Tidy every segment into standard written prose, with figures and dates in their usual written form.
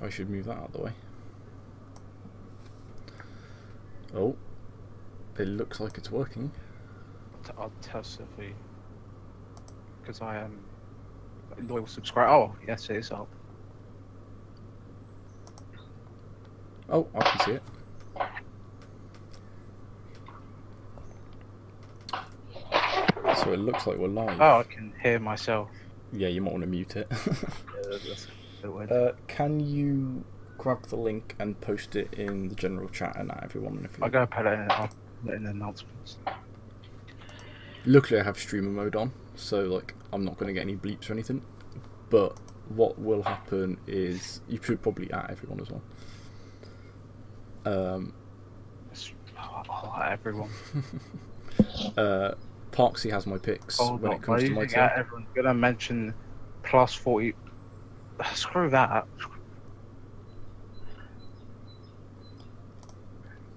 I should move that out of the way. Oh, it looks like it's working. I'll tell Sophie. Because I am a loyal subscriber. Oh, yes, it is up. Oh, I can see it. So it looks like we're live. Oh, I can hear myself. Yeah, you might want to mute it. Yeah, that's a bit weird. Can you grab the link and post it in the general chat and at everyone? If you... I'll go put it in the announcements. Luckily, I have streamer mode on, so like I'm not going to get any bleeps or anything. But what will happen is you should probably at everyone as well. Everyone. Parksy has my picks when it comes to my team. Everyone's gonna mention plus 40. Screw that.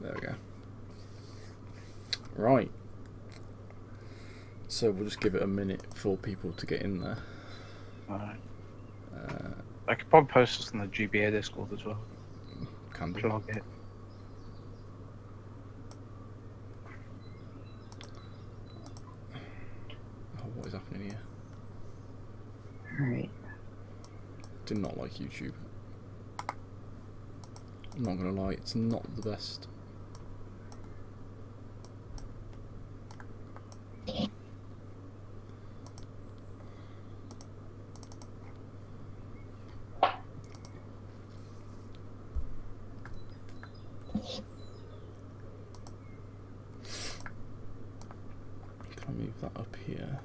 There we go. Right. So we'll just give it a minute for people to get in there. Alright. I could probably post this on the GBA Discord as well. Can do. Plug it. Oh, what is happening here? Alright. Did not like YouTube. I'm not gonna lie, it's not the best. Can I move that up here?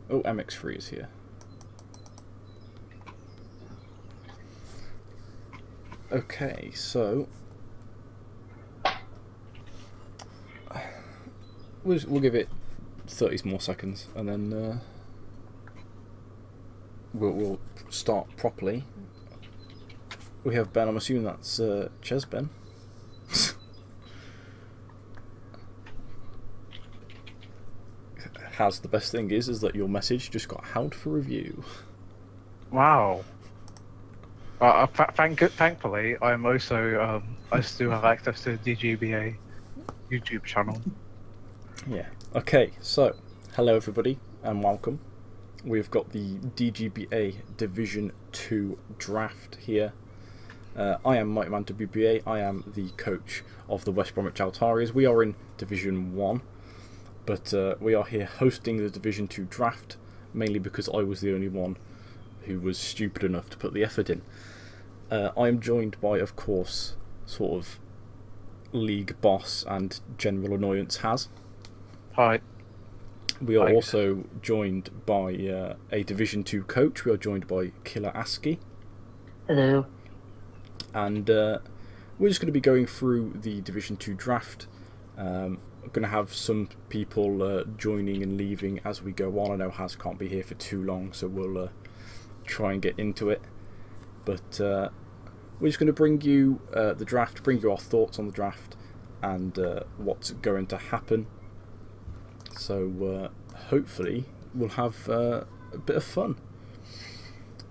Oh, MX3 is here. Okay, so we'll give it 30 more seconds, and then we'll start properly. We have Ben. I'm assuming that's Ches Ben. Has the best thing is that your message just got held for review. Wow. Thankfully, I'm also I still have access to the DGBA YouTube channel. Yeah. Okay. So, hello everybody and welcome. We've got the DGBA Division 2 draft here. I am Mighty Man WBA. I am the coach of the West Bromwich Altarias. We are in Division 1, but we are here hosting the Division 2 draft, mainly because I was the only one who was stupid enough to put the effort in. I am joined by, of course, sort of league boss and general annoyance Has. Hi. We are also joined by a Division 2 coach. We are joined by Killer ASCII. Hello. And we're just going to be going through the Division 2 draft. I'm going to have some people joining and leaving as we go on. I know Has can't be here for too long, so we'll try and get into it. But we're just going to bring you the draft, bring you our thoughts on the draft and what's going to happen. So hopefully we'll have a bit of fun.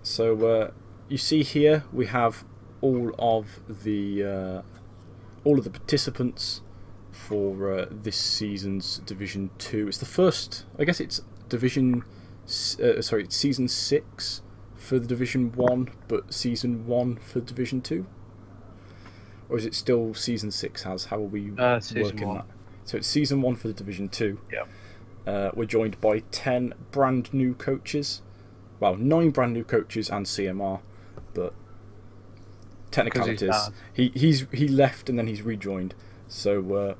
So you see here we have all of the participants for this season's Division 2. It's the first, I guess it's it's Season 6 for the Division 1, but Season 1 for Division 2? Or is it still Season 6? How are we working that? So it's Season 1 for the Division 2. Yeah. We're joined by 10 brand new coaches. Well, 9 brand new coaches and CMR, but technicalities. He left and then he's rejoined. So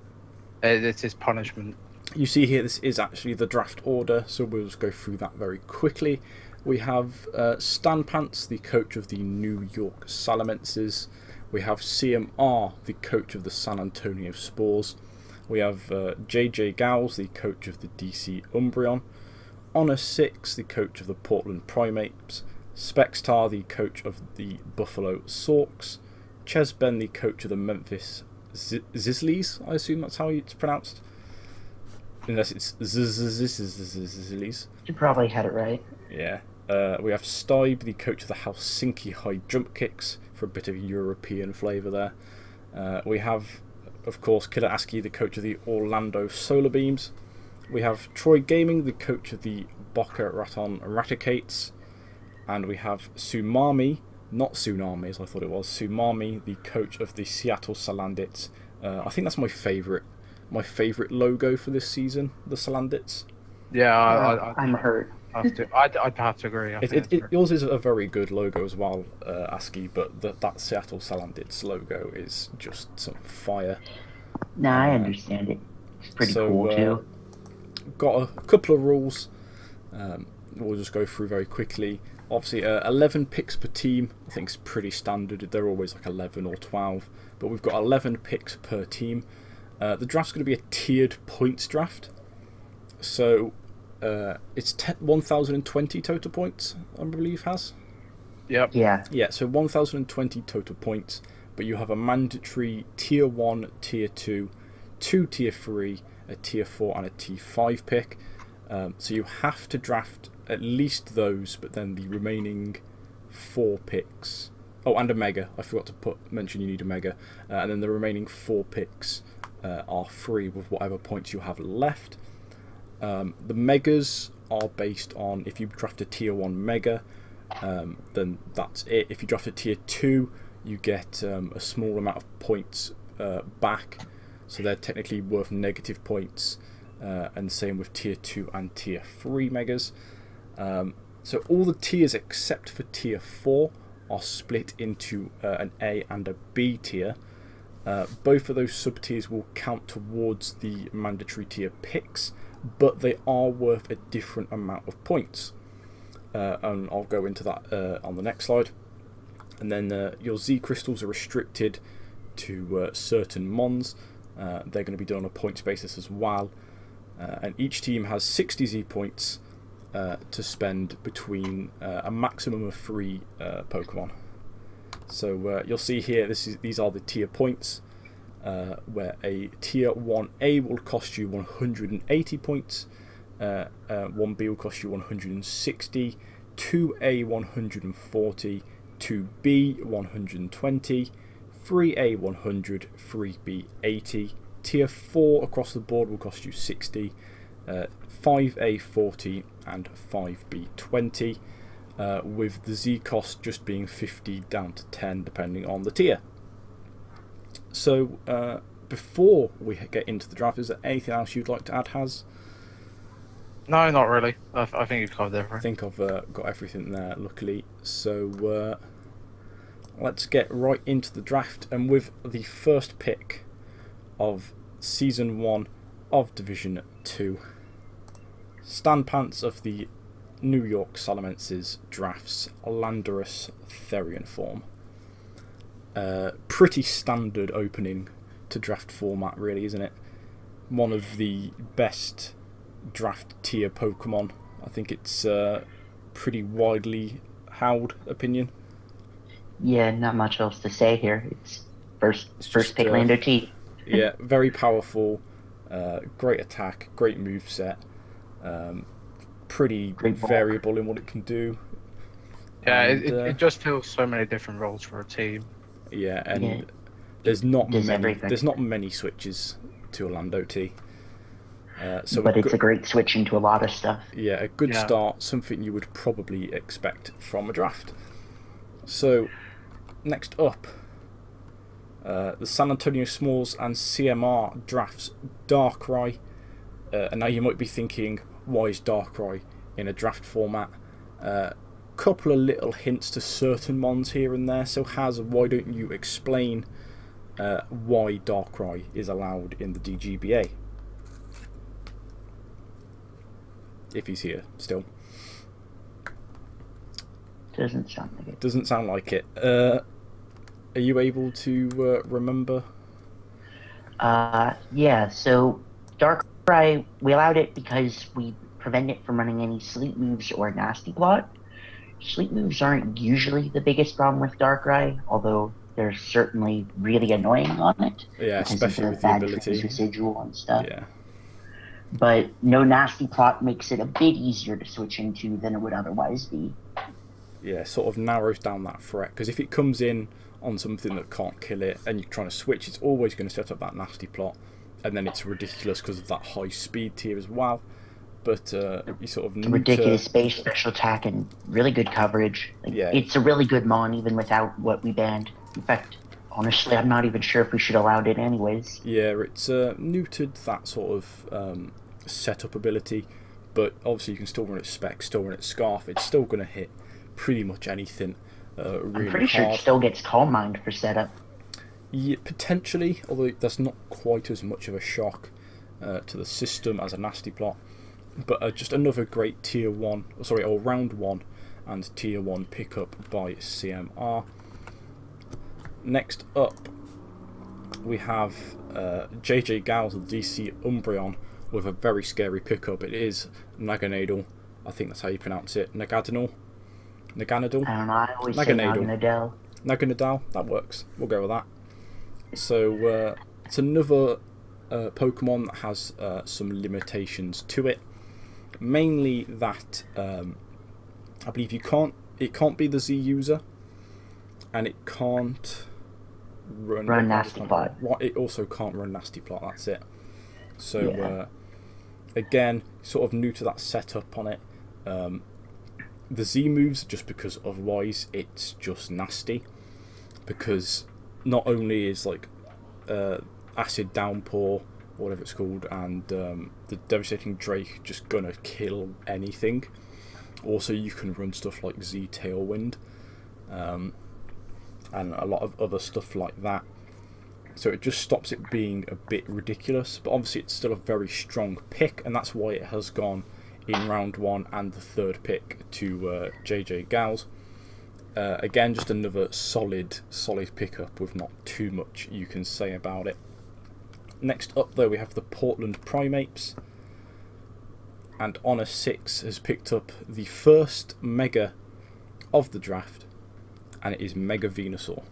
it's his punishment. You see here, this is actually the draft order, so we'll just go through that very quickly. We have Stan Pants, the coach of the New York Salamences. We have CMR, the coach of the San Antonio Spurs. We have JJ Gowles, the coach of the DC Umbreon. Honor 6, the coach of the Portland Primates. Spextar, the coach of the Buffalo Sorks. Ches Ben, the coach of the Memphis Zizzlies, I assume that's how it's pronounced. Unless it's Zizzlies. You probably had it right. Yeah. We have Stibe, the coach of the Helsinki High Jump Kicks for a bit of European flavour there. We have, of course, Killer Aski, the coach of the Orlando Solar Beams. We have Troy Gaming, the coach of the Boca Raton Raticates. And we have Sumami, not Tsunami as I thought it was, Sumami, the coach of the Seattle Salandits. I think that's my favourite logo for this season, the Salandits. Yeah, I'm hurt. I'd have to agree. Yours is a very good logo as well, ASCII, but that Seattle Salandits logo is just some fire. Nah, I understand it. It's pretty cool too. Got a couple of rules. We'll just go through very quickly. Obviously, 11 picks per team. I think it's pretty standard. They're always like 11 or 12, but we've got 11 picks per team. The draft's going to be a tiered points draft. So it's 1,020 total points, I believe, has. Yep. Yeah. Yeah, so 1,020 total points, but you have a mandatory tier 1, tier 2, 2 tier 3, a tier 4 and a tier 5 pick. So you have to draft at least those, but then the remaining 4 picks... Oh, and a mega. I forgot to mention you need a mega. And then the remaining 4 picks are free with whatever points you have left. The megas are based on, if you draft a tier 1 mega, then that's it. If you draft a tier 2, you get a small amount of points back, so they're technically worth negative points, and same with tier 2 and tier 3 megas. So all the tiers except for tier 4 are split into an A and a B tier. Both of those sub-tiers will count towards the mandatory tier picks, but they are worth a different amount of points. And I'll go into that on the next slide. And then your Z crystals are restricted to certain mons. They're going to be done on a points basis as well. And each team has 60 Z points to spend between a maximum of 3 Pokemon. So you'll see here, these are the tier points, where a tier 1A will cost you 180 points, 1B will cost you 160, 2A 140, 2B 120, 3A 100, 3B 80, tier 4 across the board will cost you 60, 5A 40 and 5B 20, with the Z cost just being 50 down to 10 depending on the tier. So before we get into the draft, is there anything else you'd like to add, Haz? No, not really. I think you've covered everything. I think I've got everything there, luckily. So let's get right into the draft, and with the first pick of Season 1 of Division 2, Stan Pants of the New York Salamences drafts Landorus Therian form. Pretty standard opening to draft format, really, isn't it? One of the best draft tier Pokemon. I think it's pretty widely held opinion. Yeah, not much else to say here. It's first pick Lando T. Yeah, very powerful, great attack, great moveset, pretty variable in what it can do. Yeah, and it just fills so many different roles for a team. Yeah, and there's not many switches to Orlando T. But it's a great switch into a lot of stuff. Yeah, a good start, something you would probably expect from a draft. So, next up, the San Antonio Smalls and CMR drafts Darkrai. And now you might be thinking, why is Darkrai in a draft format? Couple of little hints to certain mons here and there. So Haz, why don't you explain why Darkrai is allowed in the DGBA? If he's here still. Doesn't sound like it. Doesn't sound like it. Are you able to remember? Yeah, so Darkrai, we allowed it because we prevent it from running any sleep moves or nasty plot. Sleep moves aren't usually the biggest problem with Darkrai, although they're certainly really annoying on it. Yeah, especially with the ability. Residual and stuff. Yeah. But no nasty plot makes it a bit easier to switch into than it would otherwise be. Yeah, sort of narrows down that threat, because if it comes in on something that can't kill it, and you're trying to switch, it's always going to set up that nasty plot, and then it's ridiculous because of that high speed tier as well. But you sort of need ridiculous space, special attack, and really good coverage. Like, Yeah. It's a really good mon even without what we banned. In fact, honestly, I'm not even sure if we should have allowed it anyways. Yeah, it's neutered that sort of setup ability, but obviously you can still run it spec, still run it scarf. It's still going to hit pretty much anything really I'm pretty sure hard. it still gets Calm Mind for setup. Yeah, potentially, although that's not quite as much of a shock to the system as a nasty plot. But just another great tier 1, sorry, or round 1 and tier 1 pickup by CMR. Next up, we have JJ Gals of DC Umbreon with a very scary pickup. It is Naganadel. I think that's how you pronounce it. Naganadel? Naganadel? I don't know, I always say Naganadel. Naganadel. Naganadel, that works. We'll go with that. So it's another Pokemon that has some limitations to it. Mainly that I believe it can't be the Z user, and it can't run Nasty Plot. It also can't run Nasty Plot. That's it. So again, sort of new to that setup on it. The Z moves, just because otherwise it's just nasty. Because not only is like Acid Downpour, or whatever it's called, and the Devastating Drake just gonna kill anything. Also, you can run stuff like Z Tailwind, and a lot of other stuff like that. So it just stops it being a bit ridiculous, but obviously it's still a very strong pick, and that's why it has gone in round 1 and the 3rd pick to JJ Gals. Again, just another solid pickup with not too much you can say about it. Next up, though, we have the Portland Primates, and Honor 6 has picked up the first Mega of the draft, and it is Mega Venusaur.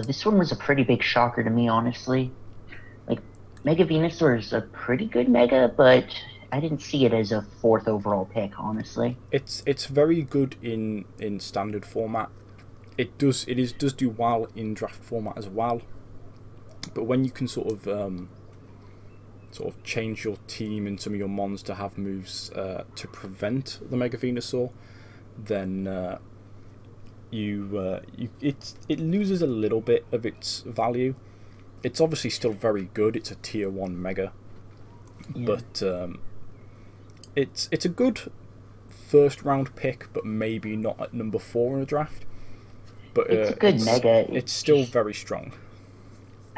This one was a pretty big shocker to me, honestly. Like, Mega Venusaur is a pretty good Mega, but I didn't see it as a 4th overall pick, honestly. It's very good in standard format. It does do well in draft format as well. But when you can sort of change your team and some of your mons to have moves to prevent the Mega Venusaur, then it loses a little bit of its value. It's obviously still very good. It's a tier 1 Mega, but it's a good first round pick, but maybe not at number 4 in a draft. But it's a good Mega. It's still very strong.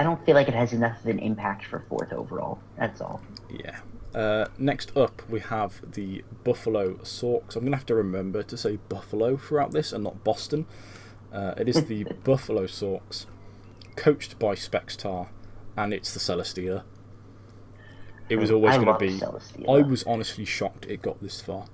I don't feel like it has enough of an impact for 4th overall. That's all. Yeah. Next up, we have the Buffalo Sorks. I'm going to have to remember to say Buffalo throughout this and not Boston. It is the Buffalo Sorks, coached by Spextar, and it's the Celesteela. It was always going to be... Celesteela. I was honestly shocked it got this far.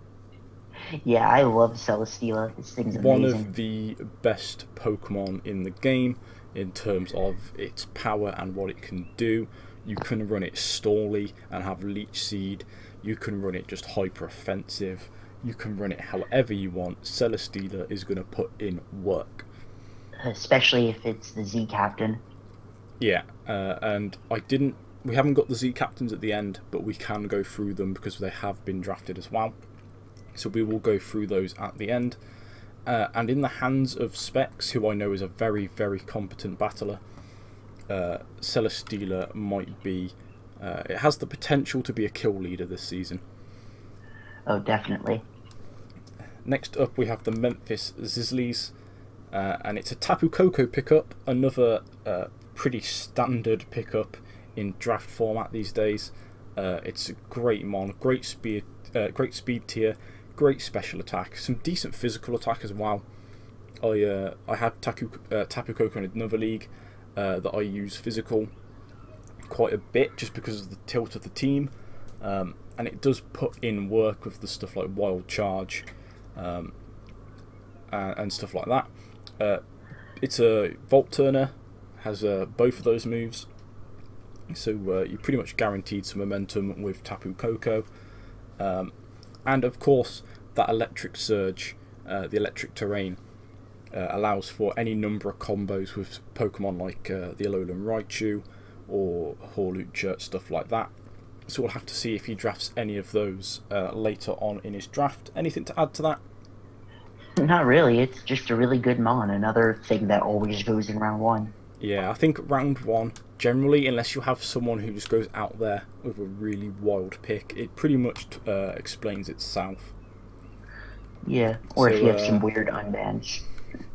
Yeah, I love Celesteela. This thing's amazing. One of the best Pokemon in the game in terms of its power and what it can do. You can run it Stally and have Leech Seed. You can run it just hyper offensive. You can run it however you want. Celesteela is going to put in work. Especially if it's the Z Captain. Yeah, and we haven't got the Z Captains at the end, but we can go through them because they have been drafted as well. So we will go through those at the end. And in the hands of Specs, who I know is a very, very competent battler, Celesteela might be... it has the potential to be a kill leader this season. Oh, definitely. Next up, we have the Memphis Zizlies, and it's a Tapu Koko pickup, another pretty standard pickup in draft format these days. It's a great mon, great speed tier, great special attack, some decent physical attack as well. I have Tapu Koko in another league that I use physical quite a bit just because of the tilt of the team, and it does put in work with the stuff like Wild Charge and stuff like that. It's a Volt Turner, has both of those moves, so you're pretty much guaranteed some momentum with Tapu Koko. And of course, that Electric Surge, the Electric Terrain, allows for any number of combos with Pokemon like the Alolan Raichu or Hawlucha, stuff like that. So we'll have to see if he drafts any of those later on in his draft. Anything to add to that? Not really. It's just a really good mon. Another thing that always goes in round 1. Yeah, I think round 1, generally, unless you have someone who just goes out there with a really wild pick, it pretty much explains itself. Yeah, or So, if you have some weird unbans.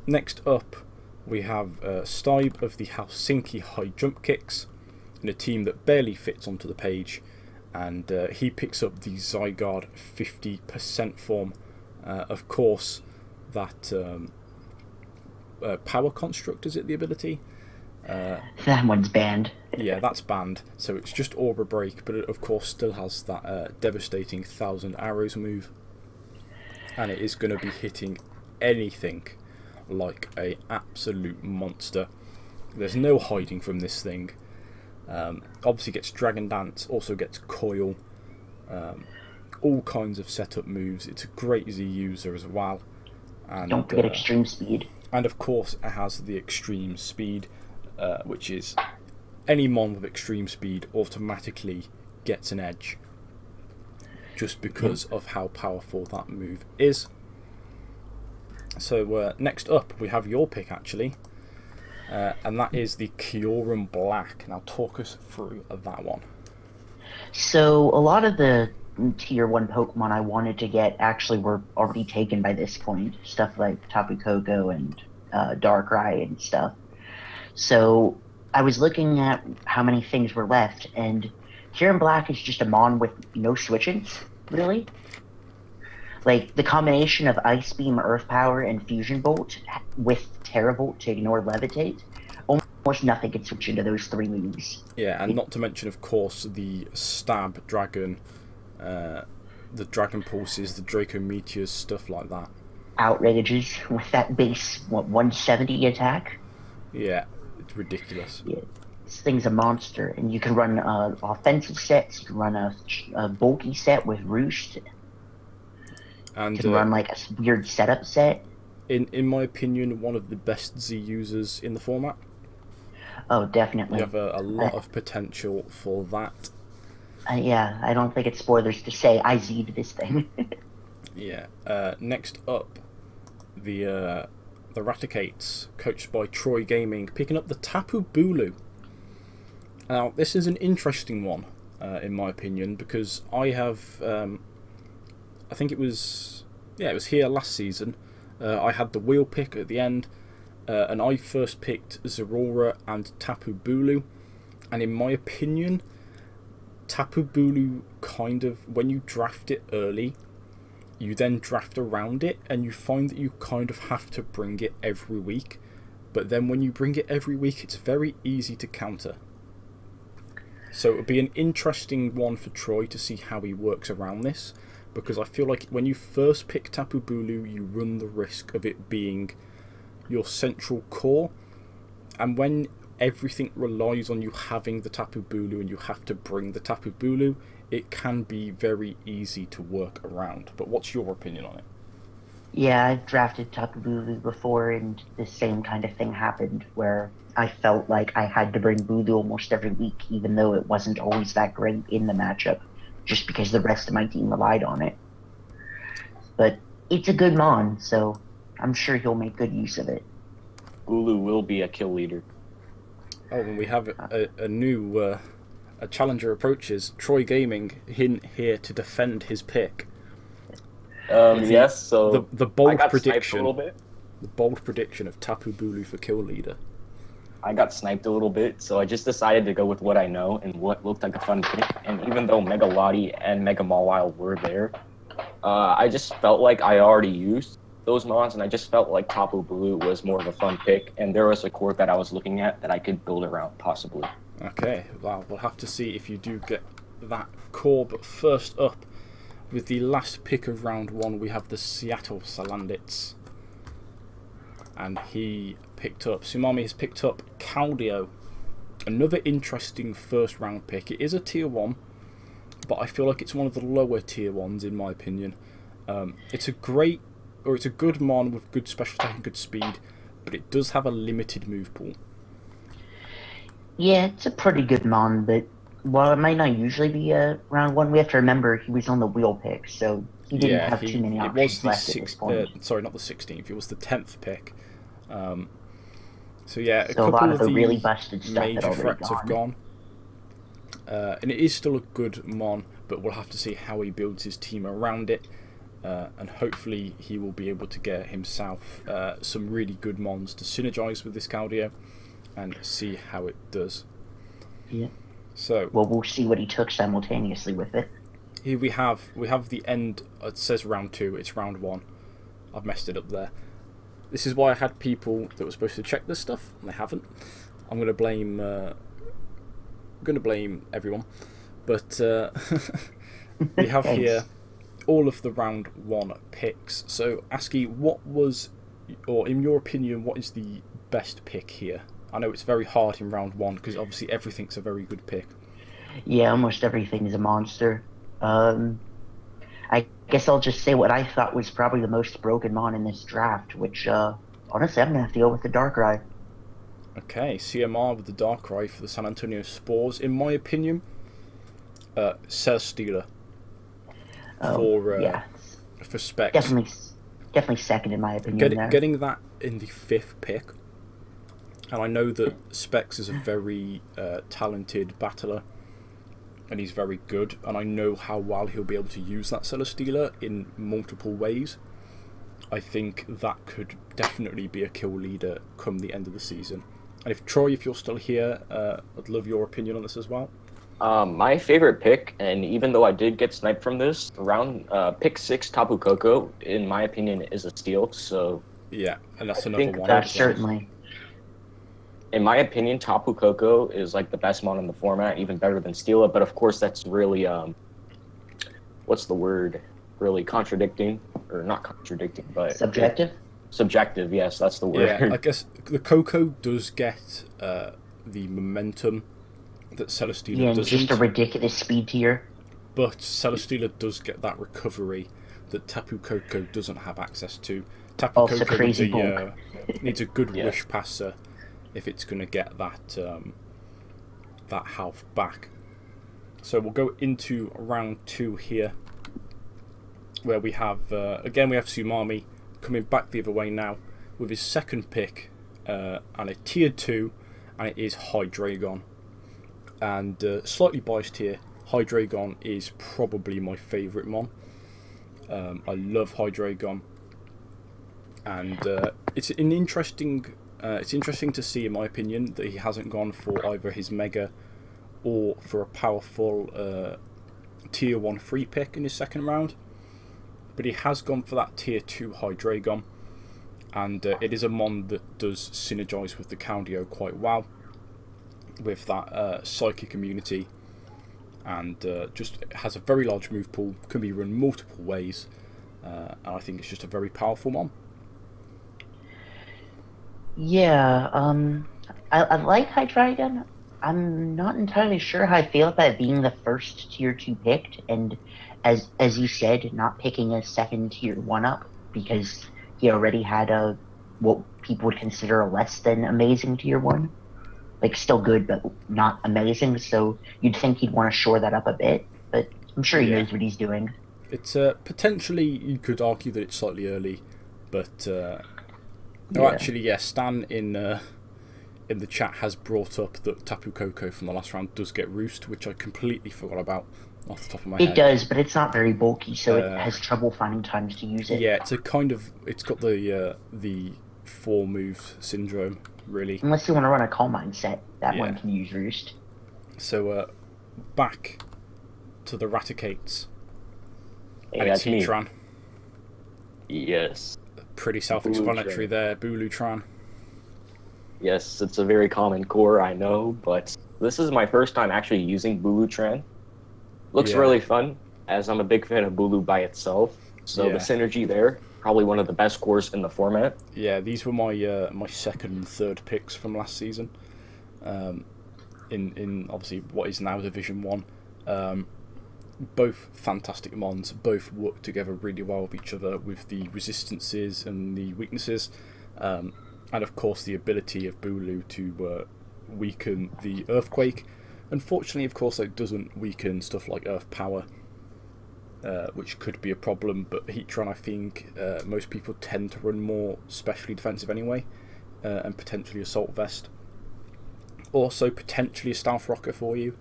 Next up, we have Stibe of the Helsinki High Jump Kicks, in a team that barely fits onto the page, and he picks up the Zygarde 50% form. Of course, that Power Construct, is it the ability? That one's banned. Yeah, that's banned, so it's just Aura Break, but it of course still has that devastating 1,000 arrows move, and it is going to be hitting anything like a absolute monster. There's no hiding from this thing. Obviously gets Dragon Dance, also gets Coil, all kinds of setup moves. It's a great Z user as well. And, Don't forget Extreme Speed. And of course it has the Extreme Speed, which is any mon with Extreme Speed automatically gets an edge, just because of how powerful that move is. So next up we have your pick actually, and that is the Kyurem Black. Now talk us through that one. So a lot of the tier 1 Pokemon I wanted to get actually were already taken by this point. Stuff like Tapu Koko and Darkrai and stuff. So I was looking at how many things were left, and Kyurem Black is just a mon with no switch-ins, really. Like, the combination of Ice Beam, Earth Power, and Fusion Bolt with Terravolt to ignore Levitate, almost nothing can switch into those 3 moves. Yeah, and not to mention, of course, the Stab Dragon, the Dragon Pulses, the Draco Meteors, stuff like that. Outrages with that base, 170 attack? Yeah, it's ridiculous. Yeah, this thing's a monster, and you can run offensive sets, you can run a bulky set with Roost, And you can run like a weird setup set. In my opinion, one of the best Z users in the format. Oh, definitely. You have a lot of potential for that. Yeah, I don't think it's spoilers to say I Z'd this thing. Yeah. Next up, the Raticates, coached by Troy Gaming, picking up the Tapu Bulu. Now, this is an interesting one, in my opinion, because I have, I think it was here last season. I had the wheel pick at the end, and I first picked Zeraora and Tapu Bulu, and in my opinion, Tapu Bulu kind of, when you draft it early, you then draft around it, and you find that you kind of have to bring it every week. But then when you bring it every week, it's very easy to counter. So it would be an interesting one for Troy to see how he works around this, because I feel like when you first pick Tapu Bulu, you run the risk of it being your central core, and when everything relies on you having the Tapu Bulu and you have to bring the Tapu Bulu, it can be very easy to work around. But what's your opinion on it? Yeah, I've drafted Tapu Bulu before, and the same kind of thing happened, where I felt like I had to bring Bulu almost every week, even though it wasn't always that great in the matchup, just because the rest of my team relied on it. But it's a good mon, so I'm sure he'll make good use of it. Bulu will be a kill leader. Oh, and we have a new a challenger approaches. Troy Gaming here to defend his pick. Yes, so the bold I got prediction. sniped a little bit. The bold prediction of Tapu Bulu for kill leader. I got sniped a little bit, so I just decided to go with what I know and what looked like a fun pick. And even though Mega Lottie and Mega Mawile were there, I just felt like I already used those mons, and I just felt like Tapu Bulu was more of a fun pick, and there was a core that I was looking at that I could build around, possibly. Okay, well, we'll have to see if you do get that core, but first up, with the last pick of round 1, we have the Seattle Salandits. And he picked up, Sumami has picked up Caldio. Another interesting first round pick. It is a tier 1, but I feel like it's one of the lower tier 1s in my opinion. It's a great or it's a good mon with good special attack and good speed, but it does have a limited move pool. Yeah, it's a pretty good mon, but while it might not usually be a round one, we have to remember he was on the wheel pick, so he didn't have too many options left at this point. Sorry, not the 16th. It was the 10th pick. So yeah, So a couple lot of the the really busted stuff had major already threats have gone. And it is still a good mon, but we'll have to see how he builds his team around it. And hopefully he will be able to get himself some really good mons to synergize with this Caldio and see how it does. Yeah. So well, we'll see what he took simultaneously with it. here we have the end. It says round 2. It's round 1. I've messed it up there. This is why I had people that were supposed to check this stuff and they haven't. I'm going to blame. Everyone, but we have here all of the round 1 picks. So, Aski, what was, or in your opinion, what is the best pick here? I know it's very hard in round 1 because obviously everything's a very good pick. Yeah, almost everything is a monster. I guess I'll just say what I thought was probably the most broken mon in this draft, which, honestly, I'm going to have to go with the Darkrai. Okay, CMR with the Darkrai for the San Antonio Spores. In my opinion, Celesteela for specs. Definitely second in my opinion. Getting that in the 5th pick, and I know that Specs is a very talented battler, and he's very good, and I know how well he'll be able to use that Celesteela in multiple ways. I think that could definitely be a kill leader come the end of the season. And if Troy, if you're still here, I'd love your opinion on this as well. My favorite pick, and even though I did get sniped from this round, pick 6 Tapu Koko, in my opinion, is a steal. So yeah, and that's another one. That certainly. In my opinion, Tapu Koko is like the best mon in the format, even better than Steela. But of course, that's really what's the word? Really contradicting, or not contradicting, but subjective. Subjective, yes, that's the word. Yeah, I guess the Koko does get the momentum that Celesteela doesn't. Just a ridiculous speed tier. But Celesteela does get that recovery that Tapu Koko doesn't have access to. Tapu Koko needs a good wish passer if it's going to get that that health back. So we'll go into round 2 here, where we have again we have Sumami coming back the other way now with his 2nd pick and a tier 2, and it is Hydreigon. And slightly biased here, Hydreigon is probably my favourite mon. I love Hydreigon, and it's an interesting. It's interesting to see, in my opinion, that he hasn't gone for either his Mega or for a powerful tier 1 free pick in his 2nd round. But he has gone for that tier 2 Hydreigon, and it is a mon that does synergize with the Caldio quite well, with that Psychic immunity, and just has a very large move pool, can be run multiple ways, and I think it's just a very powerful mon. Yeah, I like Hydreigon. I'm not entirely sure how I feel about being the first tier 2 picked, and as you said, not picking a 2nd tier 1 up, because he already had a what people would consider a less than amazing tier 1. Like, still good, but not amazing, so you'd think he'd want to shore that up a bit, but I'm sure he knows what he's doing. It's potentially, you could argue that it's slightly early, but no, actually, yeah, Stan in the chat has brought up that Tapu Koko from the last round does get Roost, which I completely forgot about off the top of my head. It does, but it's not very bulky, so it has trouble finding times to use it. Yeah, it's a kind of, it's got the 4-move syndrome, really. Unless you want to run a Calm Mind set, that one can use Roost. So, back to the Raticates. Hey, and it's that's me. Heatran. Yes. Pretty self-explanatory there, Bulutran. Yes, it's a very common core, I know, but this is my first time actually using Bulutran. Looks really fun, as I'm a big fan of Bulu by itself. So the synergy there, probably one of the best cores in the format. Yeah, these were my my 2nd and 3rd picks from last season. In obviously what is now Division 1. both fantastic mons, both work together really well with each other with the resistances and the weaknesses, and of course the ability of Bulu to weaken the Earthquake. Unfortunately, of course, it doesn't weaken stuff like Earth Power, which could be a problem, but Heatran, I think most people tend to run more specially defensive anyway, and potentially Assault Vest. Also, potentially a Stealth Rocker for you.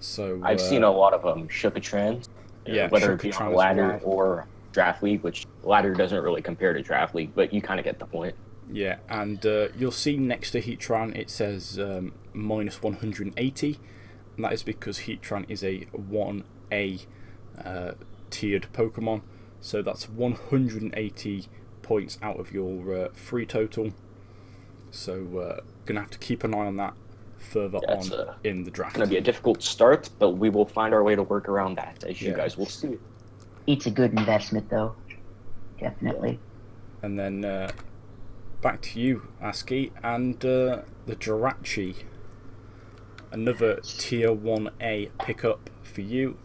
So I've seen a lot of Shookatran, yeah, whether it be on Shookatran ladder as well. or Draft League, which ladder doesn't really compare to Draft League, but you kind of get the point. Yeah, and you'll see next to Heatran it says minus 180, and that is because Heatran is a 1A tiered Pokemon, so that's 180 points out of your free total. So gonna have to keep an eye on that further on in the draft. It's gonna be a difficult start, but we will find our way to work around that, as you guys will see. It's a good investment, though. Definitely. And then back to you, ASCII, and the Jirachi. Another tier 1A pickup for you.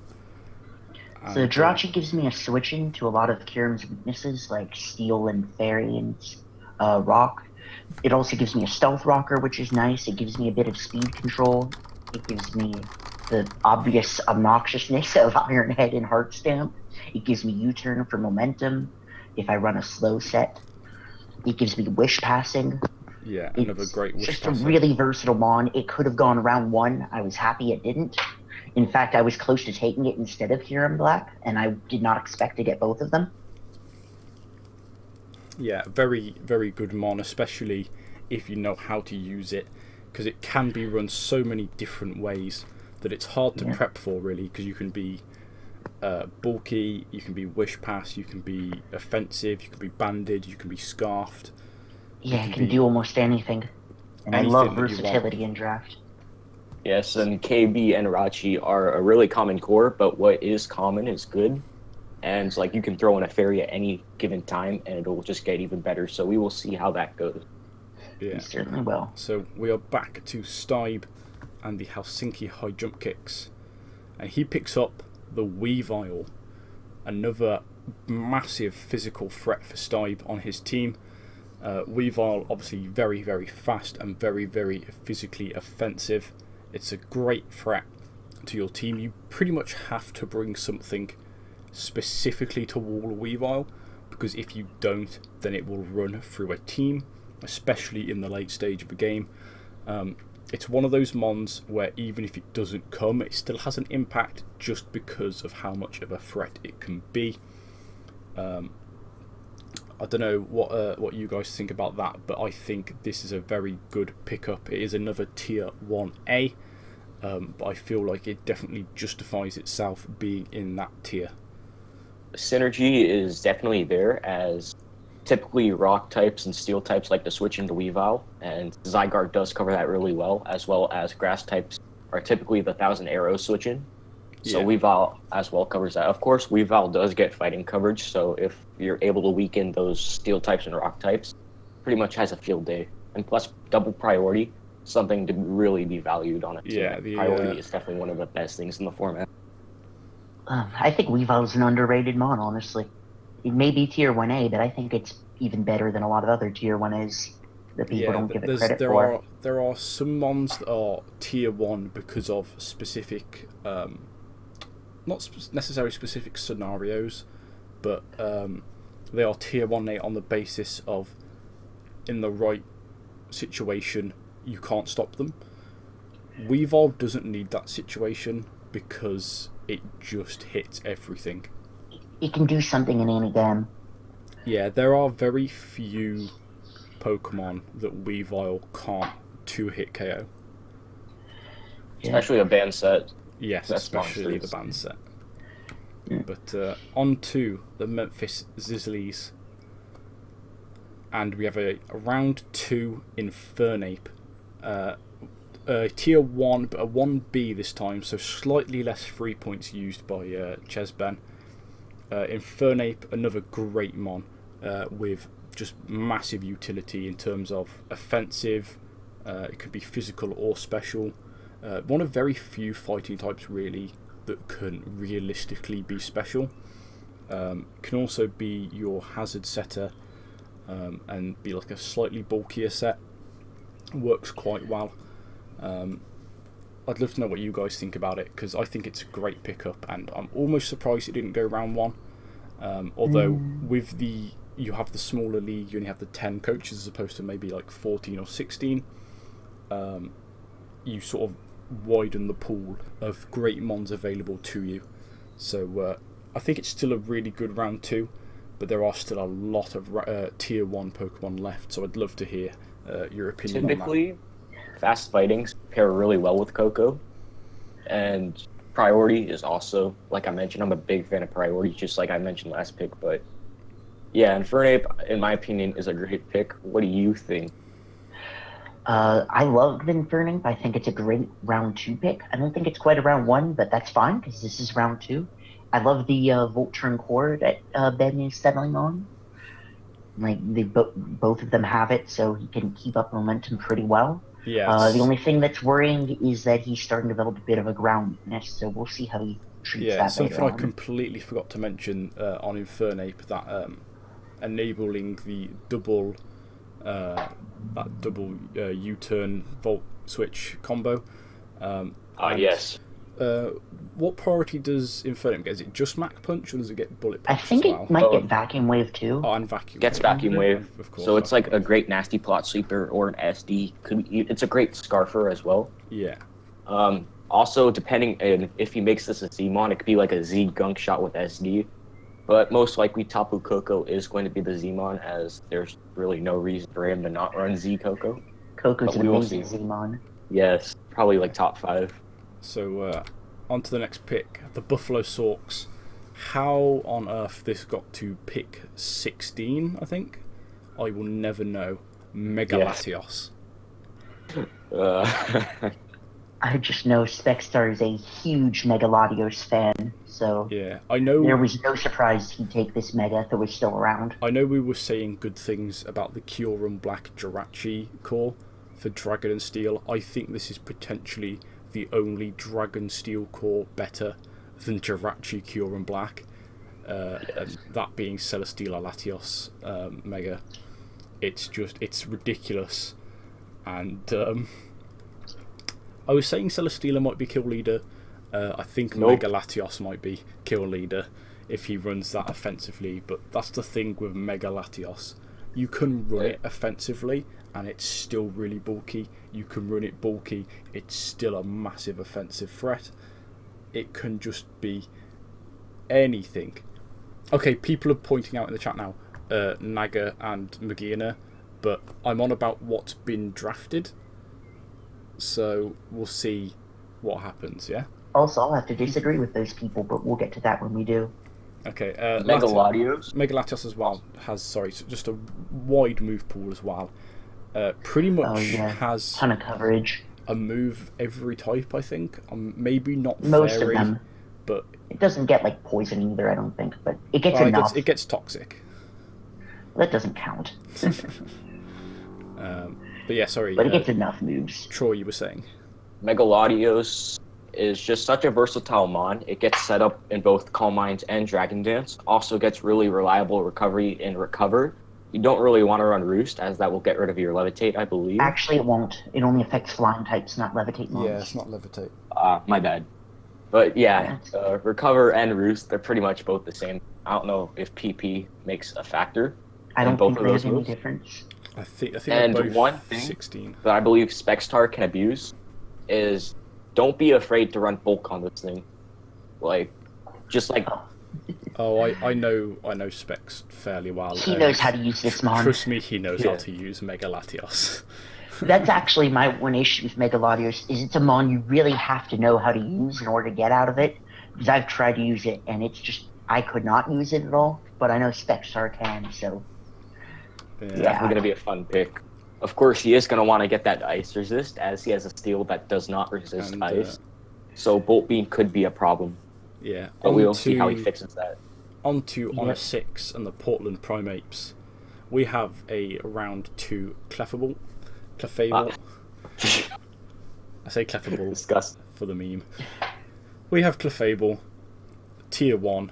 So the Jirachi gives me a switch into a lot of Kyurem's weaknesses, like Steel and Fairy and Rock. It also gives me a Stealth Rocker, which is nice. It gives me a bit of speed control. It gives me the obvious obnoxiousness of Iron Head and Heart Stamp. It gives me U-Turn for momentum if I run a slow set. It gives me Wish Passing. Yeah, another great Wish Passing. Passing. Just a really versatile mon. It could have gone round 1. I was happy it didn't. In fact, I was close to taking it instead of Kyurem Black, and I did not expect to get both of them. Yeah, very, very good mon, especially if you know how to use it, because it can be run so many different ways that it's hard to prep for, really, because you can be bulky, you can be Wish Pass, you can be offensive, you can be banded, you can be scarfed. Yeah, it can do almost anything. And I love versatility in draft. Yes, and KB and Rachi are a really common core, but what is common is good. And like you can throw in a fairy at any given time and it'll just get even better. So we will see how that goes. Yeah, You certainly will. so we are back to Stibe and the Helsinki high jump kicks. And he picks up the Weavile, another massive physical threat for Stibe on his team. Weavile, obviously very, very fast and very, very physically offensive. It's a great threat to your team. You pretty much have to bring something specifically to wall Weavile, because if you don't, then it will run through a team, especially in the late stage of the game. It's one of those mons where even if it doesn't come, it still has an impact just because of how much of a threat it can be. I don't know what you guys think about that, but I think this is a very good pickup. It is another tier 1A, but I feel like it definitely justifies itself being in that tier. Synergy is definitely there, as typically rock types and steel types like to switch into Weavile, and Zygarde does cover that really well as grass types are typically the 1,000 arrows switch in. So Yeah. Weavile as well covers that. Of course, Weavile does get fighting coverage, so if you're able to weaken those steel types and rock types, pretty much has a field day. And plus, double priority, something to really be valued on it. Yeah, priority is definitely one of the best things in the format. I think Weavile's an underrated mon, honestly. It may be tier 1A, but I think it's even better than a lot of other tier 1As that people don't give it credit for. There are some mons that are tier 1 because of specific, not necessarily specific scenarios, but they are tier 1A on the basis of in the right situation you can't stop them. Weavile doesn't need that situation because it just hits everything. It can do something in any game. Yeah, there are very few Pokemon that Weavile can't 2-hit KO. Especially a band set. Yes, That's especially monsters. the band set. Yeah. But on to the Memphis Zizzlies. And we have a round 2 Infernape. Tier 1, but a 1B this time, so slightly less free points used by Chesben. Infernape, another great mon with just massive utility in terms of offensive. It could be physical or special. One of very few fighting types really that can realistically be special. Can also be your hazard setter and be like a slightly bulkier set. Works quite well. I'd love to know what you guys think about it, because I think it's a great pickup, and I'm almost surprised it didn't go round 1. Although with you have the smaller league, you only have the 10 coaches as opposed to maybe like 14 or 16. You sort of widen the pool of great mons available to you. So I think it's still a really good round 2, but there are still a lot of tier 1 Pokemon left, so I'd love to hear your opinion on that. Typically, fast fightings pair really well with Coco, and priority is also, like I mentioned, I'm a big fan of priority, just like I mentioned last pick. But yeah, Infernape, in my opinion, is a great pick. What do you think? I love Infernape. I think it's a great round 2 pick. I don't think it's quite a round 1, but that's fine because this is round 2. I love the Voltron core that Ben is settling on. Like they both of them have it, so he can keep up momentum pretty well. Yeah. The only thing that's worrying is that he's starting to develop a bit of a ground weakness, so we'll see how he treats that. Something I completely forgot to mention on Infernape, that enabling the double U-turn Volt switch combo. Yes. What priority does Infernape get? Is it just Mach Punch, or does it get Bullet Punch? I think it might get Vacuum Wave too. Oh, and Vacuum Gets Wave. Vacuum Wave. Of course. So it's like a great Nasty Plot Sweeper or an SD. It's a great Scarfer as well. Yeah. Also, depending on if he makes this a Z-Mon, it could be like a Z Gunk Shot with SD. But most likely Tapu Koko is going to be the Z-Mon, as there's really no reason for him to not run Z Koko. Koko's an amazing Z-Mon. Yes, probably like top 5. So on to the next pick, the Buffalo Sorks. How on earth this got to pick 16, I think? I will never know. Mega Latios. I just know Spexstar is a huge Mega Latios fan, so yeah, I know there was no surprise he'd take this Mega if it was still around. I know we were saying good things about the Kyurem Black Jirachi core for Dragon and Steel. I think this is potentially the only Dragon Steel core better than Jirachi Kyurem Black. And that being Celesteela Latios Mega. It's ridiculous. And I was saying Celesteela might be kill leader. I think Mega Latios might be kill leader if he runs that offensively. But that's the thing with Mega Latios. You can run it offensively and it's still really bulky. You can run it bulky, it's still a massive offensive threat. It can just be anything. Okay, people are pointing out in the chat now Naga and Magina, but I'm on about what's been drafted. So we'll see what happens, yeah? Also, I'll have to disagree with those people, but we'll get to that when we do. Okay, Mega Latios? Mega Latios as well has, just a wide move pool as well. Pretty much has ton of coverage. A move every type, I think. Maybe not most fairy, of them, but it doesn't get like poison either. I don't think, but it gets enough. It gets toxic. That doesn't count. But yeah, sorry. But it gets enough moves. Troy, you were saying. Mega Latios is just such a versatile mon. It gets set up in both Calm Minds and Dragon Dance. Also gets really reliable recovery and recover. You don't really want to run Roost, as that will get rid of your Levitate, I believe. Actually, it won't. It only affects flying types, not Levitate mons. Yeah, it's not Levitate. My bad. But yeah, Recover and Roost, they're pretty much both the same. I don't know if PP makes a factor. I don't both think of those there's any moves. difference. I think And they're both one thing 16. that I believe Spexstar can abuse is don't be afraid to run bulk on this thing. Oh, I know Specs fairly well. He knows how to use this mon. Trust me, he knows how to use Mega Latios. That's actually my one issue with Mega Latios, is it's a mon you really have to know how to use in order to get out of it. Because I've tried to use it, and it's just, I could not use it at all, but I know Spexstar can, so... It's definitely going to be a fun pick. Of course, he is going to want to get that ice resist, as he has a steel that does not resist ice. So Bolt Beam could be a problem. Yeah. But we'll see how he fixes that. On to Honor 6 and the Portland Primates. We have a round 2 Clefable. I say Clefable Disgusting. for the meme. we have Clefable, tier 1,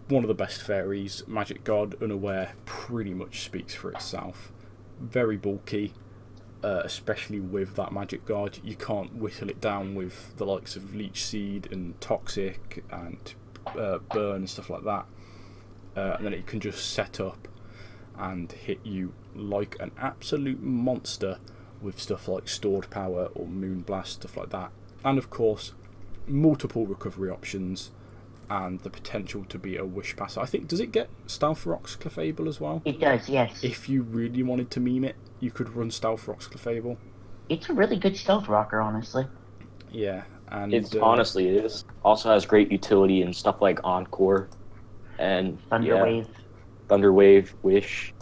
one of the best fairies. Magic Guard Unaware pretty much speaks for itself. Very bulky, especially with that Magic Guard. You can't whittle it down with the likes of Leech Seed and Toxic and Burn and stuff like that. And then it can just set up and hit you like an absolute monster with stuff like Stored Power or Moonblast, stuff like that. And of course, multiple recovery options and the potential to be a Wish Passer. I think, does it get Stealth Rocks Clefable as well? It does, yes. If you really wanted to meme it, you could run Stealth Rocks Clefable. It's a really good stealth rocker, honestly. Yeah, and It's honestly it is. Also has great utility and stuff like Encore and Thunderwave. Thunderwave, Wish.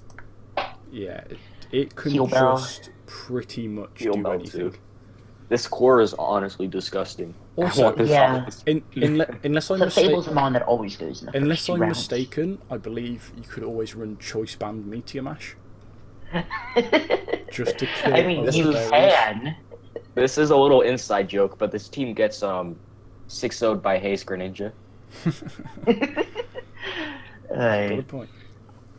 Yeah, it can Heal Bell. just pretty much Heal do Bell anything. too. This core is honestly disgusting. Also, I want this yeah. off. Unless I'm Clefable's a mon that always goes in the unless first two I'm rounds. mistaken, I believe you could always run Choice Band Meteor Mash just to kill. I mean, other you fairies. can. This is a little inside joke, but this team gets 6-0'd by Haze Greninja. Got a point.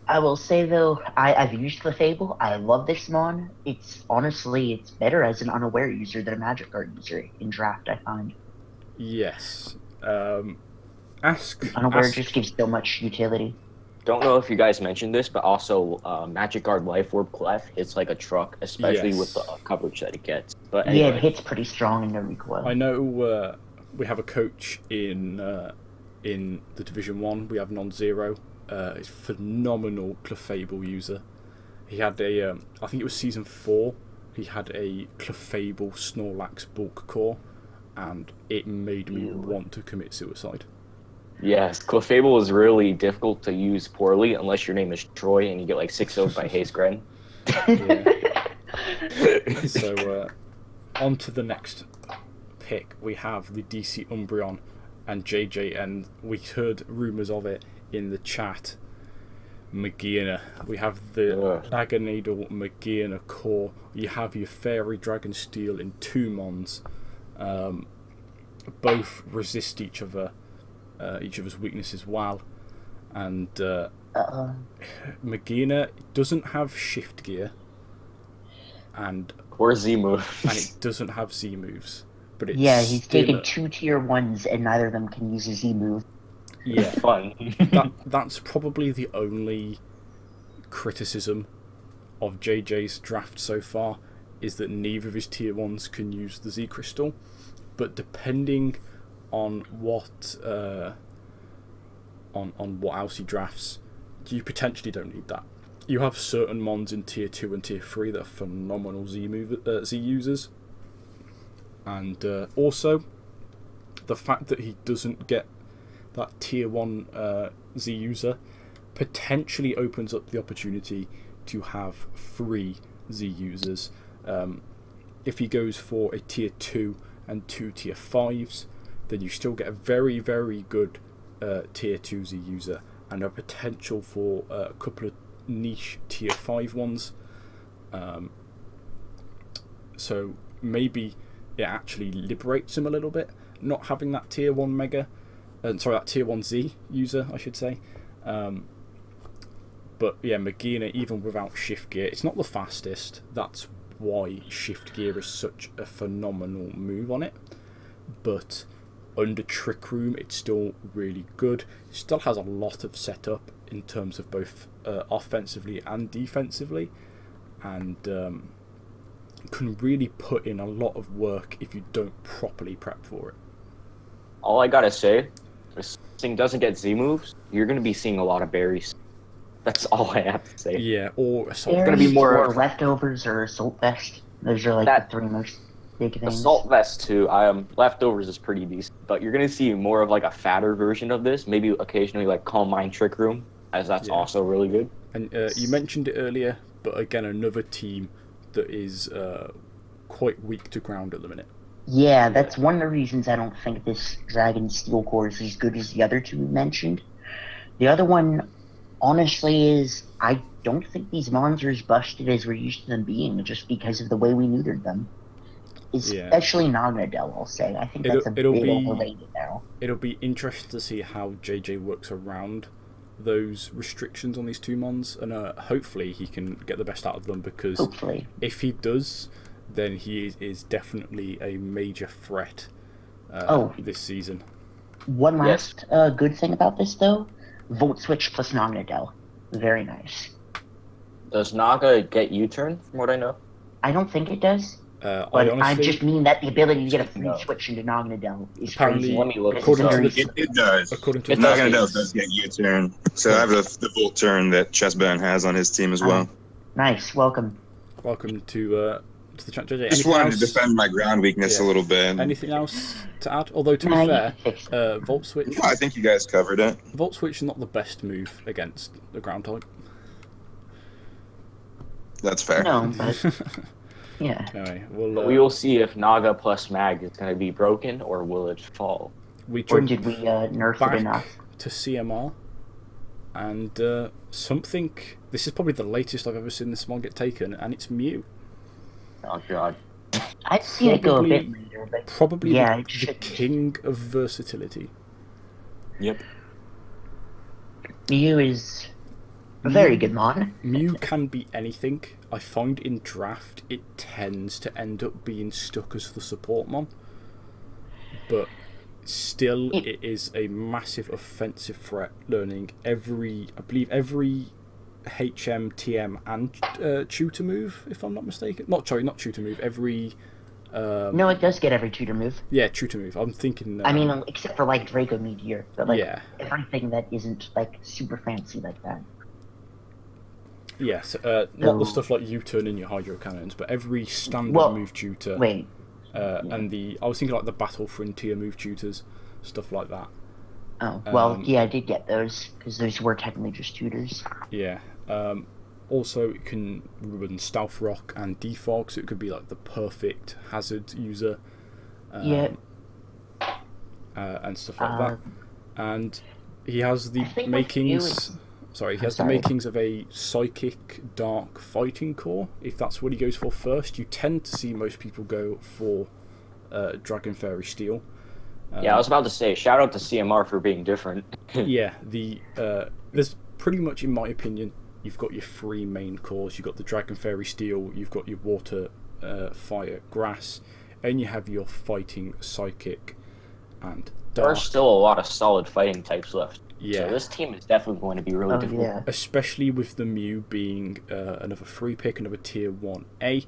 I will say though, I've used Clefable. I love this mon. It's honestly better as an unaware user than a Magic Guard user in draft. I find Yes. unaware Ask just gives so much utility. Don't know if you guys mentioned this, but also Magic Guard Life Orb Clef hits like a truck, especially with the coverage that it gets. But anyway. Yeah, it hits pretty strong in the recoil. I know we have a coach in the Division 1. We have Non-Zero. He's a phenomenal Clefable user. He had a, I think it was Season 4, he had a Clefable Snorlax bulk core, and it made me want to commit suicide. Yes, Clefable is really difficult to use poorly unless your name is Troy and you get like 6-0'd by Haze Gren. Yeah. So, on to the next pick. We have the DC Umbreon and JJ, and we heard rumours of it in the chat. Magearna. We have the Dragonadal Magearna core. You have your Fairy Dragon Steel in 2 mons. Both resist each other's weaknesses well. And Magearna doesn't have shift gear. And Or Z moves. and it doesn't have Z moves. But it's he's still taken 2 tier 1s and neither of them can use a Z move. Yeah, Fun. that's probably the only criticism of JJ's draft so far, is that neither of his tier 1s can use the Z Crystal. But depending on what on what else he drafts, you potentially don't need that. You have certain mons in tier 2 and tier 3 that are phenomenal Z users, and also the fact that he doesn't get that tier 1 Z user potentially opens up the opportunity to have 3 Z users. If he goes for a tier 2 and 2 tier 5s, then you still get a very, very good tier 2 Z user and a potential for a couple of niche tier 5 ones. So maybe it actually liberates him a little bit, not having that tier 1 mega. That tier 1 Z user, I should say. But yeah, Magearna, even without shift gear, it's not the fastest. That's why shift gear is such a phenomenal move on it. But under Trick Room, it's still really good. It still has a lot of setup in terms of both offensively and defensively, and can really put in a lot of work if you don't properly prep for it. All I gotta say, if this thing doesn't get Z moves, you're gonna be seeing a lot of berries. That's all I have to say. Yeah, or Assault Berries gonna be more- or leftovers or assault vest. Those are like That- the 3 most big things. Assault Vest too. Leftovers is pretty decent, but you're gonna see more of like a fatter version of this. Maybe occasionally like Calm Mind Trick Room, as that's Yeah. also really good. And you mentioned it earlier, but again, another team that is quite weak to ground at the minute. Yeah, that's one of the reasons I don't think this Dragon Steel core is as good as the other 2 we mentioned. The other one, honestly, is I don't think these mons are as busted as we're used to them being, just because of the way we neutered them. Especially Naganadel, I'll say. I think that's it'll bit be overrated now. It'll be interesting to see how JJ works around those restrictions on these two mons, and hopefully he can get the best out of them, because Hopefully. if he does, then he is definitely a major threat this season. One last good thing about this, though, Volt Switch plus Naganadel. Very nice. Does Naga get U-turn, from what I know? I don't think it does. I honestly just mean that the ability to get a free switch into Naganadel is Apparently, crazy. Let me look according this to up. the It does. according to It the does. Naganadel does get U-turn. So I have the Volt turn that Chessburn has on his team as well. Nice, welcome. welcome to the chat, JJ. Just Anything wanted else? to defend my ground weakness a little bit. Anything else to add? Although to be No, you fair, can fix it. Volt Switch. No, I think you guys covered it. Volt Switch is not the best move against the ground type. That's fair. No, but yeah. Anyway, We will see if Naga plus Mag is going to be broken, or will it fall? we Or jump did we nerf it enough? back to CMR, and something. This is probably the latest I've ever seen this mon get taken, and it's Mew. Oh god. I've seen it go a bit Probably- later, but Probably Yeah, the, it the should- king of versatility. Yep. Mew is a very good mon. Mew can be anything. I find in draft it tends to end up being stuck as the support mon, but still it is a massive offensive threat. Learning I believe every HM, TM, and tutor move, if I'm not mistaken. Not tutor move. Every No, it does get every tutor move. tutor move. I'm thinking. I mean, except for like Draco Meteor, but like Yeah. everything that isn't like super fancy like that. yes, not the So- stuff like U-turn in your hydro cannons, but every standard Well, move tutor. Wait, And I was thinking like the Battle Frontier move tutors, stuff like that. oh well, Um, yeah, I did get those because those were technically just tutors. Yeah. Also, it can run Stealth Rock and Defog, so it could be like the perfect hazard user. Yeah. And stuff like that. And he has the I think with makings. you it's- Sorry, he I'm has sorry. the makings of a psychic dark fighting core. If that's what he goes for first, you tend to see most people go for Dragon Fairy Steel. Yeah, I was about to say, shout out to CMR for being different. Yeah, there's pretty much, in my opinion, you've got your three main cores. You've got the Dragon Fairy Steel, you've got your Water, Fire, Grass, and you have your Fighting, Psychic, and There are Dark. still a lot of solid fighting types left. Yeah. So this team is definitely going to be really Oh difficult. yeah. Especially with the Mew being another free pick, another tier 1A.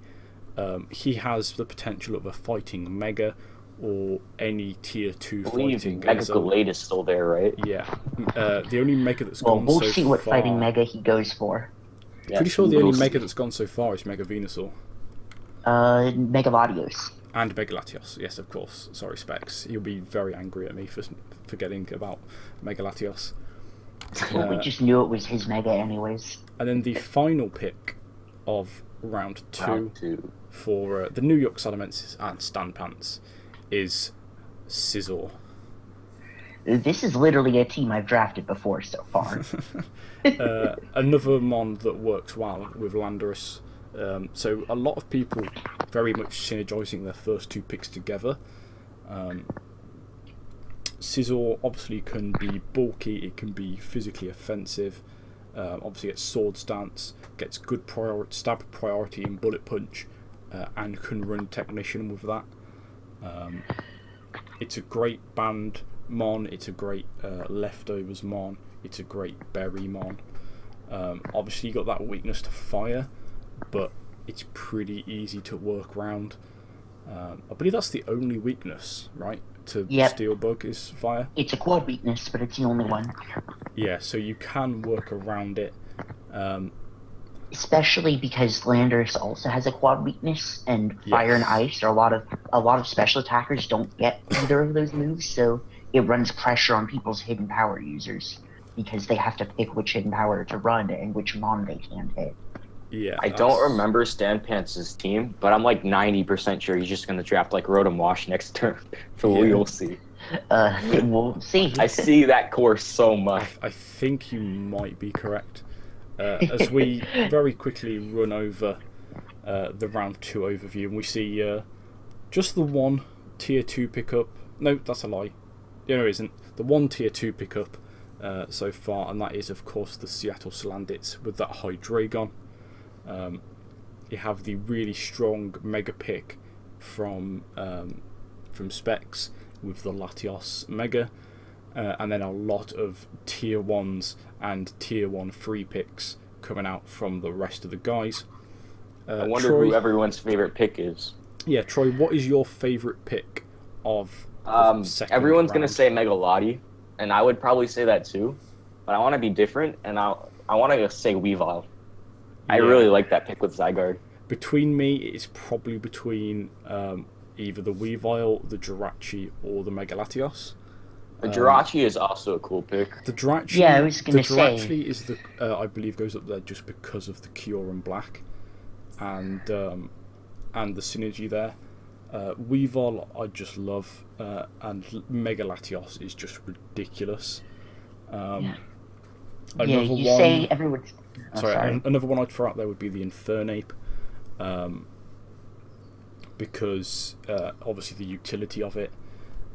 He has the potential of a Fighting Mega or any tier 2 I believe fighting. Mega as a- Gallade is still there, right? Yeah. The only Mega that's Well, gone we'll so see what far... fighting Mega he goes for. Yeah, Pretty sure the we'll only see. Mega that's gone so far is Mega Venusaur. Mega Latios. And Megalatios, yes, of course. Sorry, Specs. He'll be very angry at me for forgetting about Megalatios. Well, we just knew it was his Mega anyways. And then the final pick of round 2 Round two. for the New York Salamensis and Stan Pants is Scizor. This is literally a team I've drafted before so far. Another mon that works well with Landorus. So a lot of people very much synergizing their first two picks together. Scizor obviously can be bulky, it can be physically offensive. Obviously it's sword stance, gets good stab priority in bullet punch, and can run technician with that. It's a great band mon, it's a great leftovers mon, it's a great berry mon. Obviously you got that weakness to fire, but it's pretty easy to work around. I believe that's the only weakness, right? To Yep. Steel Bug is fire. It's a quad weakness, but it's the only one. Yeah, so you can work around it. Especially because Landorus also has a quad weakness, and Fire and Ice are a lot of special attackers don't get either of those moves, so it runs pressure on people's hidden power users because they have to pick which hidden power to run and which mon they can hit. Yeah, I don't remember Stan Pants' team, but I'm like 90% sure he's just going to draft like Rotom Wash next turn. So Yeah. we'll see. We'll see. I see that course so much. I think you might be correct. As we very quickly run over the round 2 overview, and we see just the one tier 2 pickup. No, that's a lie. Yeah, no, it isn't. The one tier 2 pickup so far, and that is, of course, the Seattle Slandits with that Hydreigon. You have the really strong Mega pick from Specs with the Latios Mega, and then a lot of tier 1s and tier 1 free picks coming out from the rest of the guys. I wonder Troy, who everyone's favorite pick is. Yeah, Troy, what is your favorite pick of second Everyone's round? gonna say Megalotti, and I would probably say that too. But I want to be different, and I want to say Weavile. I really like that pick with Zygarde. Between me, it's probably between either the Weavile, the Jirachi, or the Megalatios. The Jirachi is also a cool pick. The Jirachi, Yeah, I was gonna say. Jirachi is the I believe goes up there just because of the Kyurem Black, and the synergy there. Weavile I just love, and Megalatios is just ridiculous. Another you one, say everyone's. Oh, sorry, another one I'd throw out there would be the Infernape, because obviously the utility of it,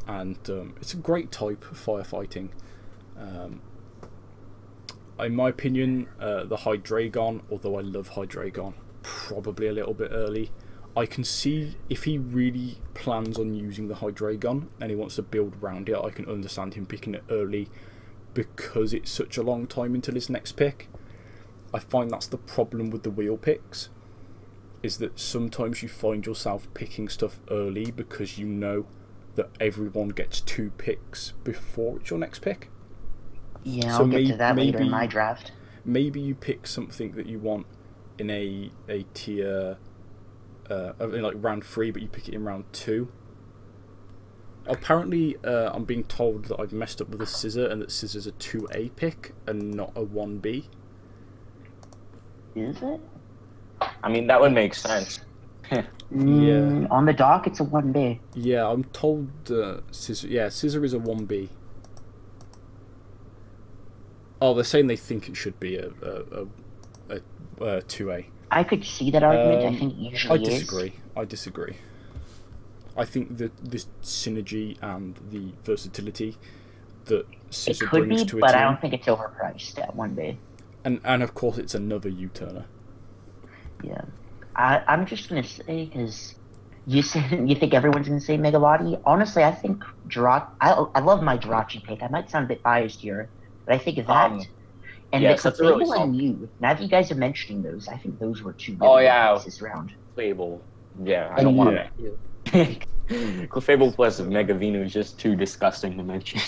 and it's a great type of firefighting. In my opinion, the Hydreigon, although I love Hydreigon, probably a little bit early. I can see if he really plans on using the Hydreigon and he wants to build around it, I can understand him picking it early because it's such a long time until his next pick. I find that's the problem with the wheel picks, is that sometimes you find yourself picking stuff early because you know that everyone gets 2 picks before it's your next pick. Yeah, So I'll get to that later in maybe- my draft. Maybe you pick something that you want in a tier in like round 3, but you pick it in round 2. Apparently, I'm being told that I've messed up with a Scissor and that Scissor's a 2A pick and not a 1B. Is it? I mean, that would make sense. On the dock, it's a 1B. Yeah, I'm told Scissor. Yeah, Scissor is a 1B. Oh, they're saying they think it should be a 2A. I could see that argument. I think it usually I disagree. I think that this synergy and the versatility that It Scissor could brings be, to a but team, I don't think it's overpriced at 1B. and of course it's another U-turner. Yeah. I'm just going to say, because you think everyone's going to say Megalotti. Honestly, I think I love my Jirachi pick. I might sound a bit biased here, but I think that... and yes, the that's a really Clefable and Mew, now that you guys are mentioning those, I think those were 2 Oh, good yeah. picks this round. Clefable. Yeah, I And don't want Mew. to. Clefable plus Mega Venu is just too disgusting to mention.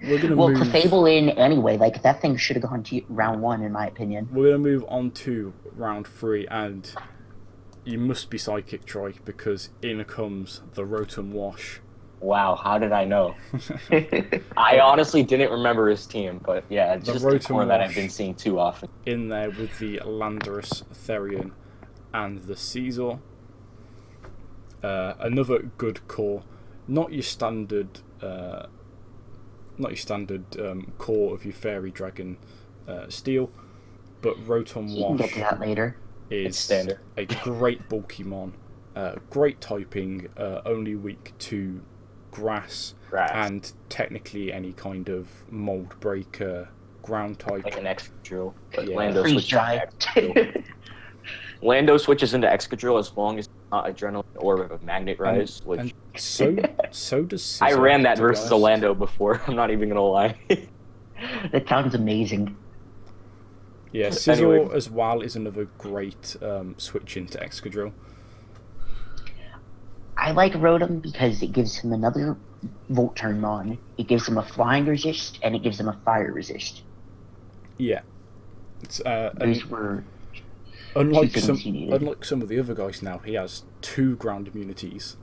We're gonna Well, move. Clefable in anyway, like that thing should have gone to round 1 in my opinion. We're gonna move on to round 3, and you must be psychic, Troy, because in comes the Rotom Wash. Wow, how did I know? I honestly didn't remember his team, but yeah, it's The just a Rotom core that I've Wash. been seeing too often. In there with the Landorus, Therian, and the Caesar. Another good core, not your standard core of your Fairy Dragon Steel, but Rotom You can get Wash to that later. is standard. a great Bulkymon, great typing, only weak to grass, and technically any kind of mold breaker ground type. Like an Excadrill. But Yeah. Lando Freeze switches dry. into Excadrill. Lando switches into Excadrill as long as it's not Adrenaline or a Magnet Rise, which And so does Scizor, I ran that to be versus a honest. Lando before, I'm not even gonna lie. That sounds amazing. Yeah, Scizor Anyway. as well is another great switch into Excadrill. I like Rotom because it gives him another Volt Turn Mon. It gives him a flying resist and it gives him a fire resist. Yeah, it's and Those were unlike two things he needed. some of the other guys now, he has 2 ground immunities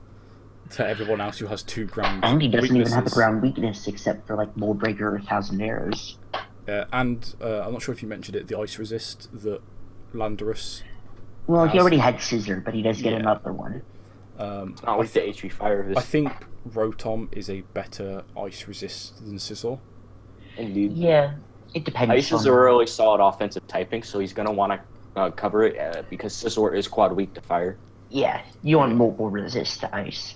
to everyone else who has 2 ground and he doesn't even have a weaknesses. ground weakness except for like Mold Breaker or 1,000 Arrows. And I'm not sure if you mentioned it, the ice resist that Landorus. Well, he Has- already had Scissor, but he does get Yeah. another one. Not with the HP Fire. I think Rotom is a better ice resist than Scizor. Indeed. Yeah, it depends. Ice is on... a really solid offensive typing, so he's gonna want to cover it because Scizor is quad weak to fire. Yeah, you want multiple resist to ice.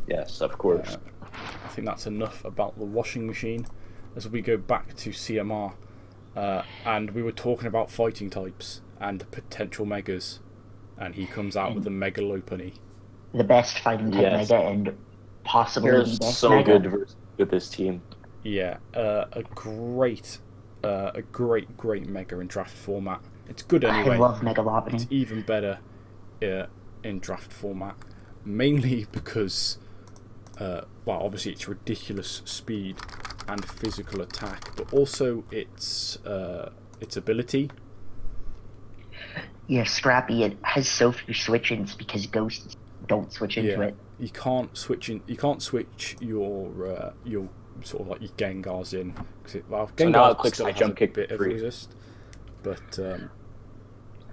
Yes, of course. I think that's enough about the washing machine. As we go back to CMR, and we were talking about fighting types and potential megas, and he comes out with the Mega Lopunny. The best fighting type Yes. mega and possibly Here's the best so mega. good with this team. Yeah, a great mega in draft format. It's good anyway. I love Mega Lopunny. It's even better in draft format, mainly because, well, obviously it's ridiculous speed and physical attack, but also its ability. Yeah, Scrappy. It has so few switch-ins because ghosts don't switch into it. You can't switch your sort of like your Gengars in. Well, So now it Gengar clicks still my has jump a kick bit of free. resist, but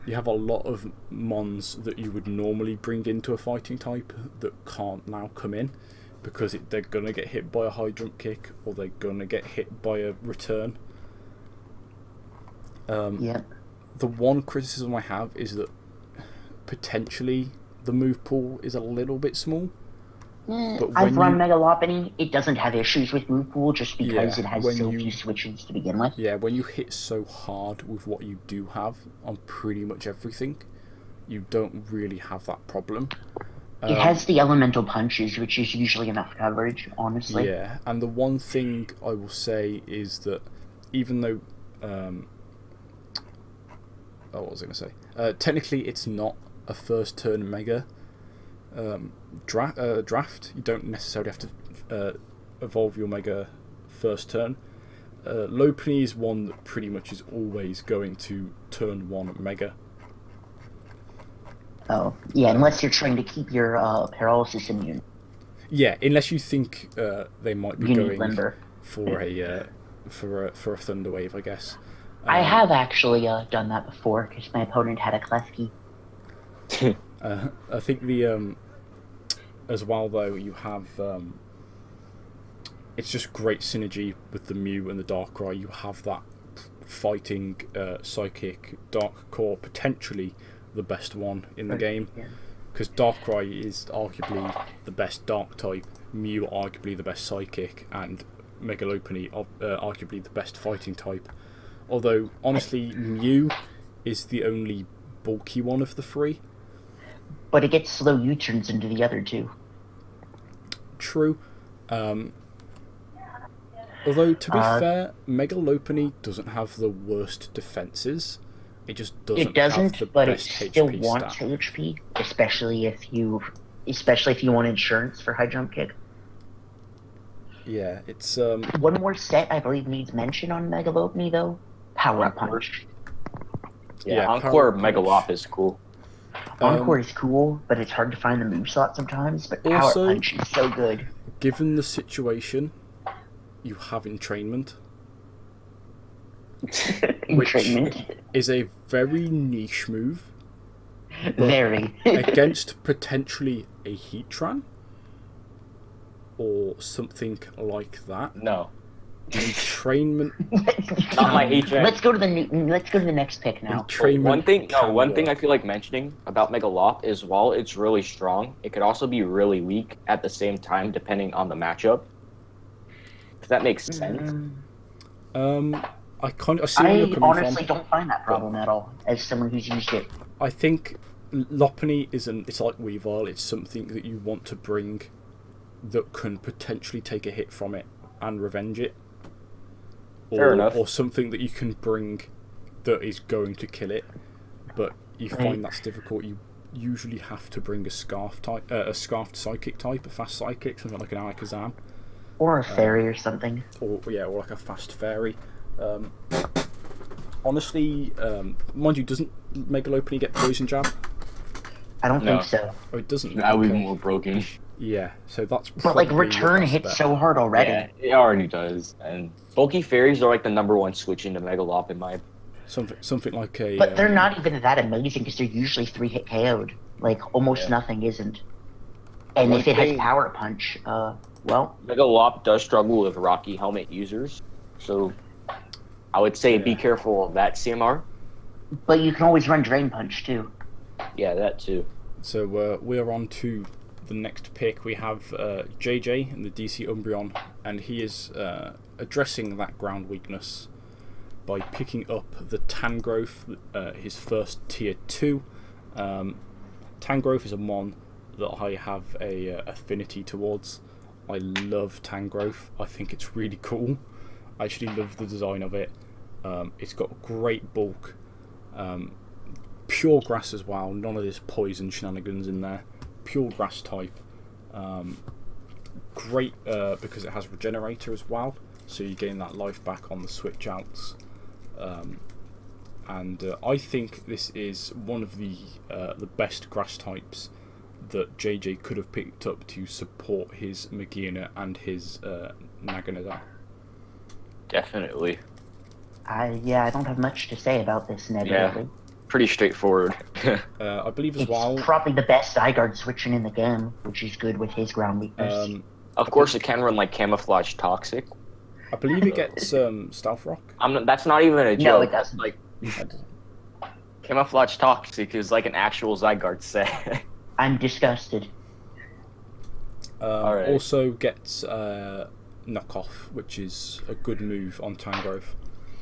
you have a lot of mons that you would normally bring into a fighting type that can't now come in because they're gonna get hit by a high jump kick or they're gonna get hit by a return. Yep. The one criticism I have is that potentially the move pool is a little bit small. But I've when run you- Mega Lopunny. It doesn't have issues with move pool just because Yeah, it has when so you- few switch-ins to begin with. Yeah, when you hit so hard with what you do have on pretty much everything, you don't really have that problem. It has the elemental punches, which is usually enough coverage, honestly. Yeah, and the one thing I will say is that even though, what was I going to say? Technically, it's not a first turn mega draft. You don't necessarily have to evolve your mega first turn. Lopunny is one that pretty much is always going to turn 1 mega. Oh, yeah, unless you're trying to keep your paralysis immune. Yeah, unless you think they might be You need going Limber. for a Thunder Wave, I guess. I have actually done that before because my opponent had a Klefki. I think the as well though you have it's just great synergy with the Mew and the Darkrai. You have that fighting psychic Dark Core, potentially the best one in the game, because Darkrai is arguably the best Dark type, Mew arguably the best psychic, and Mega Lopunny arguably the best fighting type. Although honestly, Mew is the only bulky one of the three. But it gets slow U-turns into the other two. True. Although, to be fair, Mega Lopunny doesn't have the worst defenses. It just doesn't It doesn't, have the but it best still HP wants stat. HP, especially if you want insurance for high jump kick. Yeah, it's One more set I believe needs mention on Mega Lopunny though. Power Encore? Punch. Yeah, Power Encore Punch. Megalop is cool. Encore is cool, but it's hard to find the moveset sometimes. But Power Also- Punch is so good. given the situation, you have entrainment, which Entrainment. is a very niche move Very. against potentially a Heatran or something like that. No, Entrainment, not my Heatran. Let's go to the next pick now. entrainment. One thing I work. feel like mentioning about Megalop is while it's really strong, it could also be really weak at the same time depending on the matchup. If that makes sense. I see where I you're coming honestly from. don't find that problem at all, as someone who's used it. I think Lopunny it's like Weavile. It's something that you want to bring that can potentially take a hit from it and revenge it. Fair enough. Or something that you can bring that is going to kill it, but you find that's difficult. You usually have to bring a scarfed psychic type, a fast psychic, something like an Alakazam, Or a fairy or something. or like a fast fairy. Honestly, mind you, doesn't Mega Lopunny get poison jab? I don't No. think so. Oh, it doesn't. Now Okay. we're more broken. Yeah, so that's. But like probably return your best hits bet. so hard already. Yeah, it already does. And bulky fairies are like the #1 switch into Megalop in my. Something like a. But they're not even that amazing because they're usually 3-hit KO'd. Like almost Yeah. nothing isn't. And One if it has thing- Power Punch, well, Megalop does struggle with Rocky Helmet users, so I would say be Yeah. careful of that CMR. but you can always run Drain Punch too. Yeah, that too. So we are on to the next pick. We have JJ in the DC Umbreon, and he is addressing that ground weakness by picking up the Tangrowth, his first tier 2. Tangrowth is a mon that I have a affinity towards. I love Tangrowth. I think it's really cool. I actually love the design of it. It's got great bulk. Pure grass as well, none of this poison shenanigans in there. Pure grass type. Great because it has regenerator as well, so you gain that life back on the switch outs. And I think this is one of the best grass types that JJ could have picked up to support his Magearna and his Naganadar. Definitely. Yeah, I don't have much to say about this negatively. Yeah, pretty straightforward. I believe as It's well. probably the best Zygarde switching in the game, which is good with his ground weakness. Of course, it can run like Camouflage Toxic. I believe it gets Stealth Rock. That's not even a joke. No, it doesn't. Like, Camouflage Toxic is like an actual Zygarde set. I'm disgusted. Alright. Also gets Knockoff, which is a good move on Tangrowth.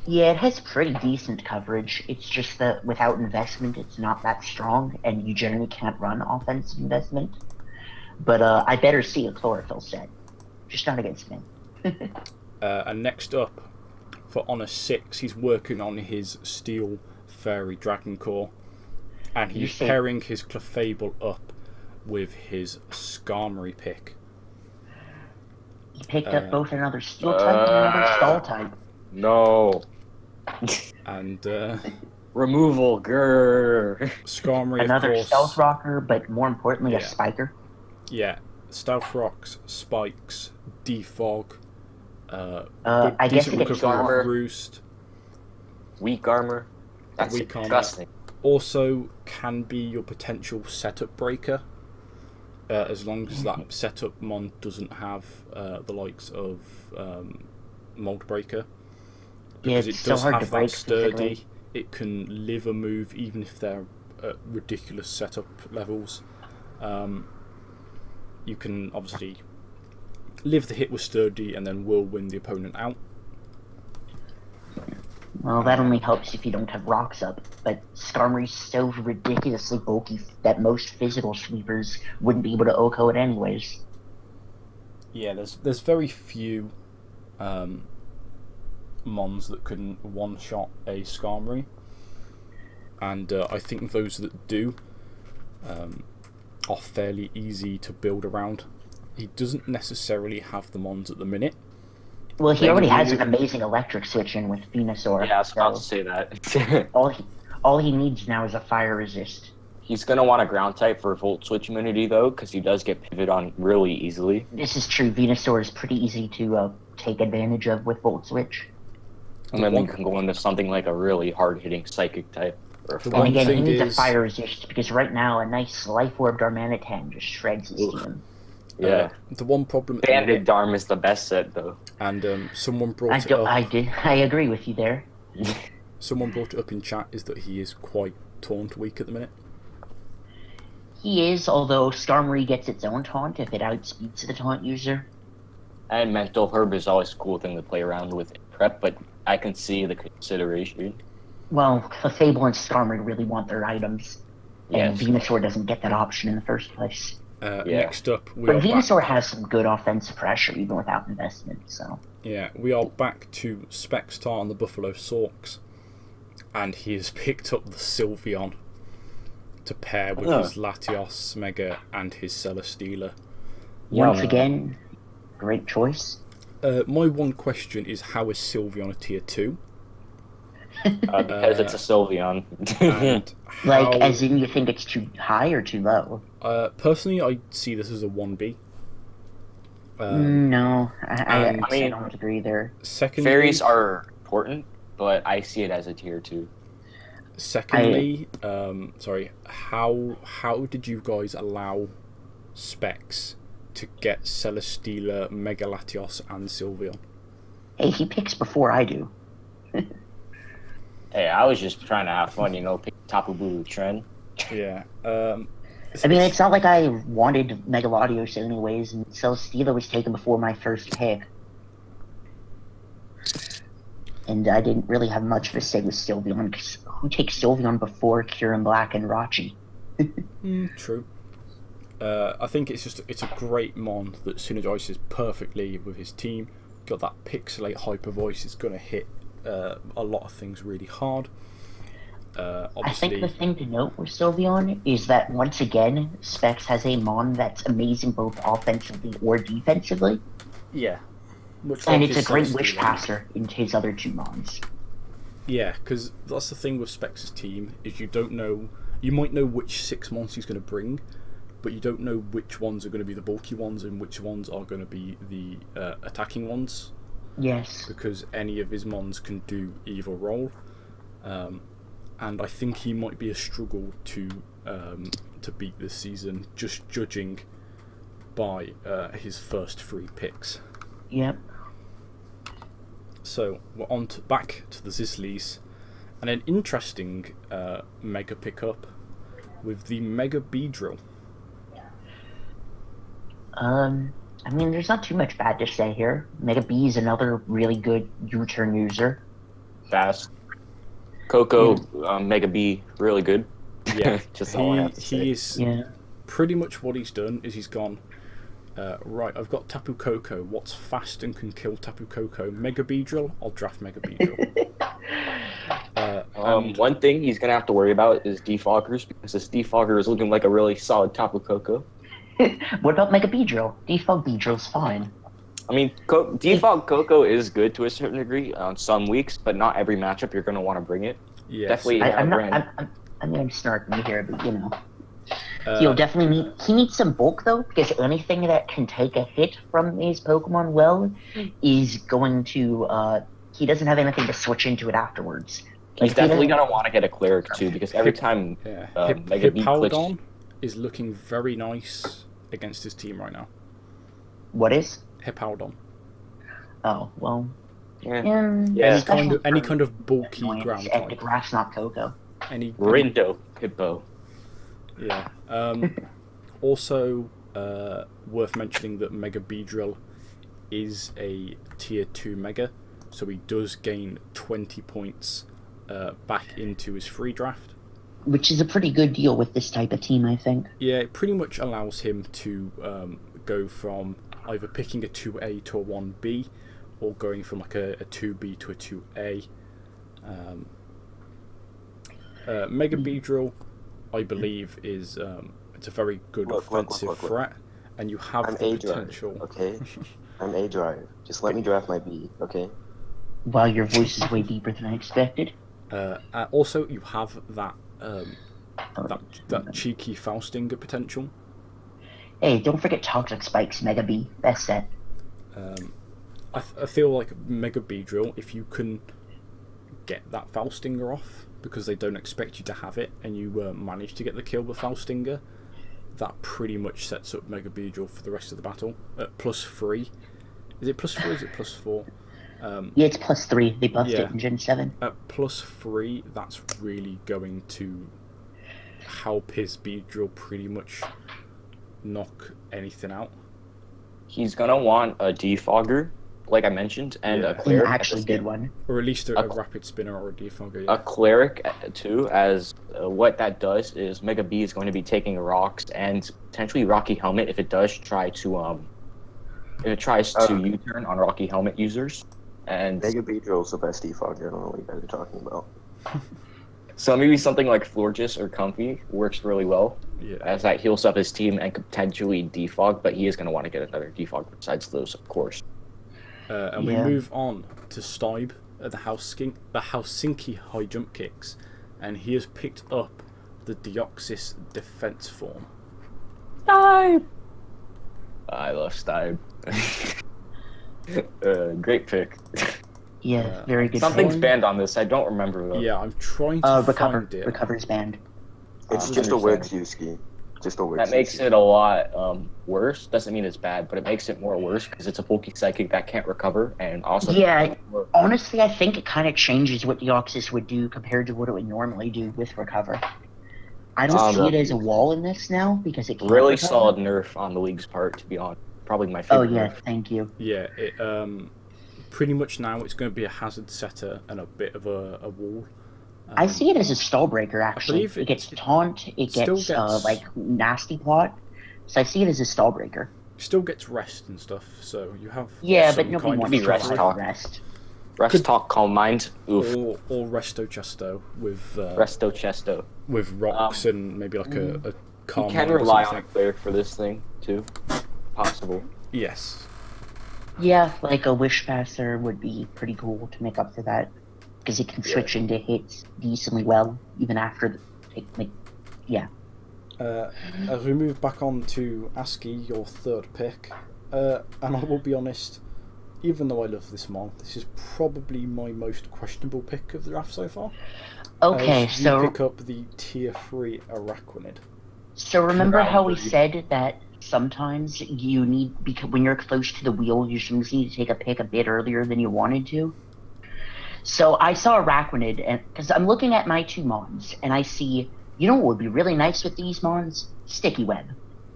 Yeah, it has pretty decent coverage. It's just that without investment, it's not that strong, and you generally can't run offensive investment. But I better see a Chlorophyll set. Just not against me. And next up, for Honor 6, he's working on his Steel Fairy Dragon Core, and he's pairing his Clefable up with his Skarmory pick. He picked up both another Steel type and another Stall type. No. And Removal, grrr. Skarmory, Another of course. Stealth Rocker, but more importantly, a Spiker. Yeah, Stealth Rocks, Spikes, Defog. I guess it gets armor. Roost. Weak armor. That's Weak armor. disgusting. Also can be your potential setup breaker, as long as that setup mon doesn't have the likes of Mold Breaker. Because it's it does so hard have to break that sturdy, physically. it can live a move even if they're at ridiculous setup levels. You can obviously live the hit with sturdy and then will win the opponent out. Well, that only helps if you don't have rocks up, but Skarmory's so ridiculously bulky that most physical sweepers wouldn't be able to OHKO it anyways. Yeah, there's very few mons that can one-shot a Skarmory, and I think those that do are fairly easy to build around. He doesn't necessarily have the mons at the minute. Well, he already has an amazing electric switch in with Venusaur. Yeah, I was about to say that. all he needs now is a fire resist. He's going to want a ground type for Volt Switch immunity, though, because he does get pivot on really easily. This is true. Venusaur is pretty easy to take advantage of with Volt Switch. And then you can go into something like a really hard-hitting Psychic type. Or And again, he needs a fire resist, because right now a nice Life Orb Darmanitan just shreds his team. Yeah. The one problem... Banded Darm is the best set, though. And someone brought it up... I agree with you there. Someone brought it up in chat, is that he is quite taunt weak at the minute. He is, although Skarmory gets its own taunt if it outspeeds the taunt user. And Mental Herb is always a cool thing to play around with in prep, but I can see the consideration. Well, Clefable and Skarmory really want their items, and Venusaur doesn't get that option in the first place. Next up, but Venusaur has some good offensive pressure even without investment, so... Yeah, we are back to Spextar on the Buffalo Sorks, and he has picked up the Sylveon to pair with his Latios Mega and his Celesteela. Once again, great choice. My one question is, how is Sylveon a tier 2? Because it's a Sylveon. Like, as in you think it's too high or too low? Personally, I see this as a 1B. No, I don't agree there. Secondly, fairies are important, but I see it as a tier 2. Secondly, sorry, how did you guys allow Specs to get Celesteela, Mega Latios, and Sylveon? Hey, he picks before I do. Hey, I was just trying to have fun, you know, pick Tapu Bulu trend. Yeah. I mean, it's not like I wanted Megalodios anyways, and Celesteela was taken before my first pick. And I didn't really have much of a say with Sylveon, because who takes Sylveon before Kieran Black and Rachi? True. I think it's a great mon that synergizes perfectly with his team. Got that pixelate hyper voice. It's going to hit a lot of things really hard. I Obviously, think the thing to note with Sylveon is that once again, Specs has a mon that's amazing both offensively or defensively, yeah. Much and like it's a his great Celesteela. wish passer into his other two mons. Yeah, because that's the thing with Specs' team is you don't know. You might know which 6 mons he's going to bring, but you don't know which ones are going to be the bulky ones and which ones are going to be the attacking ones. Yes. Because any of his mons can do either role. And I think he might be a struggle to beat this season, just judging by his first 3 picks. Yep. So we're on back to the Zisleys, and an interesting mega pickup with the Mega Beedrill. I mean, there's not too much bad to say here. Mega B is another really good U-turn user. Fast. Coco, Mega B, really good. Yeah, Just all I have to say. he is Yeah. pretty much what he's done is he's gone. Right, I've got Tapu Koko. What's fast and can kill Tapu Koko? Mega Beedrill? I'll draft Mega Beedrill. And One thing he's going to have to worry about is defoggers, because this defogger is looking like a really solid Tapu Koko. What about Mega Beedrill? Defog Beedrill's fine. I mean, defog Coco is good to a certain degree on some weeks, but not every matchup you're going to want to bring it. yes. Definitely. I'm snarking here, but you know. He'll definitely need. He needs some bulk though, because anything that can take a hit from his Pokemon well is going to. He doesn't have anything to switch into it afterwards. He's definitely going to want to get a cleric too, because every time Mega B clicks, Hippowdon is looking very nice against his team right now. What is? Hippowdon. Oh well. Yeah. Any kind of bulky annoyance, ground and the type. grass, not Coco. Rindo Hippo. Yeah. Also, worth mentioning that Mega Beedrill is a tier 2 Mega, so he does gain 20 points back into his free draft. Which is a pretty good deal with this type of team, I think. Yeah, it pretty much allows him to go from either picking a 2A to a 1B, or going from like a 2B to a 2A. Mega Beedrill, I believe, is it's a very good offensive threat, and you have the potential. Okay, I'm A drive. Just let me draft my B, okay? Wow, your voice is way deeper than I expected. Also, you have that that cheeky Faustinger potential. Hey, don't forget Toxic Spikes, Mega B. Best set. I feel like Mega Beedrill, if you can get that Faustinger off, because they don't expect you to have it, and you manage to get the kill with Faustinger, that pretty much sets up Mega Beedrill for the rest of the battle at +3. Is it +3 or is it +4? Yeah, it's +3. They buffed yeah. it in Gen 7. At +3, that's really going to help his Beedrill pretty much knock anything out. He's going to want a defogger, like I mentioned, and a An cleric. actually good one. Or at least a rapid spinner or a defogger. A cleric too, as what that does is Mega B is going to be taking rocks and potentially Rocky Helmet if it does try to U-turn on Rocky Helmet users. And Mega Beedrill is the best defogger. I don't know what you guys are talking about. so maybe something like Florges or Comfy works really well, as that heals up his team and could potentially defog, but he is going to want to get another defog besides those, of course. And we move on to Stibe at the Helsinki High Jump Kicks, and he has picked up the Deoxys Defense form. Stibe! I love Stibe. Great pick. Yeah, very good. Something's form. banned on this. I don't remember though. Yeah, I'm trying to find it. Recover's banned. It's just a wig ski. Just a wig. That makes it a lot worse. Doesn't mean it's bad, but it makes it more worse because it's a bulky psychic that can't recover, and also. Yeah, honestly, I think it kind of changes what Deoxys would do compared to what it would normally do with recover. I don't see Um, it as a wall in this now because it can't Really recover. solid nerf on the league's part, to be honest. Probably my Oh favorite yeah, nerf. thank you. Yeah, it pretty much now it's going to be a hazard setter and a bit of a wall. I see it as a stall breaker actually. believe It gets it taunt, it still gets gets- like nasty plot. So I see it as a stall breaker. Still gets rest and stuff, so you have Yeah, some but nobody kind wants of to rest rest. talk. Rest. Rest Could- talk, calm mind. Oof. or resto chesto with Resto chesto. with rocks and maybe like a You calm can mind or rely on a something. cleric for this thing, too. Possible. Yes. Yeah, like a wish passer would be pretty cool to make up for that, because it can switch into hits decently well even after yeah. As we move back on to ASCII, your third pick, and I will be honest, even though I love this mon, this is probably my most questionable pick of the draft so far. Okay, As you so pick up the tier 3 Araquanid. so remember how we said that sometimes you need, because when you're close to the wheel, you sometimes need to take a pick a bit earlier than you wanted to. So I saw Araquanid, and because I'm looking at my two mons, and I see, you know what would be really nice with these mons? Sticky Web.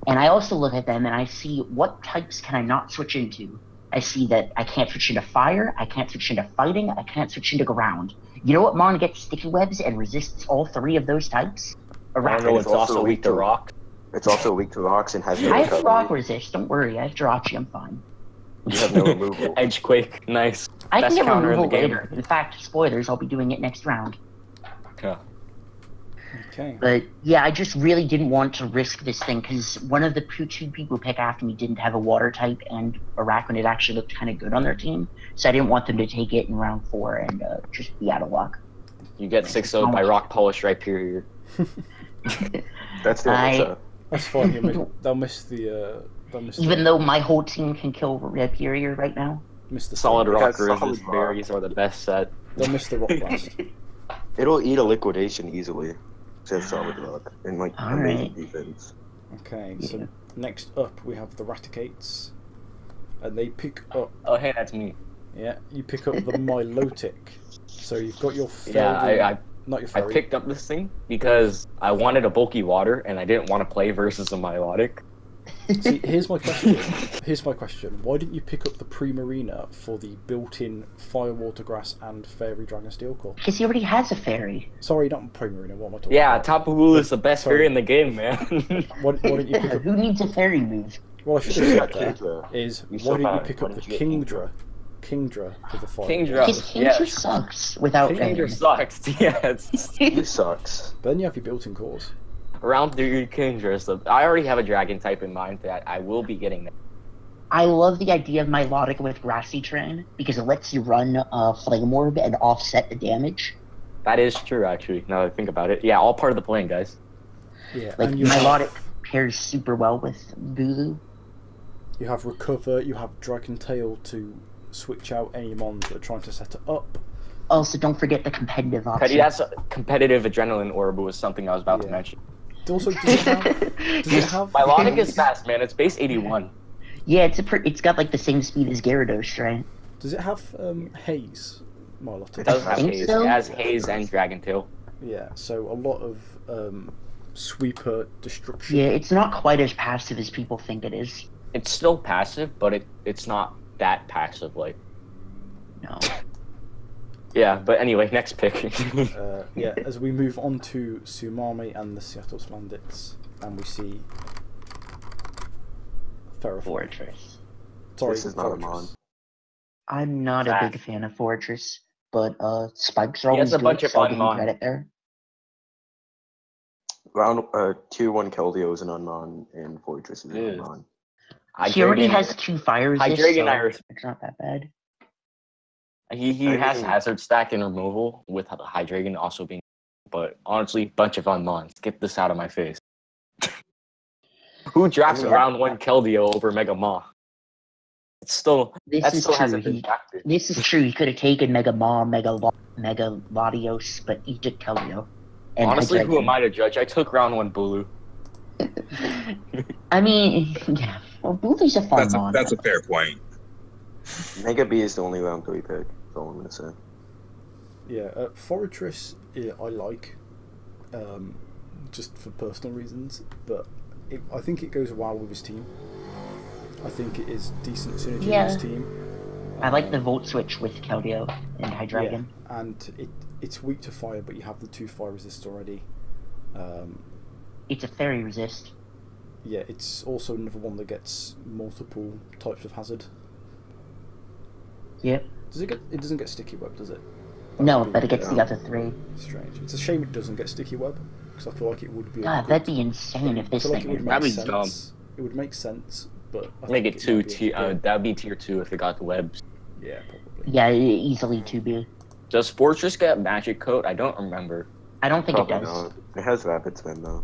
And I also look at them and I see what types can I not switch into. I see that I can't switch into fire, I can't switch into fighting, I can't switch into ground. You know what mon gets sticky webs and resists all three of those types? I know Araquanid. it's also weak to rock. It's also weak to rocks and has no I have recovery. rock resist, don't worry, I have Jirachi, I'm fine. You have no removal. Edgequake, nice. I can Best get counter in the removal game. later. In fact, spoilers, I'll be doing it next round. Yeah. Okay. But yeah, I just really didn't want to risk this thing because one of the two people who picked after me didn't have a water type, and Araquanid actually looked kind of good on their team. So I didn't want them to take it in round 4 and just be out of luck. You get 6-0 by rock polish Rhyperior. That's the I- answer. That's fine. They'll miss the. Even though my whole team can kill Rhyperior right now. miss the Solid It rock has solid resist rock. berries are the best set. They'll miss the rock blast. It'll eat a liquidation easily. Says solid rock and like amazing Alright. defense. Okay. Yeah. So next up we have the Raticates, and they pick up. Oh, hey, that's me. Yeah, you pick up the Milotic. So you've got your fairy, Yeah, not your I fairy. picked up this thing because I wanted a bulky water and I didn't want to play versus a Milotic. See, here's my question. Here's my question. Why didn't you pick up the Primarina for the built-in Fire, Water, Grass, and Fairy Dragon Steel Core? Because he already has a fairy. Sorry, not Primarina. What am I talking Yeah, about? Tapu Bulu is the best Sorry. fairy in the game, man. Why didn't you pick up? Who needs a fairy move? What I should You have should said have there Kingdra. is You why so didn't you bad. pick Why up the didn't you get Kingdra for the Fire? Kingdra. Because Kingdra yeah. sucks without Kingdra Fairy. sucks. Yes. He sucks. But then you have your built-in cores. Round 3 Kingdra. So I already have a dragon type in mind that I will be getting that. I love the idea of Milotic with Grassy Train because it lets you run Flame Orb and offset the damage. That is true, actually, now that I think about it. Yeah, all part of the plan, guys. Yeah, Like and you Milotic pairs super well with Bulu. You have Recover, you have Dragon Tail to switch out any mons that are trying to set it up. Also, don't forget the competitive option. That's a competitive adrenaline orb was something I was about to Yeah. mention. Also, does it have Milotic is fast, man. It's base 81. Yeah, it's got like the same speed as Gyarados, right? Does it have Haze, Milotic? It does have think haze. so. It has haze and dragon tail. Yeah, so a lot of sweeper destruction. Yeah, it's not quite as passive as people think it is. It's still passive, but it's not that passive. Like, No. yeah. But anyway, next pick. Yeah, as we move on to Sumami and the Seattle Slandits, and we see Ferroforge. Fortress. Sorry, This is not a Fortress. mon. I'm not a Fact. big fan of Fortress, but spikes are He has always a good, bunch of so I'll give him unmon. credit there. Round 2-1 Keldeo is an unmon and Fortress is an Yeah. unmon. He already Hydreigon- has 2 fire resist, Hydreigon so Iris. it's not that bad. He I has mean- hazard stack and removal with the Hydreigon also being, but honestly, bunch of unmons. Get this out of my face. Who drafts Yeah. round 1 Keldeo over Mega Maw? It's still This that is still true. hasn't been factored. This is true. He could have taken Mega Maw, Mega Latios, but he took Keldeo. And Honestly, who Hydreigon. am I to judge? I took round 1 Bulu. I mean, yeah. Well, Bulu's a fun mon. That's a fair point. Mega B is the only round 3 pick. That's all I'm gonna say. Yeah, Fortress, yeah, I like. just for personal reasons, but I think it goes well with his team. I think it is decent synergy Yeah. with his team. I like the Volt Switch with Keldeo and Hydreigon. Yeah, and it's weak to fire, but you have the 2 fire resist already. It's a Fairy Resist. Yeah, it's also another one that gets multiple types of hazard. Yep. Does it get? It doesn't get Sticky Web, does it? No, but it gets the other 3. Strange. It's a shame it doesn't get Sticky Web, because I feel like it would be. God, that'd be insane if I this feel like thing it would was make That'd be dumb. sense. It would make sense, but I Make think it 2 might be tier. a bit- That'd be tier 2 if it got the webs. Yeah, probably. Yeah, easily 2B. Does Fortress get Magic Coat? I don't remember. I don't think Probably it does. not. It has Rapid Spin though.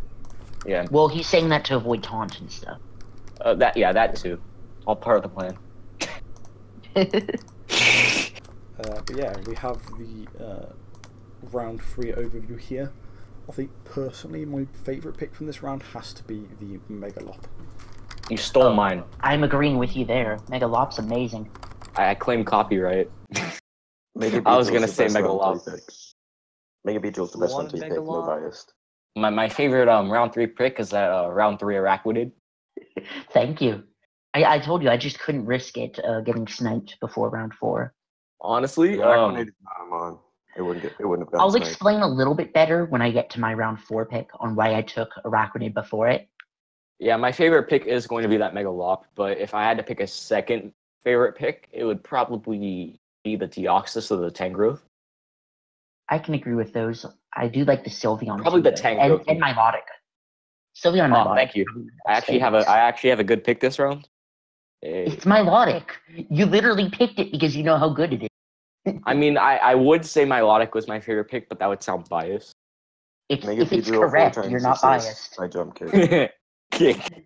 Yeah, Well, he's saying that to avoid taunt and stuff. that too. All part of the plan. But yeah, we have the round 3 overview here. I think personally my favourite pick from this round has to be the Megalop. You stole mine. I'm agreeing with you there. Megalop's amazing. I claim copyright. Mega I was Beedrill's gonna the say best round Megalop. 3 pick. Mega Beedrill's the best One round 3 pick, no Megalop? biased. My favorite round 3 pick is that round 3 Araquanid. Thank you. I told you I just couldn't risk it getting sniped before round 4. Honestly, The Araquanid is not a mon. It wouldn't have gotten I'll sniped. explain a little bit better when I get to my round 4 pick on why I took Arachnid before it. yeah, my favorite pick is going to be that Megalop, but if I had to pick a second favorite pick, it would probably be the Deoxys or the Tangrowth. I can agree with those. I do like the Sylveon. Probably too, the though. Tangrowth. And Milotic. Sylveon and Oh, Milotic. thank you. I actually have a good pick this round. It's Milotic. You literally picked it because you know how good it is. I mean, I would say Milotic was my favorite pick, but that would sound biased. Mega If it's Beedrill 4 correct, times you're not assist. biased. I jump kick. Kick.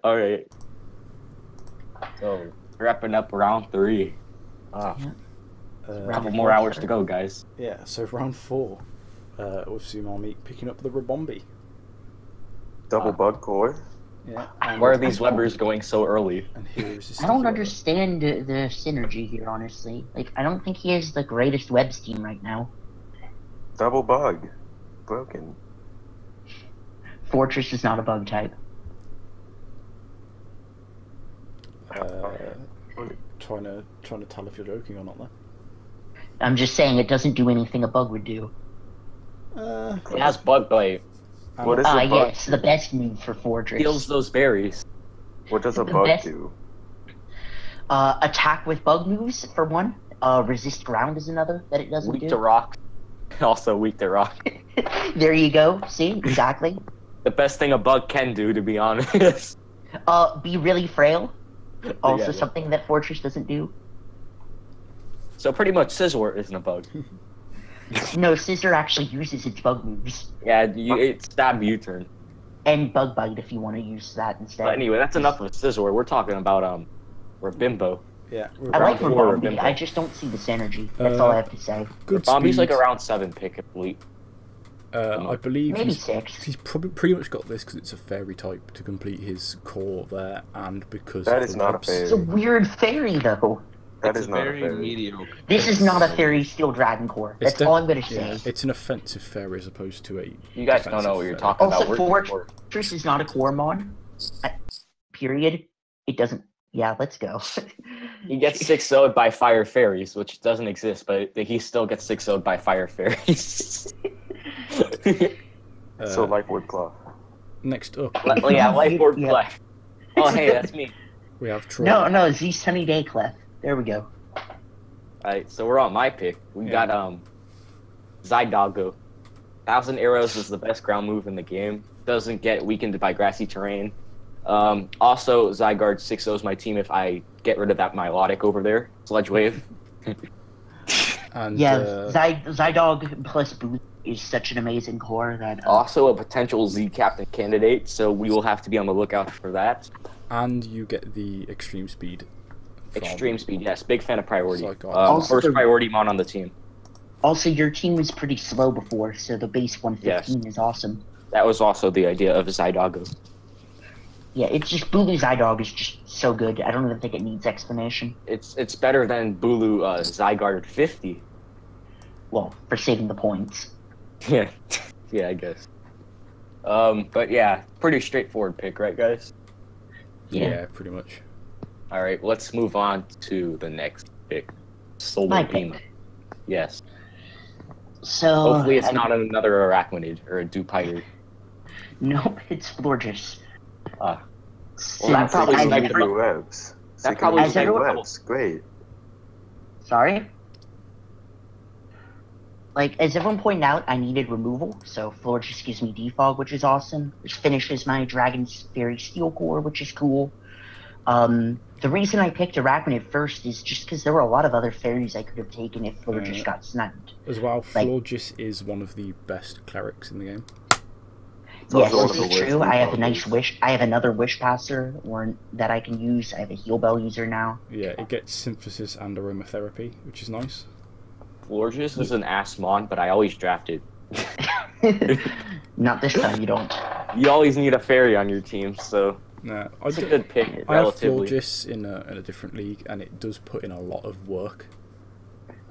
All right. So wrapping up round 3. A couple more hours to go, guys. Yeah, so round 4 with Tsunami picking up the Rabombi. Double Bug Core. Yeah. Why are these Webbers going so early? And here's his I don't Sticky Web. understand the synergy here, honestly. Like, I don't think he has the greatest webs team right now. Double Bug. Broken. Fortress is not a bug type. Trying to tell if you're joking or not there. I'm just saying it doesn't do anything a bug would do. It has Bug Bite. What is a bug? Yes, the best move for Fortress. Steals those berries. What does a The bug best- do? Attack with bug moves, for one. Resist ground is another that it doesn't Weak do. to rock. Also weak to rock. There you go. See? Exactly. The best thing a bug can do, to be honest. Be really frail. Also Yeah. something that Fortress doesn't do. So pretty much Scizor isn't a bug. No, Scissor actually uses its bug moves. Yeah, it's stab U-turn. And Bug Bite if you want to use that instead. But anyway, that's enough of Scizor. We're talking about Rabimbo. Yeah. I like round 4 or Rabombi. Bimbo. I just don't see the synergy. That's all I have to say. Good Bombi's speed. like a round 7 pick, I believe. I believe Maybe he's 6. probably pretty much got this because it's a fairy type to complete his core there, and because That of is the not a webs. fairy. It's a weird fairy, though. That It's is not a very fairy. mediocre. This is not a fairy Steel Dragon Core. It's That's all I'm gonna say. Yeah, it's an offensive fairy as opposed to a. You guys don't know what you're talking Also, about. Fortress is not a core mon. Period. It doesn't. Yeah, let's go. He gets 6-0'd by Fire Fairies, which doesn't exist, but he still gets 6-0'd by Fire Fairies. So like Woodclaw. Next up, Yeah, Lightboard Yeah. Clef. Oh, hey, that's me. we have Troy. No, Z Sunny Day Clef. There we go. Alright, so we're on my pick. We Yeah. got Zydago. 1,000 Arrows is the best ground move in the game. Doesn't get weakened by grassy terrain. Also, Zygarde 6-0's my team if I get rid of that Milotic over there. Sludge Wave. And Yeah, Zydog plus Boost is such an amazing core that. Also a potential Z captain candidate, so we will have to be on the lookout for that. and you get the extreme speed. from- Extreme speed, yes. Big fan of priority. Zygarde. Also First the- priority mon on the team. Also, your team was pretty slow before, so the base 115 is awesome. That was also the idea of Zydago. Yeah, it's just Bulu Zydog is just so good. I don't even think it needs explanation. It's better than Bulu Zygarde 50. Well, for saving the points. Yeah. Yeah, I guess. But yeah, pretty straightforward pick, right, guys? Yeah. pretty much. All right, let's move on to the next pick. Solar My Beam. pick. Yes. So Hopefully, it's not another arachnid or a dupiter. Nope, it's Florges. Well, Since that probably as sniped every- him. webs. That probably As sniped everyone- him. webs. Great. Sorry? Like, as everyone pointed out, I needed removal, so Florges gives me defog, which is awesome, which finishes my Dragon's Fairy Steel Core, which is cool. The reason I picked Arachnid first is just because there were a lot of other fairies I could have taken if Florges got sniped. As well, Like- Florges is one of the best clerics in the game. Yes, also one of this the is worst true. I have a defog nice moves. wish. I have another wish passer that I can use. I have a heal bell user now. Yeah, it gets synthesis and aromatherapy, which is nice. Florges is an ass mon, but I always drafted. Not this time, you don't. You always need a fairy on your team, so Nah, it's a good pick, I have relatively. Florges in a different league, and it does put in a lot of work.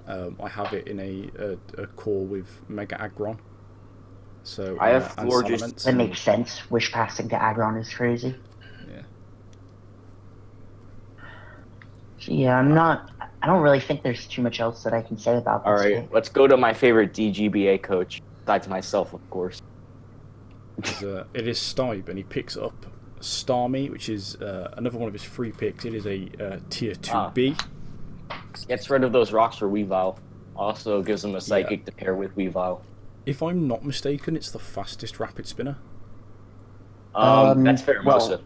I have it in a core with Mega Aggron. So I have and Florges- Salamence. That makes sense. Wish passing to Aggron is crazy. Yeah. So yeah, I don't really think there's too much else that I can say about this. All right, pick. let's go to my favorite DGBA coach, besides myself, of course. It is Stibe, and he picks up Starmie, which is another one of his free picks. It is a tier 2B. Gets rid of those rocks for Weavile. Also gives him a psychic to pair with Weavile. If I'm not mistaken, it's the fastest rapid spinner. That's Pheromosa.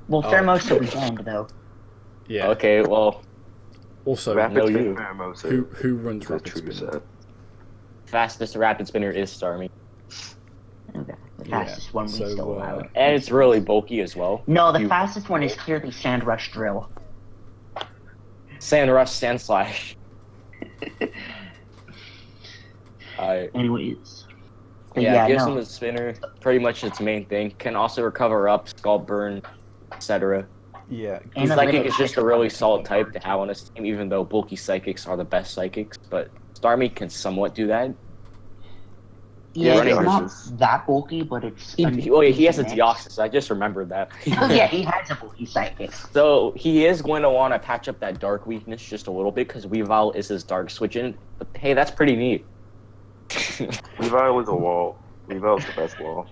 Well, Oh. Pheromosa was banned though. Yeah. Okay, well, Also, Rapid no, spin you. Pheromosa who runs is a rapid true spinner? set. fastest rapid spinner is Starmie. Okay, the Yeah, fastest one we so, still allowed. And it's really bulky as well. No, the you- fastest one is clearly Sand Rush Drill. Sand Rush, Sand Slash. Anyways. But Yeah, gives no. him a spinner. Pretty much its main thing. Can also recover up, Scald Burn, etc. Yeah. And Psychic Analytics is just a really solid type to have on his team, even though bulky psychics are the best psychics. But Starmie can somewhat do that. Yeah, running it's not versus- that bulky, but it's. He has a decent mix. Deoxys. I just remembered that. Oh yeah, he has a bulky psychic. So he is going to want to patch up that dark weakness just a little bit because Weavile is his dark switch in. But hey, that's pretty neat. Weavile is a wall. Weavile's the best wall.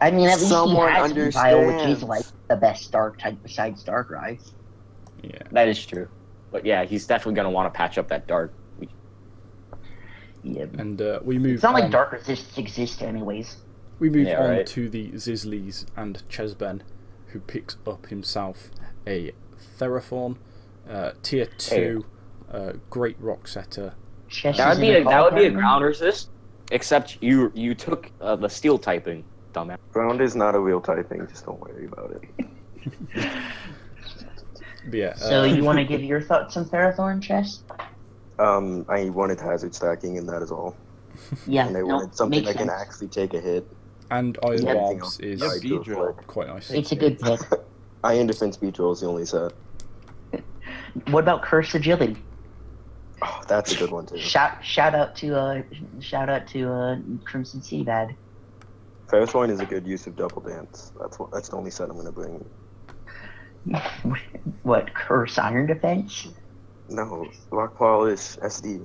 I mean, at least Someone he has Weavile, which is understands. like the best dark type besides Darkrai. Yeah. That is true. But yeah, he's definitely going to want to patch up that dark. Yeah. And we move It's not like on. dark resists exist anyways. We move Yeah, on right. to the Zizleys and Chesben, who picks up himself a Theraphorn, tier 2, great rock setter. Chess That is would in be the that would be a ballpark. ground resist, except you took the steel typing, dumbass. Ground is not a real typing, just don't worry about it. But yeah, So you want to give your thoughts on Ferrothorn, Chess? I wanted hazard stacking, and that is all. Yeah, And I no, wanted something makes that can sense. actually take a hit. and Iron Yeah. Barbs is I do Beedrill. like- quite nice. It's a good pick. Iron Defense Beedrill is the only set. What about Curse Agility? Oh, that's a good one too. Shout out to Crimson Seabad. Ferrothorn is a good use of Double Dance. That's the only set I'm gonna bring. What, Curse Iron Defense? No, Rockfall is SD.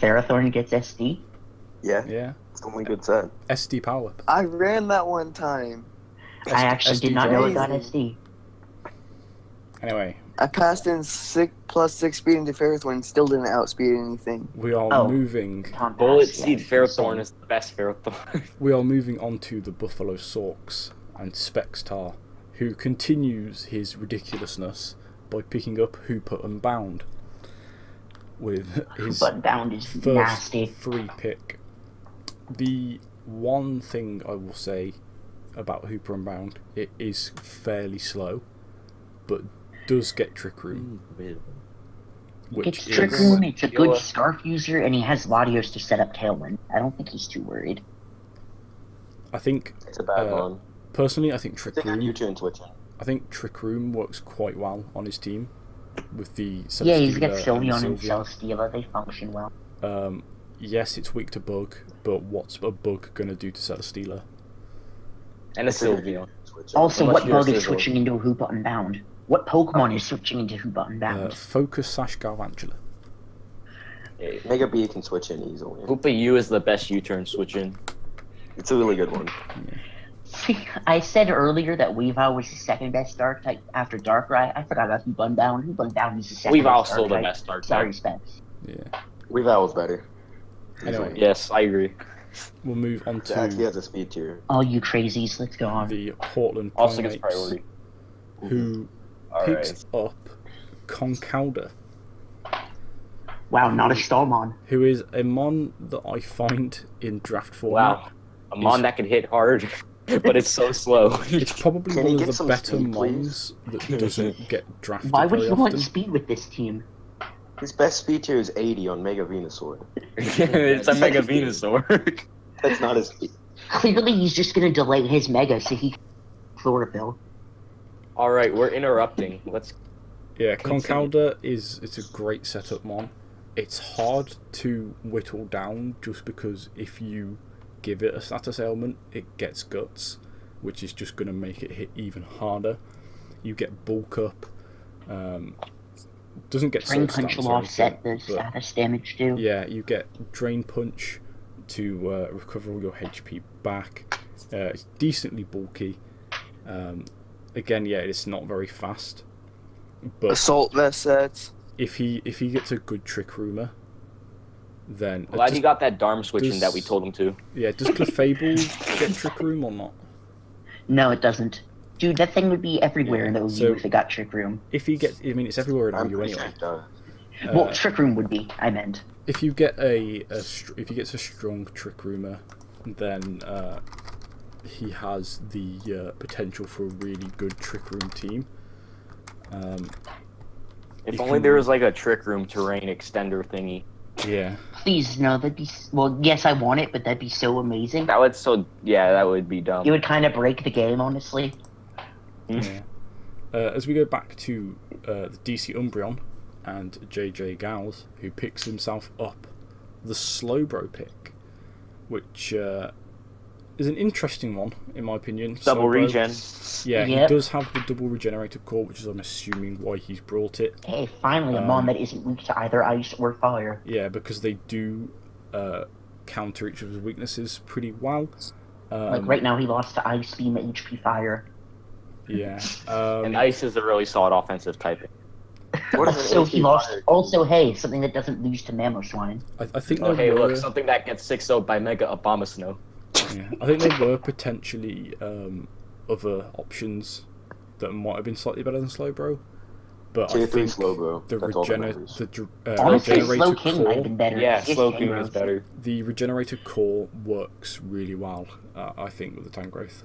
Ferrothorn gets SD? Yeah, Yeah, it's the only good set. SD power. I ran that one time. I actually did not know it got Crazy. SD. Anyway, I passed in 6+6 speed into Ferrothorn and still didn't outspeed anything. we are Oh. moving. Compass, Bullet yeah, Seed it's Ferrothorn insane. is the best Ferrothorn. We are moving on to the Buffalo Sorks and Spextar, who continues his ridiculousness by picking up Hooper Unbound with his But Bound is first nasty. free pick. The one thing I will say about Hooper Unbound, it is fairly slow, but does get Trick Room, which It's is Trick Room, it's a good Yoa. Scarf user, and he has Latios to set up Tailwind. I don't think he's too worried. I think It's a bad Uh, one. personally, I think Trick It's a good Room. U-turn switching. I think Trick Room works quite well on his team with the Yeah, he's got Celesteela and Sylveon and Sylveon. Celesteela, they function well. yes, it's weak to bug, but what's a bug gonna do to Celesteela? And a Sylveon. Also, Unless what you're bug is Sizzle. switching into Hoopa Unbound? What Pokemon is switching into Hoopa Unbound? Focus Sash Galvantula. Mega B can switch in easily. Hoopa U is the best U-turn switch in. It's a really good one. See, I said earlier that Weavile was the second best Dark type after Darkrai. I forgot about Hoopa Unbound. Hoopa Unbound is the second Weavile's best still Dark the type. best Dark Sorry, type. Spence. Yeah. Weavile was better. Anyway, Yes, I agree. we'll move on Zach, he to has a speed tier. All you crazies, let's go on. the Portland Also gets Primates, priority. who Alright. picks up Conkeldurr, Wow, not a Stallmon. who is a mon that I find in draft format. Wow. A mon that can hit hard, but it's so slow. It's probably Can one he of get the some better speed, mons please? that doesn't get drafted Why would very you want often. speed with this team? His best speed tier is 80 on Mega Venusaur. It's a Mega Venusaur. That's not his speed. Clearly, he's just gonna delay his Mega so he can chlorophyll. Alright, we're interrupting. Let's Yeah, Continue. Conkeldurr it's a great setup mon. It's hard to whittle down just because if you give it a status ailment, it gets guts, which is just going to make it hit even harder. You get bulk up. Doesn't get Drain soul Punch stance will or offset the anything, but status damage too. yeah, you get Drain Punch to recover all your HP back. It's decently bulky. Again, yeah, it's not very fast, but Assault vest sets. if he gets a good Trick Rumor, then glad does, he got that Darm switch in does- that we told him to. yeah. Does Clefable get Trick Room or not? No, it doesn't. Dude, that thing would be everywhere Yeah, in OU so- if it got Trick Room. If he gets, I mean, it's everywhere in I'm OU pretty sure anyway. it does. Well, Trick Room would be, I meant. If you get if he gets a strong Trick Rumor, then he has the potential for a really good Trick Room team. If You only can- there was like a Trick Room terrain extender thingy. Yeah, Please, no, that'd be... Well, yes, I want it, but that'd be so amazing. That would that would be dumb. It would kind of break the game, honestly. yeah. As we go back to the DC Umbreon and JJ Gals, who picks himself up the Slowbro pick, which is an interesting one in my opinion. Double Slowbro, regen. Yeah, Yep. he does have the double regenerated core, which is I'm assuming why he's brought it. Hey, finally, a mon that isn't weak to either ice or fire. Yeah, because they do counter each other's weaknesses pretty well. Like, right now, he lost to Ice Beam, HP Fire. Yeah. And Ice is a really solid offensive typing. What is Also, an he HP lost... fire? Also, hey, something that doesn't lose to Mamoswine. I think Oh, there hey, were, look, something that gets 6-0 by Mega Abomasnow. yeah, I think there were potentially other options that might have been slightly better than Slowbro, but Tier I 3 think Slowbro. the That's all that matters. Honestly, Slow regenerated King might have core, been better. Yeah, Yes, Slow King Tangrowth. is better. the regenerated core works really well. I think with the Tangrowth.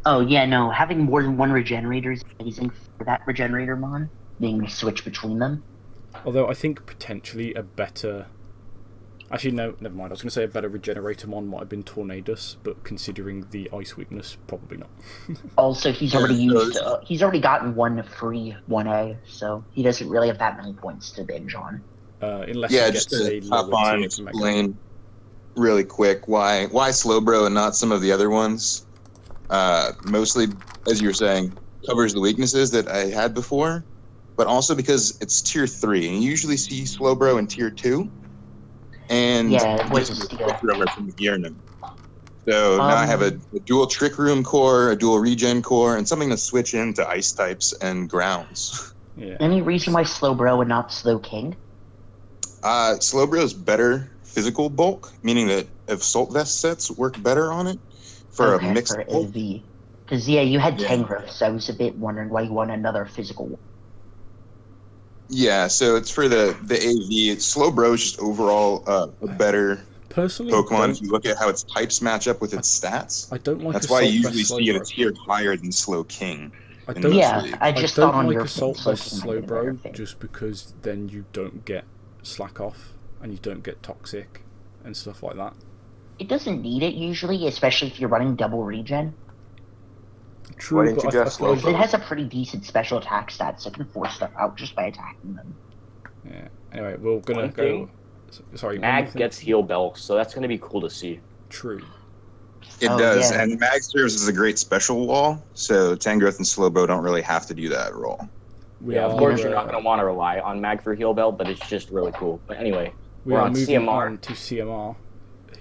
Oh, yeah, no, having more than one regenerator is amazing for that regenerator mon, being able to switch between them. Although I think potentially a better. Actually, no, never mind. I was going to say a better regenerator mon might have been Tornadus, but considering the ice weakness, probably not. Also, he's already Yeah, used, he's already gotten one free 1A, so he doesn't really have that many points to binge on. Unless Yeah, he just gets to a hop lower on and tier Mega. explain really quick why Slowbro and not some of the other ones. Mostly, as you were saying, covers the weaknesses that I had before, but also because it's tier 3, and you usually see Slowbro in tier 2. And Yeah, it was this a is steal. Trick Room from the gear now. So now I have a dual Trick Room core, a dual Regen core, and something to switch into ice types and grounds. Yeah. Any reason why Slowbro and not Slow King? Slowbro's better physical bulk, meaning that Assault Vest sets work better on it for a mixed for bulk. AV. Because, yeah, you had Yeah. Tangrowth, so I was a bit wondering why you want another physical one. Yeah, so it's for the AV. Slowbro is just overall a better Personally, Pokemon if you look at how its types match up with its stats. I don't like That's why you Assault usually Vest see it a Slowbro. tier higher than Slow King. I in don't, most Yeah, leagues. I I just don't thought on like your Assault Slow Vest King might have been a better Slowbro pick. just because then you don't get Slack Off and you don't get Toxic and stuff like that. It doesn't need it usually, especially if you're running double regen. True, didn't but you I just feel slow like, It has a pretty decent special attack stat, so it can force stuff out just by attacking them. yeah. Anyway, we're gonna One go thing- Sorry, Mag gets heal bell, so that's going to be cool to see. True. It Oh, does, yeah. and Mag serves as a great special wall, so Tangrowth and Slowbro don't really have to do that role. Yeah, of course you're not going to want to rely on Mag for heal bell, but it's just really cool. But anyway, we we're are on moving CMR. on to CMR,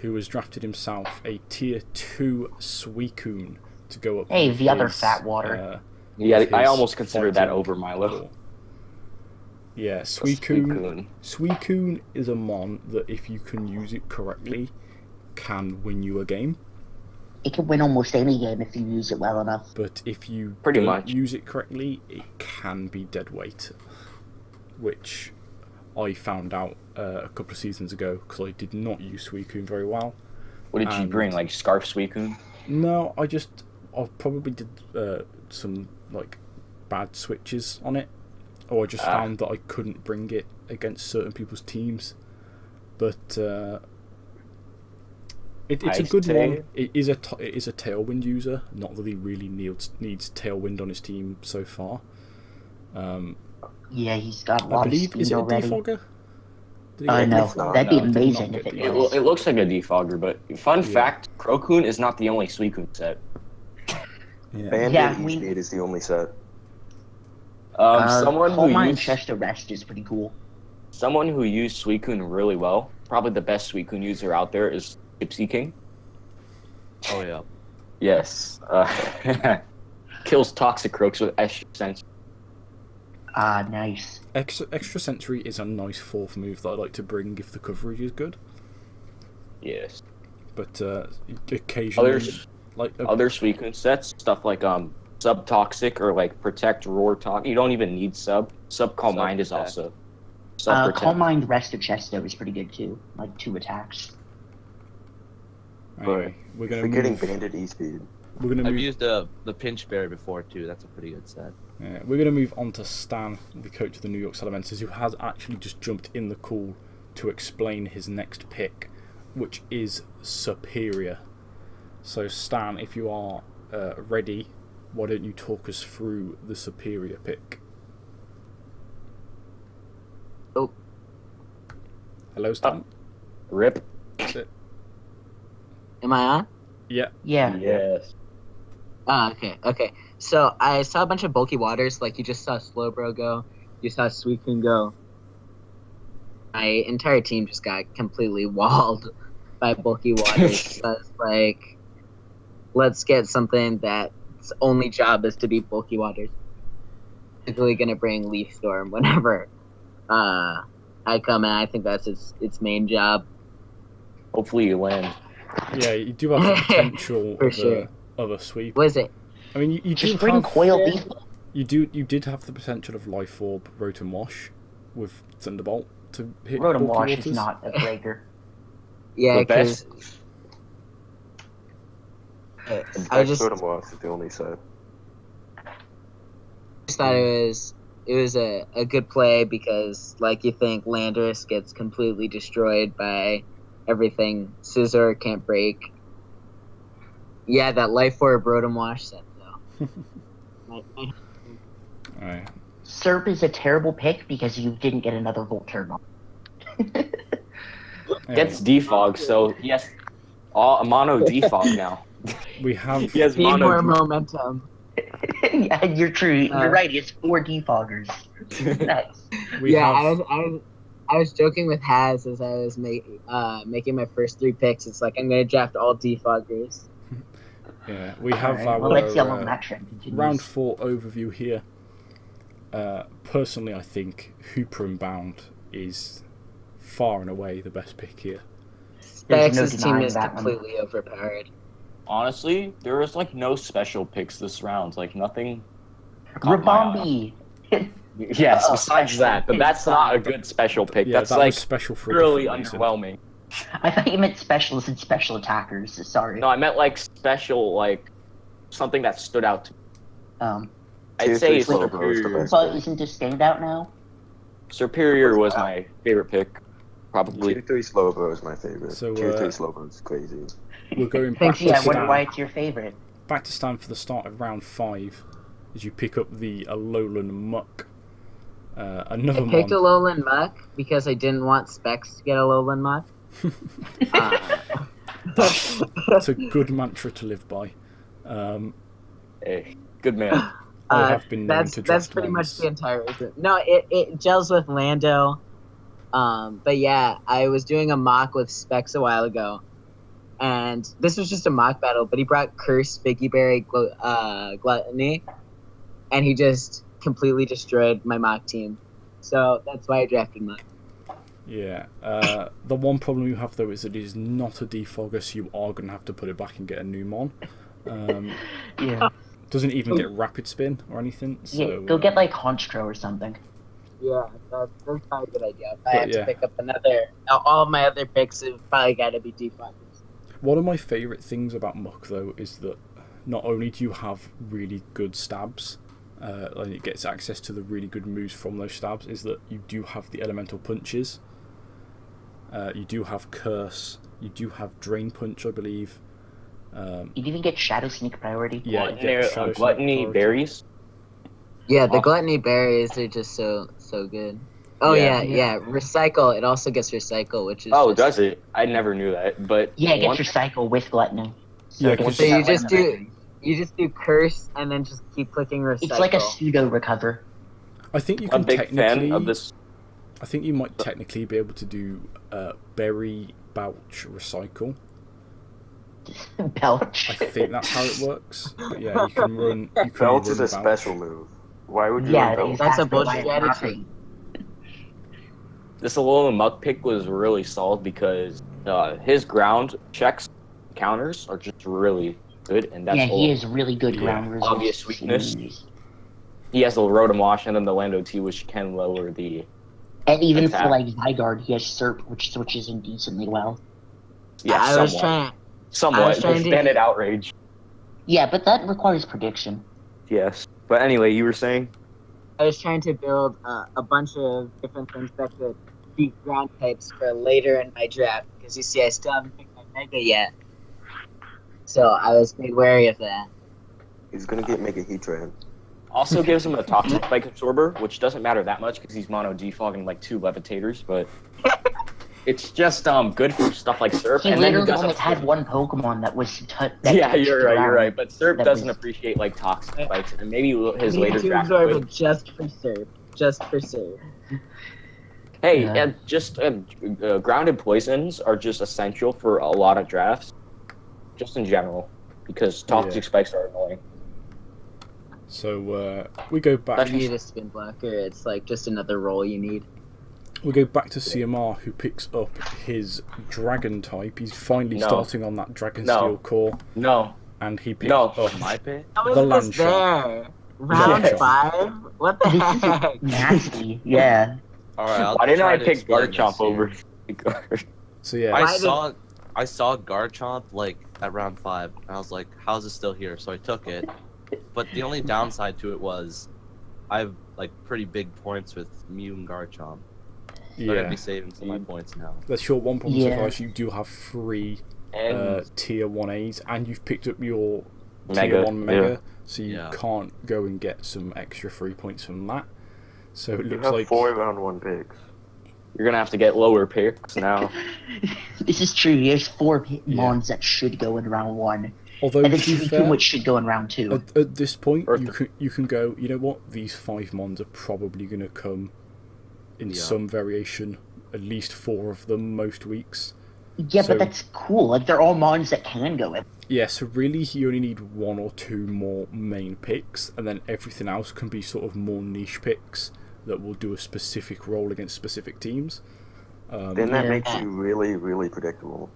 who has drafted himself a tier 2 Suicune to go up. Hey, with the other his, fat water. Yeah, with I his almost considered that fighting over Milo. core. Yeah, Suicune is a mon that, if you can use it correctly, can win you a game. It can win almost any game if you use it well enough. But if you Pretty don't much. use it correctly, it can be dead weight, which I found out a couple of seasons ago because I did not use Suicune very well. What did you bring, like Scarf Suicune? No, I probably did some like bad switches on it, or I just found that I couldn't bring it against certain people's teams. But it's a good one. It is a Tailwind user. Not that he really needs Tailwind on his team so far. Yeah, he's got a I lot of believe, speed is it a already. defogger? Did he get a No, defogger? that'd be No, he did not amazing get if it defogger. was. It looks like a defogger, but fun fact, Crocoon is not the only Suicune set. Yeah. Bandit Yeah, E-Speed is the only set. Someone Coal who Mine used Chest Arrest is pretty cool. someone who used Suicune really well, probably the best Suicune user out there, is Gypsy King. Oh yeah. Yes. Kills Toxicroaks with extra sense. Ah, nice. Extra Sensory is a nice fourth move that I like to bring if the coverage is good. Yes. But occasionally, Other Suicune sets, stuff like Sub-Toxic or like Protect, Roar, Talk. You don't even need Sub. Sub-Calm Mind is also. Calm Sub-Protect. Mind Rest of Chesto is pretty good too. Like 2 attacks. Anyway, we're gonna Forgetting move. Bandit E-Speed. We're gonna I've move. used the Pinch Berry before too. That's a pretty good set. Yeah, we're going to move on to Stan, the coach of the New York Salamanders, who has actually just jumped in the call to explain his next pick, which is Superior. So, Stan, if you are ready, why don't you talk us through the Superior pick? Oh. Hello, Stan. Rip. That's it. Am I on? Yeah. Yeah. Yes. Okay. So I saw a bunch of bulky waters, like you just saw Slowbro go, you saw Suicune go. My entire team just got completely walled by bulky waters. So I was like, let's get something that's only job is to beat bulky waters. Typically gonna bring Leaf Storm whenever I come in. I think that's its main job. Hopefully you land. Yeah, you do have the potential For of, sure. of a sweep. What is it? I mean, you do Just bring have... Coil Beef. You did have the potential of Life Orb, Rotom Wash, with Thunderbolt to hit Rotom bulky Wash waters. is not a breaker. Yeah, The because best. I just Rotom is the only set. thought it was a good play because, like, you think Landorus gets completely destroyed by everything Scizor can't break. Yeah, that Life Orb Rotom Wash set though. Alright. Serp is a terrible pick because you didn't get another Volturn. Gets defog, so yes, all mono defog now. We have... He has Need more mono. momentum. Yeah, you're true. You're right. It's 4 defoggers. Nice. We have... I was joking with Haz as I was making my first 3 picks. It's like I'm gonna draft all defoggers. Yeah, we have Alright, our well, let's see how long that trend continues. round 4 overview here. Personally, I think Hooper and Bound is far and away the best pick here. There's no Spex's team denying is that one. completely overpowered. Honestly, there was like no special picks this round. Like nothing. caught my eye. Rabombi. Yes, besides that, but that's not a good special pick. Yeah, That's that like was special for a really different reason. underwhelming. I thought you meant specialists and special attackers. Sorry. No, I meant like special, like something that stood out to me. I'd Tier say 3 it's Slowbro is the Superior. best. But isn't a standout now? Superior was my favorite pick, probably. Tier 3 Slowbro is my favorite. So, Tier 3 Slowbro is crazy. We're going back Thank to you. Yeah, I wonder Stan. why it's your favorite. Back to Stan for the start of round 5, as you pick up the Alolan Muck. Another I picked a one. lowland muck because I didn't want Specs to get a lowland muck. That's a good mantra to live by. Hey, good man. I have been known that's to that's draft pretty much mons. the entire reason. No, it gels with Lando. But yeah, I was doing a mock with Specs a while ago, and this was just a mock battle. But he brought Curse, Figgy Berry, Gluttony, and he just completely destroyed my mock team. So that's why I drafted mock. Yeah. The one problem you have though is that it is not a defogger, so you are going to have to put it back and get a new mon. Yeah. Doesn't even get rapid spin or anything. So, Yeah, go get like Honchkrow or something. Yeah, that's probably a good idea. If I had yeah. to pick up another, all of my other picks have probably got to be defoggers. One of my favourite things about Muck though is that not only do you have really good stabs, and it gets access to the really good moves from those stabs, is that you do have the elemental punches. You do have Curse. You do have Drain Punch, I believe. You even get Shadow Sneak priority. Yeah, you And get there Shadow Sneak gluttony priority. berries. Yeah, the Awesome. gluttony berries are just so good. Oh Yeah. yeah. Recycle. It also gets recycle, which is Oh, just, does it? I never knew that. But Yeah, it one- gets Recycle with Gluttony. Yeah, it's 'cause So you like just a- you just do curse and then just keep clicking recycle. It's like a pseudo recover. I think you I'm can a big technically. fan of this. I think you might technically be able to do berry bouch recycle. Belch. I think that's how it works. But yeah, you can run. You can Belch run is a special move. Why would you Yeah, run Belch? That's a exactly bullshit why I'm not attitude. This Alolan Muck pick was really solid because his ground checks counters are just really good, and that's Yeah, all. he has really good Yeah. ground results. Obvious weakness. He has the Rotom Wash and then the Lando T, which can lower the. And even Attack. for like Zygarde, he has Serp, which switches in decently well. Yeah, I was somewhat. trying. I Somewhat. was trying to- Bandit Outrage. Yeah, but that requires prediction. Yes. But anyway, you were saying? I was trying to build a bunch of different things that could beat ground types for later in my draft because you see, I still haven't picked my Mega yet, so I was made wary of that. He's gonna get Mega Heatran. Also gives him a Toxic Spike Absorber, which doesn't matter that much because he's mono defogging like 2 Levitators, but it's just good for stuff like Surf. He And then he literally doesn't. only had one Pokemon that was that Yeah, touched you're the right. You're ground. right. But Surf That doesn't was- appreciate like Toxic Spikes, and maybe his We later need to draft absorb would. it just for serve. Just for serve. Hey, Yeah. and just grounded poisons are just essential for a lot of drafts, just in general, because Toxic Yeah. Spikes are annoying. So we go back. If you need a spin blocker, it's like just another roll you need. We go back to CMR, who picks up his Dragon type. He's finally No. starting on that Dragon No. Steel core, No, and he picks No. up My pick? How The is land this shot. there? Round Land shot. 5? What the This is heck? nasty. Yeah. Alright, I'll why didn't try I to pick explain Garchomp this here. over? So yeah, Why I saw Garchomp like at round 5, and I was like, "How's it still here?" So I took it. But the only downside to it was, I have like pretty big points with Mew and Garchomp. So I'm gonna yeah. be saving some of my points now. That's your one problem Yeah. so far is you do have 3 And tier 1As, and you've picked up your Mega, tier 1 Mega, yeah. so you Yeah. can't go and get some extra 3 points from that. So it You looks have like 4 round 1 picks. you're gonna have to get lower picks now. This is true. He has 4 Yeah. Mons that should go in round 1. although And to then be Season 2, fair, which should go in round 2. at this point Or you can go, you know what, these 5 mons are probably going to come in Yeah. some variation, at least 4 of them most weeks. Yeah, so- but that's cool. Like, they're all Mons that can go in. Yeah, so really you only need 1 or 2 more main picks, and then everything else can be sort of more niche picks that will do a specific role against specific teams. Then that Yeah. makes you really, really predictable.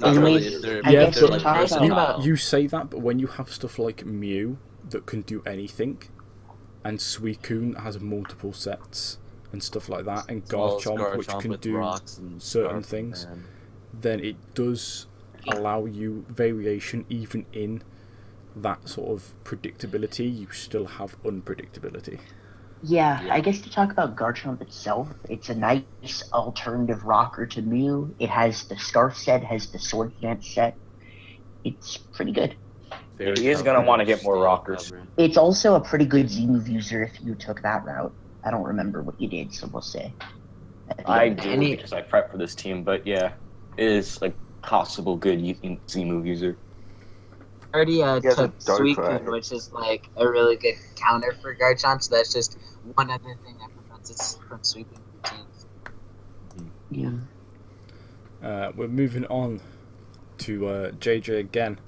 Not Anyways, really. If they're, I Yeah, if guess they're but we're talking versatile. about- You say that, but when you have stuff like Mew that can do anything, and Suicune has multiple sets and stuff like that, and as well as Garchomp, which can with do rocks and certain Scarf things, and- then it does allow you variation even in that sort of predictability. You still have unpredictability. Yeah, Yeah. I guess to talk about Garchomp itself, it's a nice alternative rocker to Mew. It has the Scarf set, has the Sword Dance set. It's pretty good. very He is gonna coverage, wanna get more steel rockers. coverage. It's also a pretty good Z-move user if you took that route. I don't remember what you did, so we'll say. I do because I prepped for this team, but yeah, it is like possible good Z move user. I already He has a took dark Suicune, eye. which is like a really good counter for Garchomp, so that's just one other thing that prevents us from sweeping routines. Yeah. We're moving on to JJ again,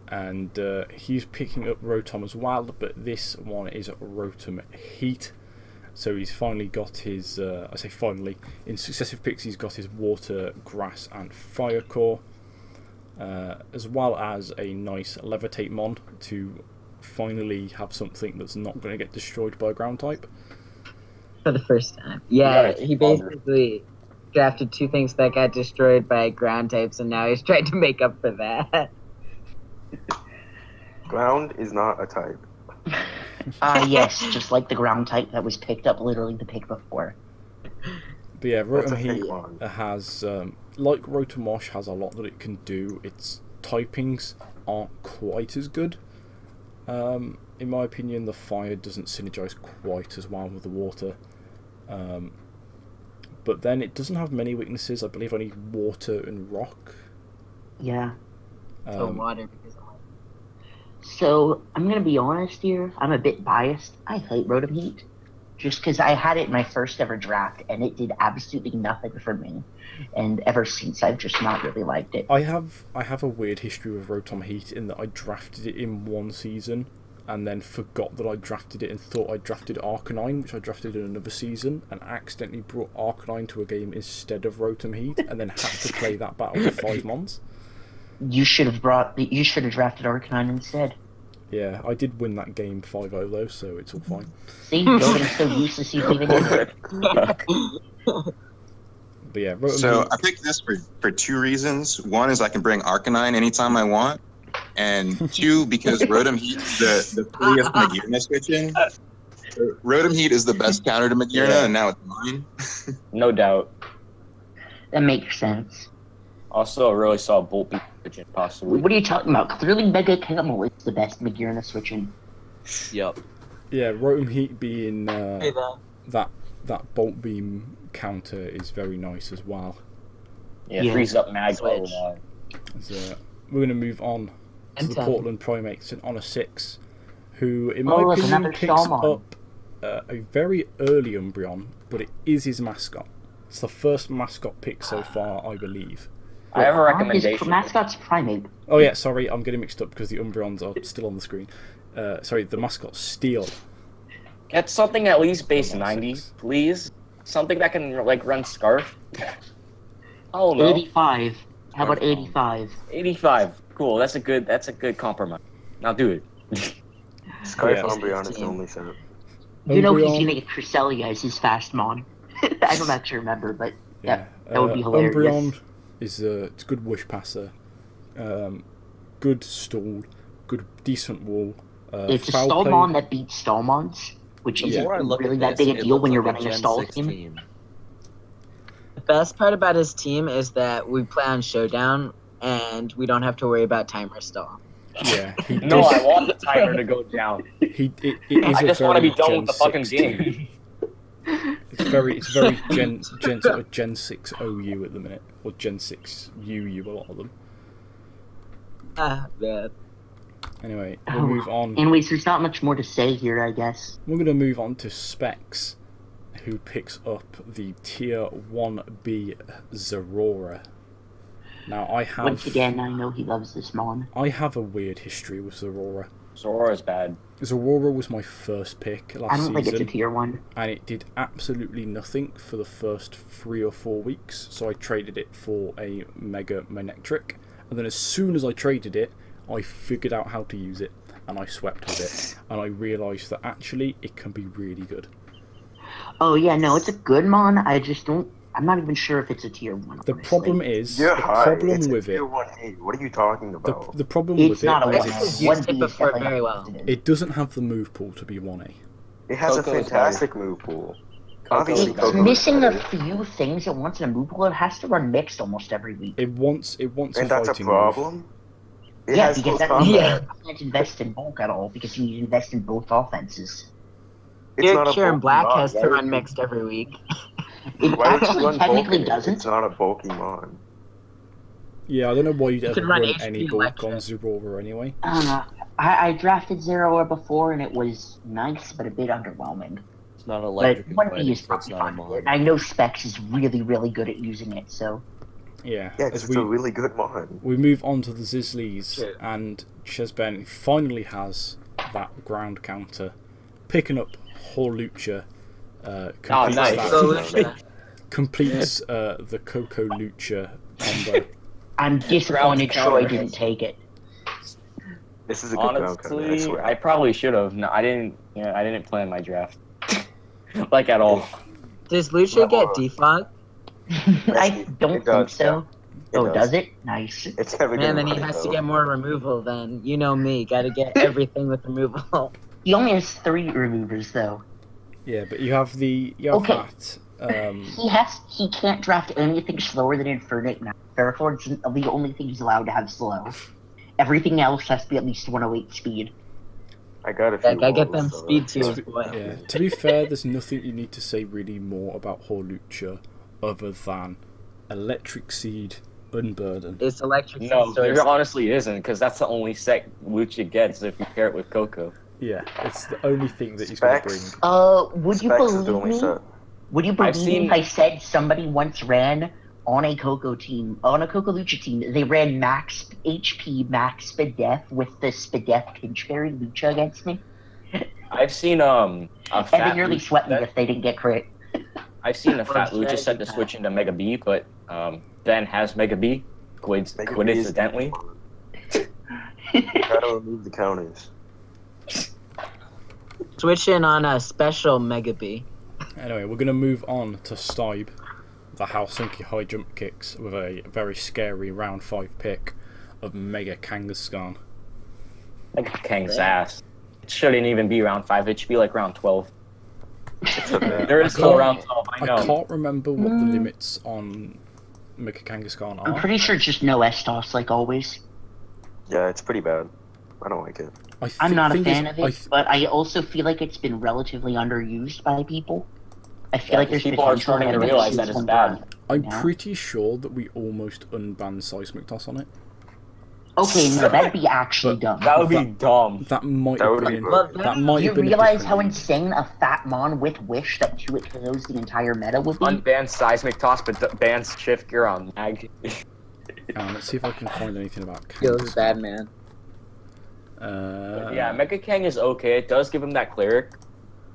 and he's picking up Rotom as well, but this one is Rotom Heat. So he's finally got his, I say finally, in successive picks he's got his Water, Grass and Fire Core, as well as a nice Levitate Mon to finally have something that's not going to get destroyed by a Ground type. For the first time. Yeah, he basically drafted two things that got destroyed by ground types, and now he's trying to make up for that. Ground is not a type. Yes, just like the ground type that was picked up literally the pick before. But yeah, That's a Rotom fake Heat one. has, like Rotomosh, has a lot that it can do. Its typings aren't quite as good. In my opinion, the fire doesn't synergize quite as well with the water. But then it doesn't have many weaknesses. I believe only water and rock. Yeah. So water because So, I'm gonna be honest here, I'm a bit biased. I hate Rotom Heat. Just because I had it in my first ever draft, and it did absolutely nothing for me. And ever since, I've just not really liked it. I have a weird history with Rotom Heat in that I drafted it in one season, and then forgot that I drafted it and thought I drafted Arcanine, which I drafted in another season, and accidentally brought Arcanine to a game instead of Rotom Heat, and then had to play that battle for 5 months. You should have drafted Arcanine instead. Yeah, I did win that game 5-0 though, so it's all fine. See, Logan's so useless he's even in it. But yeah, Rotom So Heat, I picked this for 2 reasons. One is I can bring Arcanine anytime I want, and 2 because Rotom Heat is the prettiest Magearna switching. So Rotom Heat is the best counter to Magearna, Yeah. and now it's mine. No doubt. That makes sense. Also, I really saw Bolt be switching possibly. What are you talking about? Clearly Mega Camel is the best Magearna switching. Yep. yeah, Rotom Heat being Hey, that Bolt Beam counter is very nice as well. Yeah, Yeah. frees up Mag. Switch. So, we're going to move on to the Enter. Portland Primates in Honor 6, who, in Oh, my look, opinion, another picks Starmon. up a very early Umbreon, but it is his mascot. It's the first mascot pick so far, I believe. I have a His recommendation. mascot's Primate. Oh yeah, sorry, I'm getting mixed up because the Umbreons are still on the screen. Sorry, the mascot's Steel. Get something at least base Hold on, 90, six. please. Something that can like run Scarf. Oh no, 85. How about Scarf 85? 85. Cool. That's a good compromise. Now do it. Scarf Yeah. Umbreon is the only set. You know he's Umbreon- gonna get Cresselia as his fast mon. I don't actually remember, but yeah, that would be hilarious. Umbreon is it's a good wish passer, good stall, good decent wall. It's a foul play- Stallmon that beats Stallmons, which The isn't more I look really at that this, big a it deal looks when you're like running a Gen stall 6 team. The best part about his team is that we play on Showdown, and we don't have to worry about timer stall. Yeah, he No, does- I want the timer to go down. it is I a just want to very be done Gen with the fucking 6 team. game. It's very Gen sort of Gen 6 OU at the minute, or Gen 6 UU, a lot of them. Ah, man. Anyway, we'll move on. Anyways, there's not much more to say here, I guess. We're going to move on to Specs, who picks up the Tier 1B Zerora. Now, Once again, I know he loves this mon. I have a weird history with Zerora. Zora's bad. Zerora was my first pick I last don't think it's a season, tier 1. and it did absolutely nothing for the first 3 or 4 weeks, so I traded it for a Mega Manectric, and then as soon as I traded it, I figured out how to use it, and I swept with it, and I realised that actually it can be really good. Oh yeah, no, it's a good mon. I just don't. I'm not even sure if it's a tier 1. The honestly. problem is, You're the high. problem It's with a it, tier 1A. What are you talking about? the problem It's with it not a is 1. It's it's, 1B used it is before definitely very not well. listed. it doesn't have the move pool to be 1A. It has Coco a is fantastic move pool. Coco Obviously, is It's Coco is missing a better. few things it wants in a move pool. It has to run mixed almost every week. It wants And a that's a fighting problem? It Yeah, has because close that combat. means you can't invest in bulk at all because you need to invest in both offenses. It's not a Sharon bulky Black mod. has to Why would run you- mixed every week. It Why would you actually run technically bulky? doesn't. It's not a bulky mod. Yeah, I don't know why you'd ever could run run HP any bulk Electra. on Zeraora anyway. I don't know. I drafted Zeraora before and it was nice, but a bit underwhelming. It's not But electric and one fighting, is so it's probably not a fine with it. mod. I know Specs is really, really good at using it, so. Yeah, Yeah, 'cause as it's a really good mod. we move on to the Zizlies, Shit. and Chesben finally has that ground counter, picking up Horlucha. Completes nice. that- So, Lucia, completes the Coco Lucha combo. I'm disappointed counter. Troy didn't take it. This is a good ground counter, I Honestly, swear. I probably should have. No, I didn't. I didn't plan my draft like at all. does Lucia get Well, defog? I don't It does, think so. It Oh, does it? Nice. It's never Man, gonna then he run it, has to though. get more removal then. You know me, gotta get everything with removal. He only has 3 removers, though. Yeah, but you have Okay. that. He can't draft anything slower than Infernic now. Ferrothorn's the only thing he's allowed to have slow. Everything else has to be at least 108 speed. I got a few Like, I get them walls, so speed it's tiers, not- boy. Yeah, to be fair, there's nothing you need to say really more about Horlucha other than Electric Seed, Unburden. It's electric. No, so there it's- honestly isn't, because that's the only set Lucha gets if you pair it with Coco. Yeah, it's the only thing that he's going to bring. Specs. Would you Specs is the believe only me? set. Would you believe I've seen- me if I said somebody once ran on a Coco Lucha team, they ran max HP, max Spadef with the Spadef pinch berry Lucha against me? I've seen a And they fat nearly Lucha swept me set. if they didn't get crit. I've seen a fat Or Lucha set to strategy switch into Mega B, but Ben has Mega B Mega B is- coincidentally. Gotta remove the counters. Switch in on a special Mega B. Anyway, we're going to move on to Stibe, the Helsinki high jump kicks, with a very scary round 5 pick of Mega Kangaskhan. Like Kang's ass. It shouldn't even be round 5, it should be like round 12. There is still round 12, I I know. can't remember what the limits on Mega Kangaskhan I'm are. pretty sure it's just no S-Toss, like always. Yeah, it's pretty bad. I don't like it. I'm not a fan of I it, but I also feel like it's been relatively underused by people. I feel Yeah, like there's people are potential starting to that it realize makes that it's one bad. run. I'm Yeah. pretty sure that we almost unbanned Seismic Toss on it. Okay, no, that'd be actually But dumb. That would be dumb. That might That have would been be in, good. that might Do you have been a realize different how league. insane a Fat Mon with Wish that 2-hit KOs the entire meta would be? Unban Seismic Toss, but bans Shift Gear on Mag. Let's see if I can find anything about Feels Kangaskhan. bad, man. Yeah, Mecha Kang is okay. It does give him that cleric,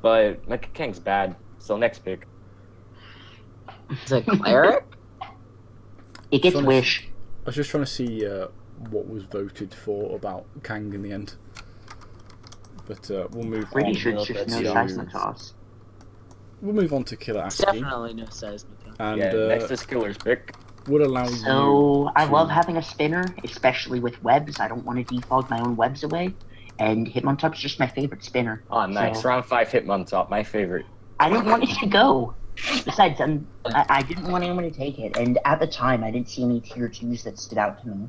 but Mecha Kang's bad. So next pick. Is it cleric? It gets Honest- Wish. I was just trying to see what was voted for about Kang in the end. But we'll move Pretty on. sure it's just no to- Seismic Toss. We'll move on to Killer It's ASCII, definitely no seismic. and Yeah, next is Killer's pick. would allow you. So, I to- love having a spinner, especially with webs. I don't want to defog my own webs away. And Hitmontop's just my favorite spinner. Oh, nice. So, Round 5 Hitmontop, my favorite. I didn't want it to go. Besides, I didn't want anyone to take it. And at the time, I didn't see any tier 2s that stood out to me.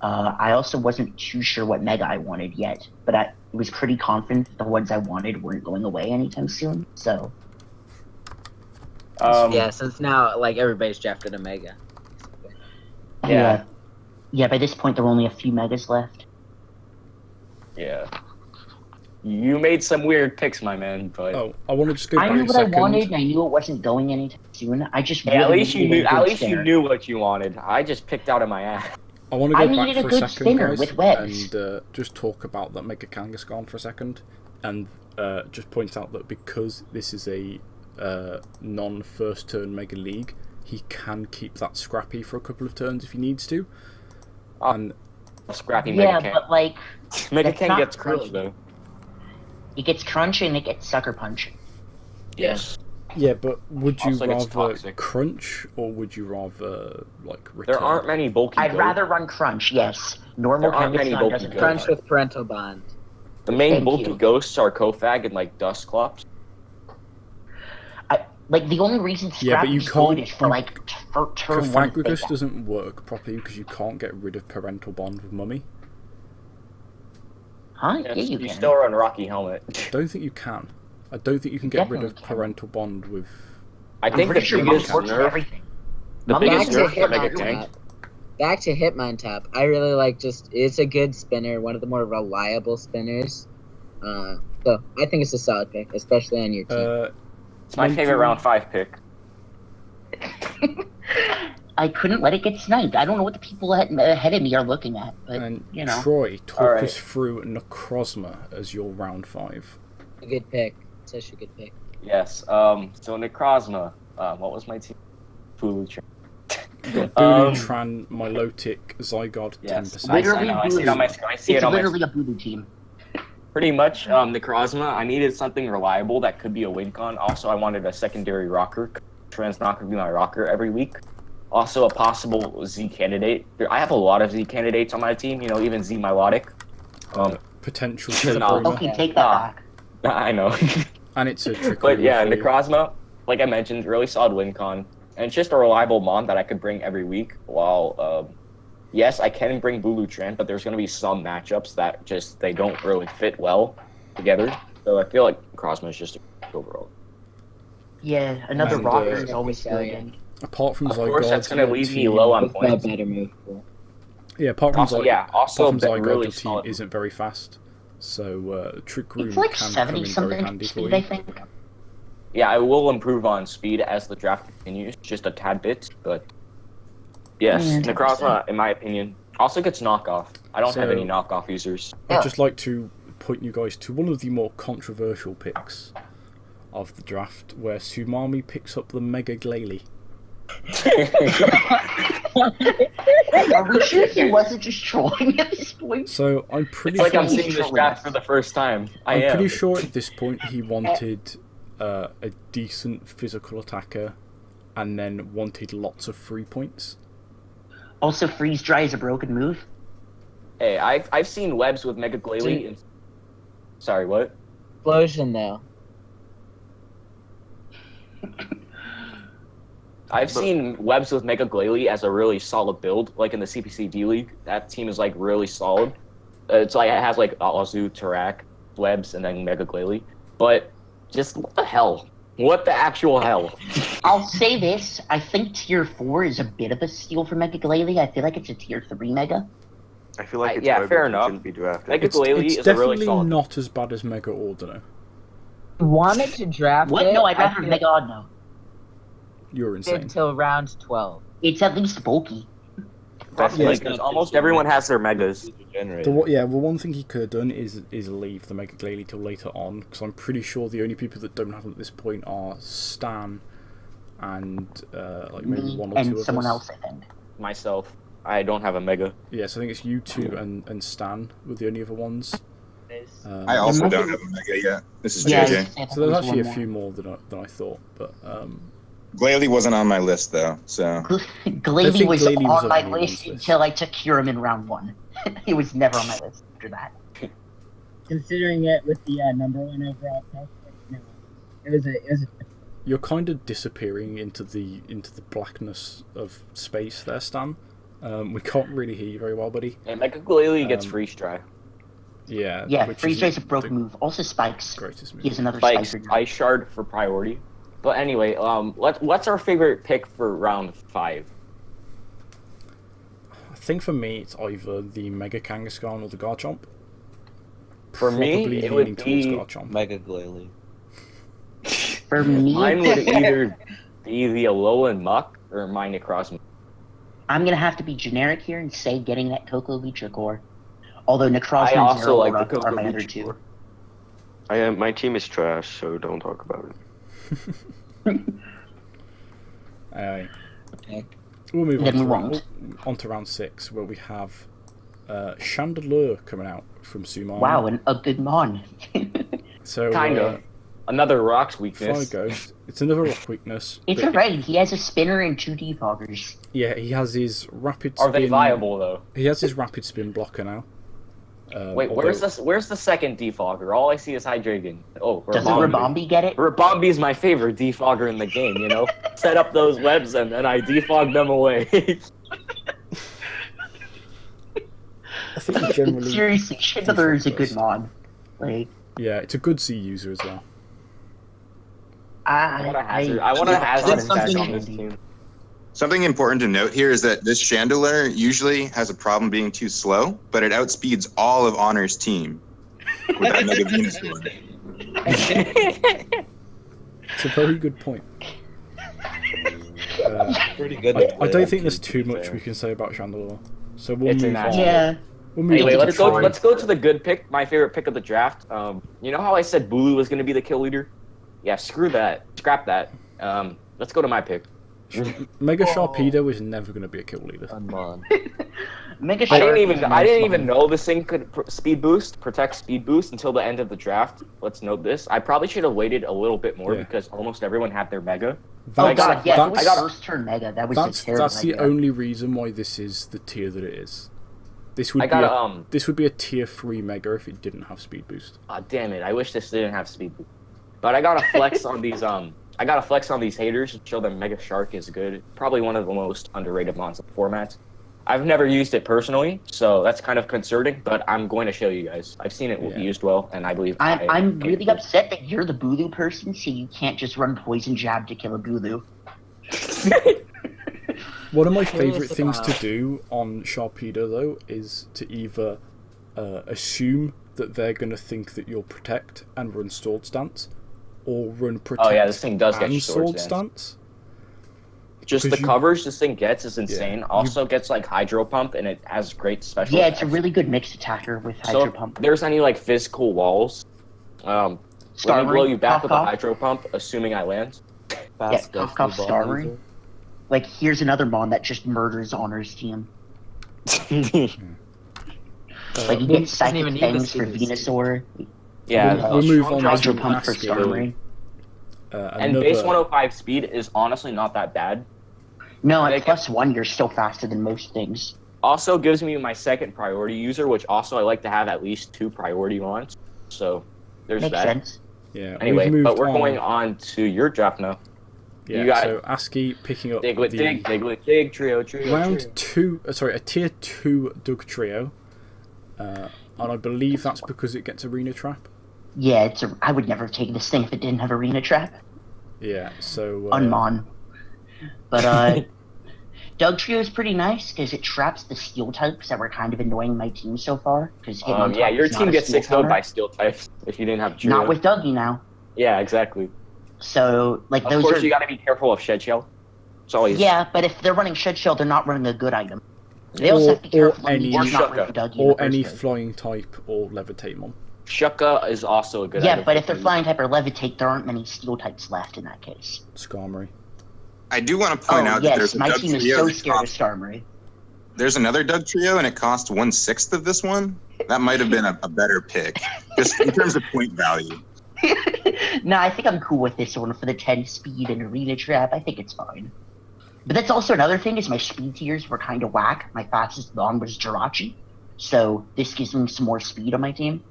I also wasn't too sure what mega I wanted yet. But I was pretty confident that the ones I wanted weren't going away anytime soon. So, Yeah, since now, like, everybody's drafted a Mega. Yeah. Yeah, by this point, there were only a few megas left. Yeah. You made some weird picks, my man, but Oh, I want to just go I back knew a what I second. wanted, and I knew it wasn't going anytime soon. I just yeah, at really least you needed knew. a At good least you spinner. knew what you wanted. I just picked out of my ass. I want to I go back needed a for a good second, spinner guys, with webs. and just talk about that Mega Kangaskhan for a second, and just point out that because this is a non-first turn Mega League, he can keep that scrappy for a couple of turns if he needs to. Oh. And Scrappy Yeah, Mega King. but like, Mega that's King not gets crunch good. though. it gets crunch and it gets sucker punch. Yes. yeah, but would you Also gets rather toxic. crunch or would you rather like return? There aren't many bulky. I'd ghosts. rather run crunch, yes. Normal There aren't many Kangaskhan bulky doesn't ghosts. Crunch with parental bond. The main Thank bulky you. ghosts are Kofag and like Dustclops. Like, the only reason Yeah, but Scrappy's you can't- good is for, like, for turn 1 Cophagus fake doesn't work properly because you can't get rid of parental bond with Mummy. Huh? Yes, Yeah, you you can. still run Rocky Helmet. Don't think you can. I don't think you can get rid of Definitely can. parental bond with. I I'm think the pretty sure biggest Mum's works for nerf, everything. the Mum biggest works nerf for for Mega everything. Tank. Back to Hitmontop. I really like it's a good spinner, one of the more reliable spinners. So I think it's a solid pick, especially on your team. It's my favorite round 5 pick. I couldn't let it get sniped. I don't know what the people ahead of me are looking at, but And you know. Troy, talk Alright. us through Necrozma as your round 5. A good pick. It's actually a good pick. Yes. So Necrozma. What was my team? Fulu. Tran, Milotic, Zygarde, Yes. 10%. Literally I see it on my I see It's it on my literally a voodoo team. Pretty much, Necrozma, I needed something reliable that could be a win con. Also, I wanted a secondary rocker. Tran's not going to be my rocker every week. Also, a possible Z candidate. I have a lot of Z candidates on my team, you know, even Z Milotic. Potential No. Trick Okay, take that back. I know. And it's a Trick But yeah, for you. Necrozma, like I mentioned, really solid win con. And it's just a reliable mon that I could bring every week. While, yes, I can bring Bulu Tran, but there's going to be some matchups that just, they don't really fit well together. So I feel like Necrozma is just a overall. Yeah, another And, rocker is always yeah. good. Apart from Of Zygarde, course, that's going to your leave me team- low on What's that points. better move for? Yeah, apart from Also, yeah, also apart from Zygarde, really your team solid. isn't very fast. So Trick Room It's like can come 70 in very something handy for speed, you. I think. Yeah, I will improve on speed as the draft continues, just a tad bit, but yes, Yeah, Necrozma, in my opinion, also gets knockoff. I don't have So- any knockoff users. I'd just like to point you guys to one of the more controversial picks of the draft, where Sumami picks up the Mega Glalie. Are we sure he wasn't just trolling at this point? So I'm pretty It's like sure, I'm seeing this draft for the first time. I'm am. pretty sure at this point he wanted a decent physical attacker, and then wanted lots of free points. Also, freeze dry is a broken move. Hey, I've seen webs with Mega Glalie. And... Sorry, what? Explosion though. I've seen webs with Mega Glalie as a really solid build, like in the CPC D League. That team is like really solid. It's like it has like Azu, Tarak, webs, and then Mega Glalie. But just what the hell? What the actual hell? I'll say this, I think tier 4 is a bit of a steal for Mega Glalie. I feel like it's a tier 3 Mega. I feel like it's yeah, garbage. fair It enough. shouldn't be drafted. Mega It's Glalie is a definitely really solid. not as bad as Mega Ordino. Wanted to draft What? it. No, I'd rather I feel Mega Oddno. You're it insane. until round 12. It's at least bulky. That's Yeah, like, Because almost everyone has their megas. One thing he could have done is leave the Mega Glalie till later on, because I'm pretty sure the only people that don't have it at this point are Stan and like maybe Me one or two and of someone us. else, I think. Myself, I don't have a mega. Yes, I think it's you two and Stan were the only other ones. I also Mega- don't have a mega yet. This is Yeah, JJ. So there's actually a few more than I thought, but Glalie wasn't on my list though, so I Glalie think was Glalie was on my on list anyone's list. until I took Hiram in round 1. He was never on my list after that. Considering it with the number 1 overall pick, no, it was a you're kind of disappearing into the blackness of space there, Stan. We can't really hear you very well, buddy. And Mega Glalie gets Um, freeze dry. Yeah. Yeah, which freeze isn't dry's a broken the move. Also spikes. greatest move. He has another Spikes, spiker. Ice Shard for priority. But anyway, what's our favorite pick for round 5? I think for me, it's either the Mega Kangaskhan or the Garchomp. For me, Probably it would leaning be towards Garchomp. Mega Glalie. For me, Mine would either be the Alolan Muck or my Necrozma. I'm gonna have to be generic here and say getting that Coco Leecher core. Although Necrozma I and also like the Zeraora Coco are my other Leecher two. core. my team is trash, so don't talk about it. Anyway, Okay. we'll move Then on to round 6, where we have Chandelure coming out from Sumar. Wow, and a good mon. So Kind of. Another rocks weakness. Fire Ghost. It's another rock weakness. It's but alright, he has a spinner and 2 defoggers. Yeah, he has his rapid spin. Are they viable though? He has his rapid spin blocker now. Wait, where's the second defogger? All I see is Hydreigon. Oh, Doesn't Rabombi. Rabombi get it? Rabombi's my favorite defogger in the game, you know? Set up those webs and then I defog them away. I think generally. Seriously, Chandelure is a good defogers. mon. Like, Yeah, it's a good Z user as well. I want a hazard. I want a Yeah, hazard that's stack something- on this team. Something important to note here is that this Chandelure usually has a problem being too slow, but it outspeeds all of Honor's team with that Mega Venusaur. It's a very good point. Pretty good. I don't think there's too much we can say about Chandelure, so we'll It's a move on. natural. Yeah. We'll move Anyway, on let's to go. Troy. Let's go to the good pick. My favorite pick of the draft. You know how I said Bulu was going to be the kill leader? Yeah, screw that. Scrap that. Let's go to my pick. Mega Sharpedo is never going to be a kill leader. Unmon. Mega I Shark didn't is even. nice I didn't one. even know this thing could speed boost, protect speed boost until the end of the draft. Let's note this. I probably should have waited a little bit more Yeah. because almost everyone had their mega. Oh I got god, yeah, it was I got- first turn Mega. That was a terrible That's the idea. only reason why this is the tier that it is. This would I be got this would be a tier 3 Mega if it didn't have speed boost. Damn it! I wish this didn't have speed boost. But I got to flex on these. I got to flex on these haters and show them Mega Shark is good. Probably one of the most underrated mons in the formats. I've never used it personally, so that's kind of concerning. But I'm going to show you guys. I've seen it Yeah. used well, and I believe I'm really upset that you're the Bulu person, so you can't just run Poison Jab to kill a Bulu. One of my Curious favourite things to about- do on Sharpedo, though, is to either assume that they're going to think that you'll protect and run sword stance, or run protect Oh yeah, this thing does get and sword sword stance. stance. Just the 'Cause you- coverage this thing gets is insane. you- Also gets like Hydro Pump, and it has great special. Yeah, it's a attacks. really good mixed attacker with So Hydro if Pump. there's any like physical walls, let me Starring, blow you back cough, with a cough. Hydro Pump, assuming I land. Fast Cough, Destiny cough, Ball Starring. user. Like, here's another Mon that just murders Honor's team. Like, you we'll- get Psychic even need Fangs the for speed boost. Venusaur, Yeah, We'll move on Hydro to Pump for Ask Starring. and base 105 speed is honestly not that bad. No, They at +1, you're still faster than most things. Also gives me my second priority user, which also I like to have at least 2 priority ones. So there's Makes that. sense. Yeah. Anyway, we've moved but we're on. going on to your draft now. Yeah. you got so ASCII picking up Diglett, the dig, Diglett, dig, trio, trio. round trio. 2. Sorry, a tier 2 Doug trio, and I believe that's because it gets arena trap. Yeah, I would never take this thing if it didn't have Arena Trap. Yeah. So Unmon. But, Doug Trio is pretty nice because it traps the steel types that were kind of annoying my team so far. Because Yeah, your team gets 6-0'd by steel types if you didn't have trio. Not with Dougie now. Yeah, exactly. So, like, Of those course, are... you got to be careful of Shed Shell. It's always Yeah, but if they're running Shed Shell, they're not running a good item. They also have to be Or careful of any- not Shotgun. running Dougie in or the any first place. flying type or levitate mon. Shucka is also a good Yeah, item but for if they're you. flying type or levitate, there aren't many steel types left in that case. Skarmory. I do want to point out that yes, there's a my Doug team is trio so that scared of costs- Starmie. There's another Doug trio, and it cost 1/6 of this one. That might have been a better pick, just in terms of point value. No, I think I'm cool with this one for the 10 speed and Arena Trap. I think it's fine. But that's also another thing is my speed tiers were kind of whack. My fastest Mon was Jirachi. So this gives me some more speed on my team.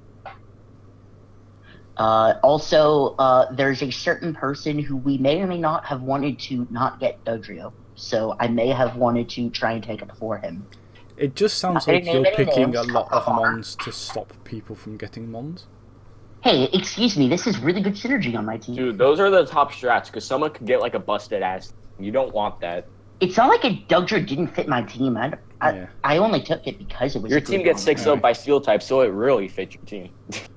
There's a certain person who we may or may not have wanted to not get Dodrio. So I may have wanted to try and take it before him. It just sounds I like didn't you're name any picking a names. lot of mons to stop people from getting mons. Hey, excuse me, this is really good synergy on my team. Dude, those are the top strats because someone could get like a busted ass. You don't want that. It's not like a Dugdra didn't fit my team. Yeah. I only took it because it was Your a team good gets Mon. 6 0 by steel type, so it really fits your team.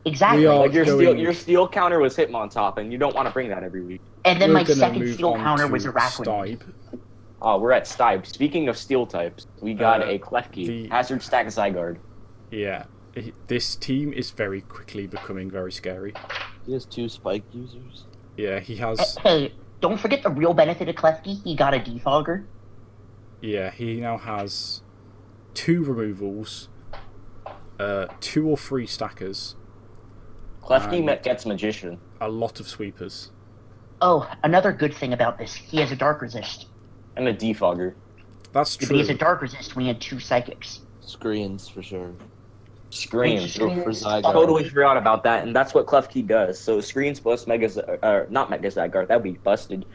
Exactly. We are Like your going- your steel counter was Hitmontop, and you don't want to bring that every week. And then We're my gonna second move steel on counter to was Araquanid. Stibe. Oh, we're at Stibe. Speaking of steel types, we got a the- Klefki, Hazard Stack Zygarde. Yeah. This team is very quickly becoming very scary. He has 2 spike users. Yeah, he has. Hey, don't forget the real benefit of Klefki. He got a defogger. Yeah, he now has 2 removals, 2 or 3 stackers, Klefki gets Magician. a lot of sweepers. Oh, another good thing about this, he has a dark resist. And a Defogger. That's If he true. has a dark resist, we had 2 psychics. Screens for sure. Screens. Screens. For Zygarde. Totally forgot about that, and that's what Klefki does. So screens plus not Mega Zygarde, that would be busted.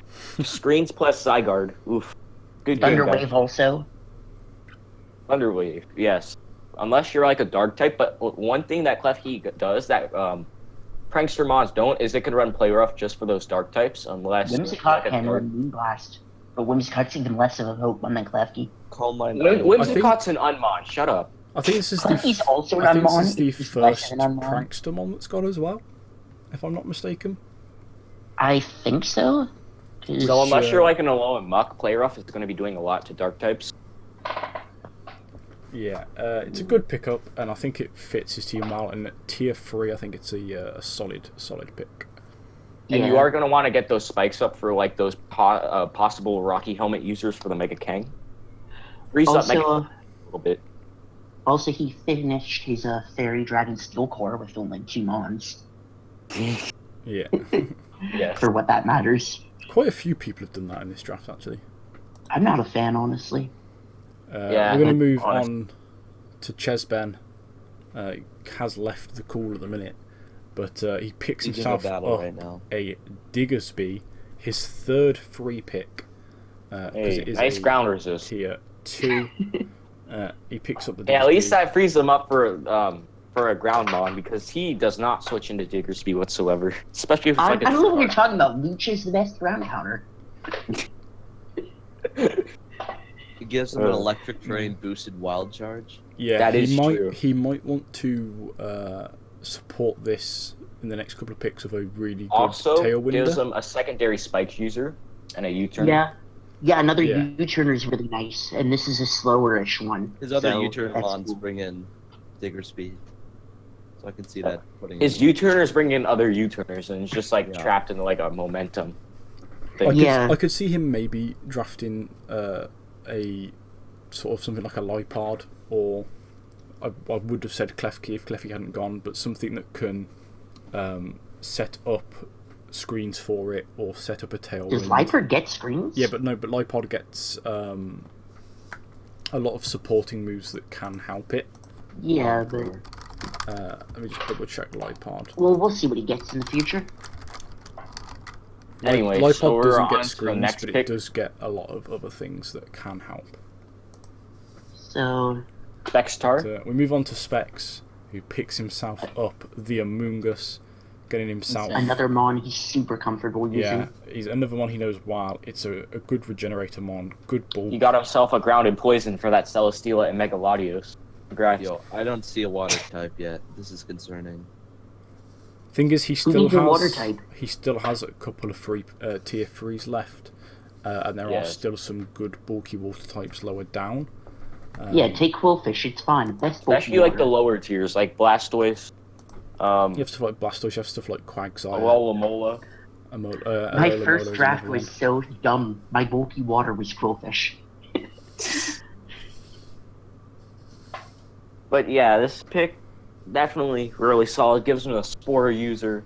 Screens plus Zygarde. Oof. Good game, guys. Thunderwave also. Thunderwave, yes. Unless you're like a dark type, but one thing that Klefki does that Prankster mods don't is it can run Play Rough just for those dark types, unless Whimsicott like, a can dark- run Moonblast, but Whimsicott's even less of a Pokemon than Klefki. Call mine. Whimsicott's an unmod. Shut up. I think this is Klefki's also an I think this Unmon. is the It's just less first of an Unmon. Prankstermon that's got as well, if I'm not mistaken. I think so. 'Cause- So unless Sure. you're like an Alolan Muck, Play Rough is going to be doing a lot to dark types. Yeah, it's a good pickup, and I think it fits his team well. And at tier 3, I think it's a solid pick. And Yeah. you are going to want to get those spikes up for like those possible Rocky Helmet users for the Mega Kang. Freeze up Mega Also, Kang a little bit. also, he finished his Fairy Dragon Steel Core with only 2 Mons, Yeah, Yes. for what that matters. quite a few people have done that in this draft, actually. I'm not a fan, honestly. Yeah, We're going to move honest- on to Chesben. He has left the call at the minute, but he picks He's in a himself battle up right now. a Diggersby, his third free pick. 'Cause Hey, it is nice a ground resist. tier 2. He picks up the Yeah, at least Diggersby. that frees him up for a ground mon because he does not switch into Diggersby whatsoever. Especially if it's I like a don't know what you're talking about. Leech is the best ground counter. It gives him an electric terrain boosted wild charge. Yeah, That is true. He might want to support this in the next couple of picks of a really good Also Tailwinder. gives him a secondary spike user and a U-turn. Yeah. Yeah, another Yeah. U-turner is really nice, and this is a slower-ish one. His other so U-turn that's mons cool. bring in digger speed. So I can see that putting His in. U-turners bring in other U-turners and it's just like Yeah. trapped in like a momentum I thing. could, Yeah. I could see him maybe drafting a sort of something like a Lipard, or I would have said Klefki if Klefki hadn't gone, but something that can set up screens for it or set up a Tailwind. Does Lifer get screens? Yeah, but Lipod gets a lot of supporting moves that can help it. Yeah, but... Let me just double check Lipod. Well, we'll see what he gets in the future. Anyway, Lipod so we're doesn't on get to the screens, next but pick. it does get a lot of other things that can help. So, Spextar. So we move on to Specs, who picks himself up the Amoongus, getting himself another Mon he's super comfortable using. Yeah, he's another one he knows well. It's a good regenerator mon, good ball. He got himself a grounded poison for that Celesteela and Megalodios. Congrats. Yo, I don't see a water type yet. This is concerning. Thing is, he Who still needs a water has type? he still has a couple of free tier 3s left, and there are Yes. still some good bulky water types lower down. Yeah, take Quillfish, it's fine. Best Especially like the lower tiers, like Blastoise, You have stuff like Blastoise, you have stuff like Quagsire. Alola. My Alola first Molo's draft another was one. so dumb. My bulky water was Quillfish. But yeah, this pick definitely really solid. Gives him a Spore user.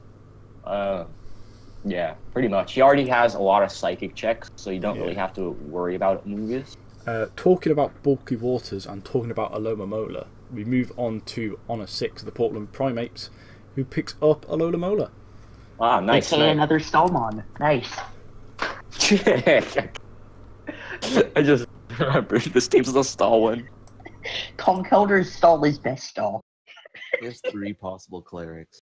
Yeah, pretty much. He already has a lot of psychic checks, so you don't Yeah. really have to worry about Amoongus. Talking about bulky waters and talking about Alola Mola, we move on to Honor 6, the Portland Primates, who picks up Alola Mola. Ah, nice. Okay, another Stallmon. Nice. I just remembered this team's the stall one. Conkeldur's stall is best stall. He has 3 possible clerics.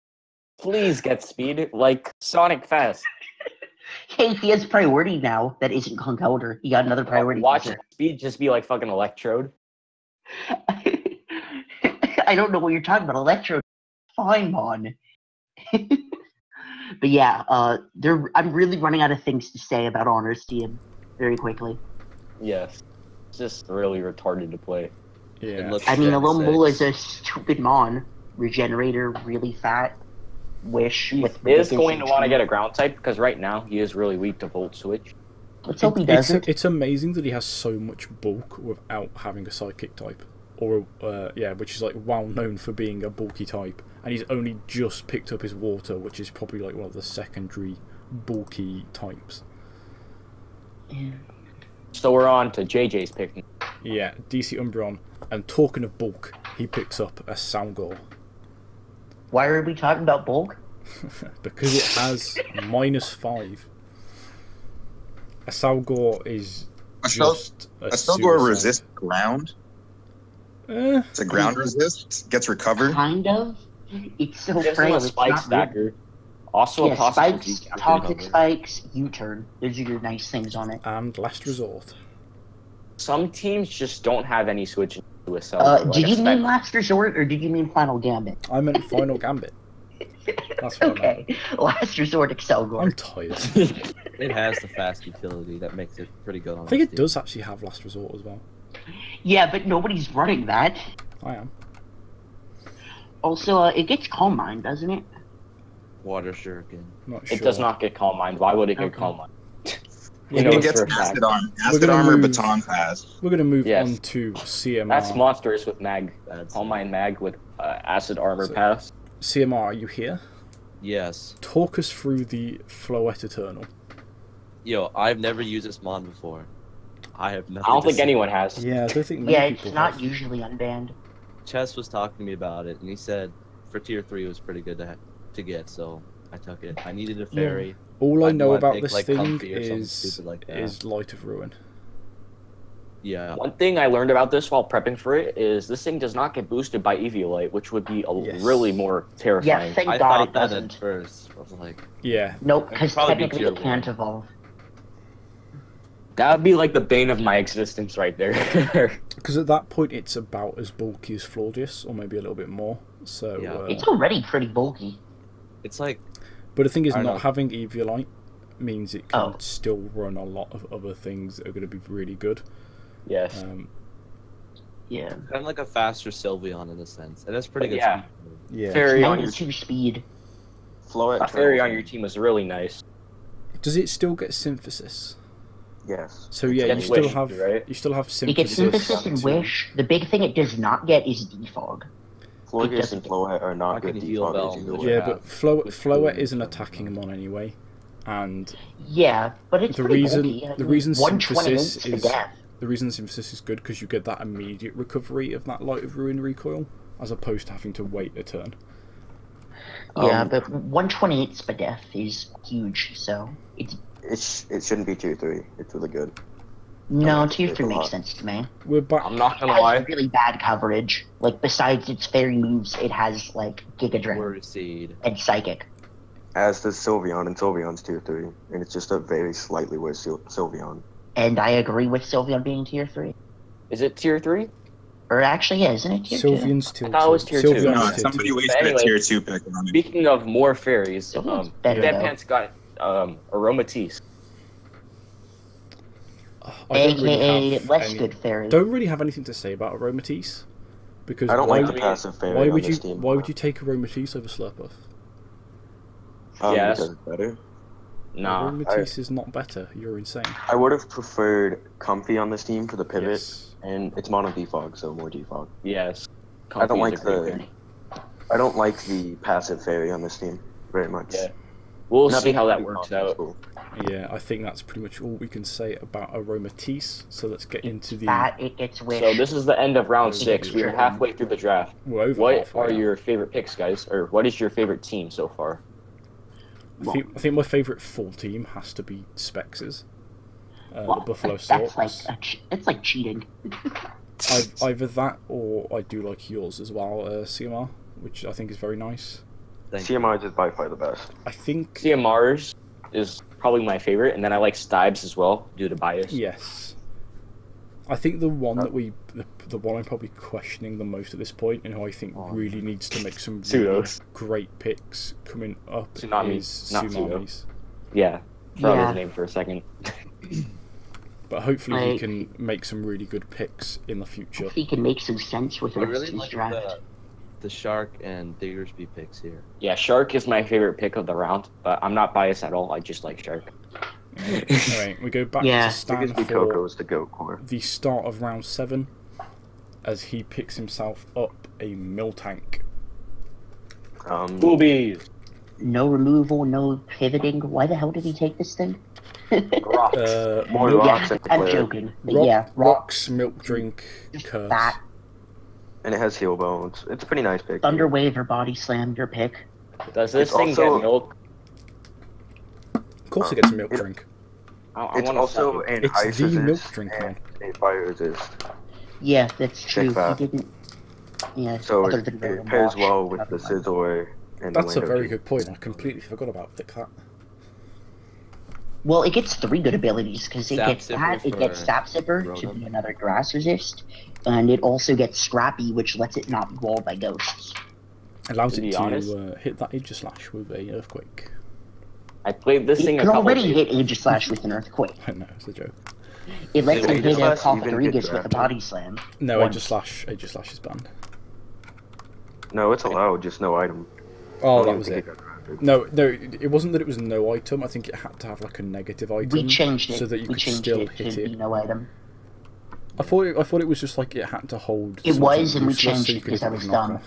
Please get speed, like Sonic Fast. Hey, he has priority now that isn't Conkeldur. He got another priority. Watch user. speed just be like fucking Electrode. I don't know what you're talking about. Electro, fine, Mon. But yeah, I'm really running out of things to say about Honor's team very quickly. Yes. It's just really retarded to play. Yeah. I mean, Gen Alomola is 6. a stupid Mon. Regenerator, really fat. Wish He with is ridiculous going to want to HP. get a ground type because right now he is really weak to Volt Switch. Let's hope he doesn't. It's amazing that he has so much bulk without having a psychic type, or which is like well known for being a bulky type, and he's only just picked up his water, which is probably like one of the secondary bulky types. Yeah. So we're on to JJ's pick. Yeah, DC Umbreon, and talking of bulk, he picks up a Salgor Why are we talking about bulk? because it has -5. A Salgor is just A Stelgor suicide. resist ground. It's a ground resist. Gets recovered. Kind of. It's so Gives him frail. a It's spike not stacker. Also, Yeah, a possible spikes, decap toxic cover. spikes, U-turn. Those are your nice things on it. And last resort. Some teams just don't have any switching to a cell. Did you mean last resort or did you mean final gambit? I meant final gambit. That's what I meant. Okay, last resort Excel I'm Gore. tired. It has the fast utility that makes it pretty good on I think it Steam. does actually have last resort as well. Yeah, but nobody's running that. I am. Also, it gets Calm Mind, doesn't it? Water shuriken. Not sure. It does not get Calm Mind. Why would it get Okay. Calm Mind? You You know It know, it's gets for a fact. acid armor. We're Acid gonna armor, move- baton pass. We're gonna move Yes. on to CMR. That's monstrous with mag. That's Calm Mind mag with acid armor So- pass. CMR, are you here? Yes. Talk us through the Floette Eternal. Yo, I've never used this mod before. I have nothing I don't to think say. anyone has. Yeah, I don't think many Yeah, people it's not have. usually unbanned. Chess was talking to me about it, and he said for tier 3 it was pretty good to get, so I took it. I needed a fairy. All I I'd know wanna about pick, this like, thing Comfy or something is stupid like that. Light of Ruin. Yeah. One thing I learned about this while prepping for it is this thing does not get boosted by Eviolite, which would be Yes. really more Yeah, terrifying. thank I God thought it that doesn't. at first. I was like, Yeah, Nope, It'd because probably be technically tier it can't one. evolve. That would be like the bane of my existence right there. because at that point it's about as bulky as Flaudius, or maybe a little bit more. So, Yeah. It's already pretty bulky. it's like, but the thing is, I don't not know. having Eviolite means it can Oh. still run a lot of other things that are going to be really good. yes. Yeah. kind of like a faster Sylveon in a sense, and that's pretty good. Yeah. speed. Yeah. Fairy on your 92 speed. Floette a fairy Eternal. on your team was really nice. Does it still get Synthesis? Yes. So yeah, Gets you still Wish, have right? you still have It Synthesis. gets Synthesis and to- Wish. The big thing it does not get is Defog. Florges and Floette are I not can good heal defaulters Velm, either which way. Yeah, have but with Floette two is an and attacking mon anyway, and Yeah, but it's the pretty reason bulky. I the mean, reason 128 Synthesis to is death. the reason Synthesis is good because you get that immediate recovery of that Light of Ruin recoil, as opposed to having to wait a turn. Yeah, but 128 Spadef is huge, so it's It shouldn't be tier 3. It's really good. no it's tier a 3 makes lot. sense to me. We're back. I'm not It gonna has lie. really bad coverage. Like besides its fairy moves, it has like Giga Drain Worry Seed. and Psychic. As does Sylveon, and Sylveon's tier 3. And it's just a very slightly worse Sylveon. And I agree with Sylveon being tier 3. Is it tier 3? Or actually, yeah, isn't it tier 2? Sylveon's tier I thought it was tier two. Sylveon's No, tier two. somebody wasted But anyway, a tier 2 pick on it. Speaking of more fairies, Sylveon's better, Dead though. Pants got Aromatisse. I don't really AKA have less any- good fairy. Don't really have anything to say about Aromatisse, because I don't why, like the passive fairy why on would you this team. why would you take Aromatisse over Slurpuff? Yes. Because it's better. Nah. Aromatisse is not better. You're insane. I would have preferred Comfy on this team for the pivot, Yes. and it's mono defog, so more defog. Yes. I don't Comfy's like a great the- fairy. I don't like the passive fairy on this team very much. Yeah. We'll see Nothing how that too works nonsense out. cool. Yeah, I think that's pretty much all we can say about Aromatisse. So let's get into the. That it gets Wish. So this is the end of round Yeah. 6. We are halfway through the draft. We're over What halfway are now. your favorite picks, guys? Or what is your favorite team so far? I think my favourite full team has to be Spex's. Well, The Buffalo that's like Storks. it's like cheating. Either that or I do like yours as well, CMR, which I think is very nice. Thank you. CMI is by far the best. I think. CMR's is probably my favorite, and then I like Stibes as well due to bias. Yes. I think the one that the one I'm probably questioning the most at this point, and who I think really needs to make some really Pseudos. great picks coming up Tsunami, is not Tsunami's. Yeah. Forgot Yeah. his name for a second. But hopefully he Like- can make some really good picks in the future. If he can make some sense with the I rest really of his like draft. the Shark and Diggersby picks here. Yeah, Shark is my favorite pick of the round, but I'm not biased at all. I just like Shark. Alright, we go back Yeah. to Stan Biggest Coco for is the goat core. the start of round 7 as he picks himself up a Miltank. Boobies. No removal, no pivoting. Why the hell did he take this thing? Rocks. More Milk- rocks and I'm flare. joking. But Rock- yeah, Rocks, Milk Drink, Curse. Fat, And it has heal bones. It's a pretty nice pick. Thunder Wave or Body Slam, your pick. Does this It's thing also- get milk? Of course, it gets a Milk Drink. I It's wanna also suck it. an It's ice the resist milk drink, man. and a fire resist. Yeah, that's true. He that. didn't. Yeah, So other it, than it Venom pairs Wash, well with the never mind. Scizor And That's a Lando very too. good point. I completely forgot about that. Well, it gets 3 good abilities because it Sap gets Zipper that, it gets for Sap Zipper to Rotom. be another grass resist, and it also gets Scrappy, which lets it not be walled by ghosts. Allows To it be to honest- hit that Aegislash with a Earthquake. I played this It thing a can couple already days. hit Aegislash with an Earthquake. I know, it's a joke. It lets Wait, it hit a Aegislash even Rodriguez gets with a drafted? Body Slam. No, Once. Aegislash is banned. No, it's allowed, just no item. Oh, I that don't was think it. got drafted. No, it wasn't that it was no item. I think it had to have like a negative item. We changed it. so that you we could changed still it hit to it. be no item. I thought it was just like it had to hold. It something was, and we useless changed so you it could because hit I with was dumb.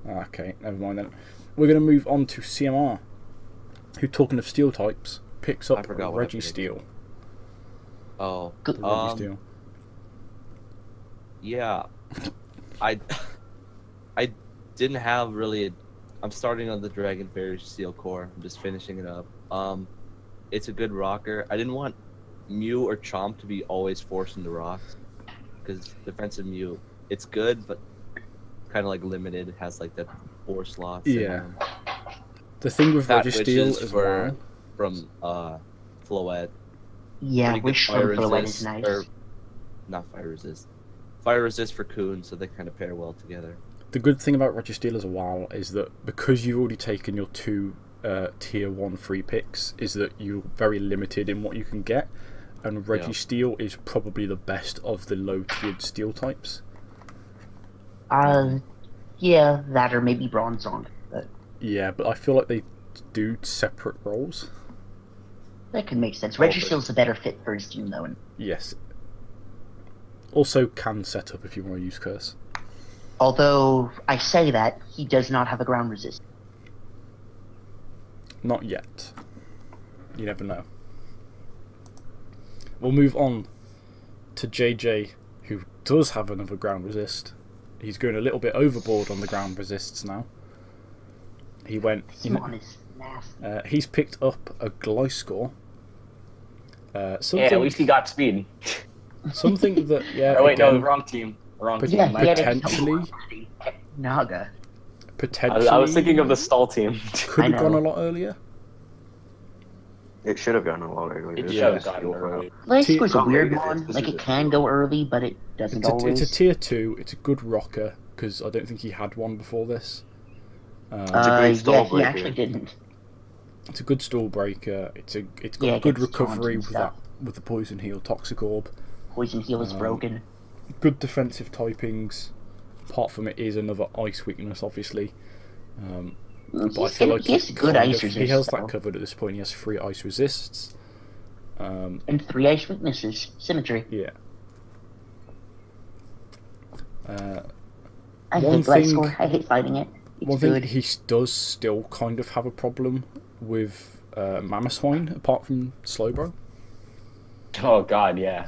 knockoff. Okay, never mind then. We're gonna move on to CMR, who, talking of steel types, picks I up forgot what I picked. Registeel. Oh, Good. Registeel. yeah. I didn't have really. I'm starting on the Dragon Fairy Steel Core. I'm just finishing it up. It's a good rocker. I didn't want Mew or Chomp to be always forced into rocks, because defensive Mew, it's good, but kind of like limited. It has like that 4 slots. Yeah. The thing with Fat Registeel Witches as for well. from Floette. Yeah, Pretty good Wish fire from Floette is resist, nice. or not fire resist. Fire resist for Coon, so they kind of pair well together. The good thing about Registeel as well is that because you've already taken your 2 tier 1 free picks, is that you're very limited in what you can get, and Registeel is probably the best of the low tiered steel types. Yeah, that or maybe Bronzong. But Yeah, but I feel like they do separate roles. that could make sense. Oh, but- Registeel's a better fit for his team, though. And Yes. Also can set up if you want to use Curse. although I say that, he does not have a ground resist. Not yet. You never know. We'll move on to JJ, who does have another ground resist. He's going a little bit overboard on the ground resists now. He went. Simon is nasty. He's picked up a Gliscor. Something, Yeah, at least he got speed. something that Oh wait, no, again, wrong team. Wrong But team. Yeah, My he had bad. a potentially- Naga. potentially I was thinking of the stall team. could have I gone know. a lot earlier. It should have gotten a lot earlier. It This should have is gotten steel early. Gliscor's a Oh, weird this is- one. this Like, is it a- can go early, but it doesn't always. It's a tier 2. It's a good rocker because I don't think he had one before this. It's a great stall yeah, he breaker. actually didn't. It's a good stall breaker. It's got Yeah, it good gets taunt recovery and with stuff. with the poison heal, toxic orb. Poison Heal is broken. Good defensive typings. Apart from it is another ice weakness, obviously. But I feel like he has good ice he resist, has though. that covered at this point. He has 3 ice resists. And 3 ice weaknesses. Symmetry. Yeah. I One hate thing- Gliscor. I hate fighting it. It's One thing good. he does still kind of have a problem with Mamoswine, apart from Slowbro. Oh god, yeah.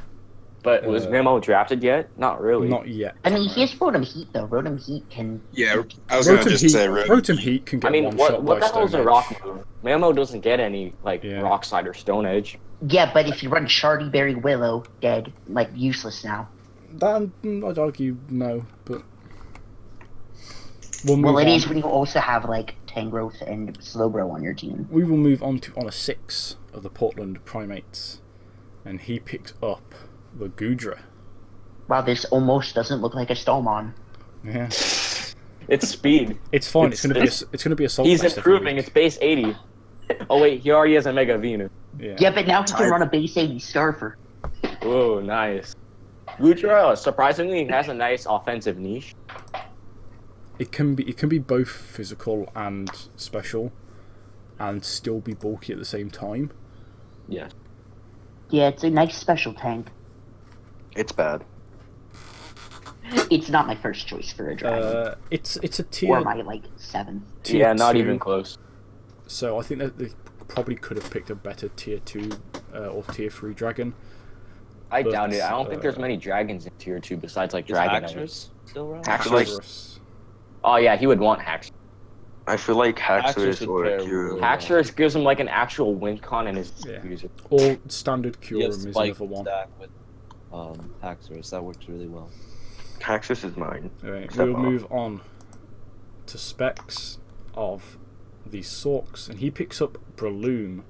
But was Memo drafted yet? Not really. Not yet. I mean, he has Rotom Heat, though. Rotom Heat can... Yeah, I was gonna just say Rotom Heat can get I mean, one what shot the by hell is Stone a Edge. rock move? Memo doesn't get any like Yeah. rock slide or stone edge. Yeah, but if you run Shardy Berry Willow, dead. Like, useless now. I'd argue no, but we'll move Well, it on. is when you also have, like, Tangrowth and Slowbro on your team. We will move on to Honor 6 of the Portland Primates, and he picked up the Goodra. Wow, this almost doesn't look like a Stallmon. Yeah, It's speed. it's fine. It's- It's gonna be a Salt He's Fest every improving. week. It's base 80. Oh wait, he already has a Mega Venus. Yeah, but now he can run a base 80 Scarfer. Whoa, nice. Gudra surprisingly has a nice offensive niche. It can be both physical and special, and still be bulky at the same time. Yeah. Yeah, it's a nice special tank. It's bad. It's not my first choice for a dragon. It's a or tier, my, like, 7th. tier Yeah, not 2, even close. So I think that they probably could have picked a better tier 2 or tier 3 dragon. I But, doubt it. I don't think there's many dragons in tier 2 besides like Is Dragon. Haxorus still around? Haxorus. Oh yeah, he would want Haxorus. I feel like Haxorus Haxorus would or pair Akira. really Haxorus gives him like an actual win con in his Yeah. user. Or standard You have Curum is Spike another one. stack with Haxorus. That works really well. Haxorus is mine. Alright, Except we'll off. move on to specs. of these Sorks, and he picks up Breloom,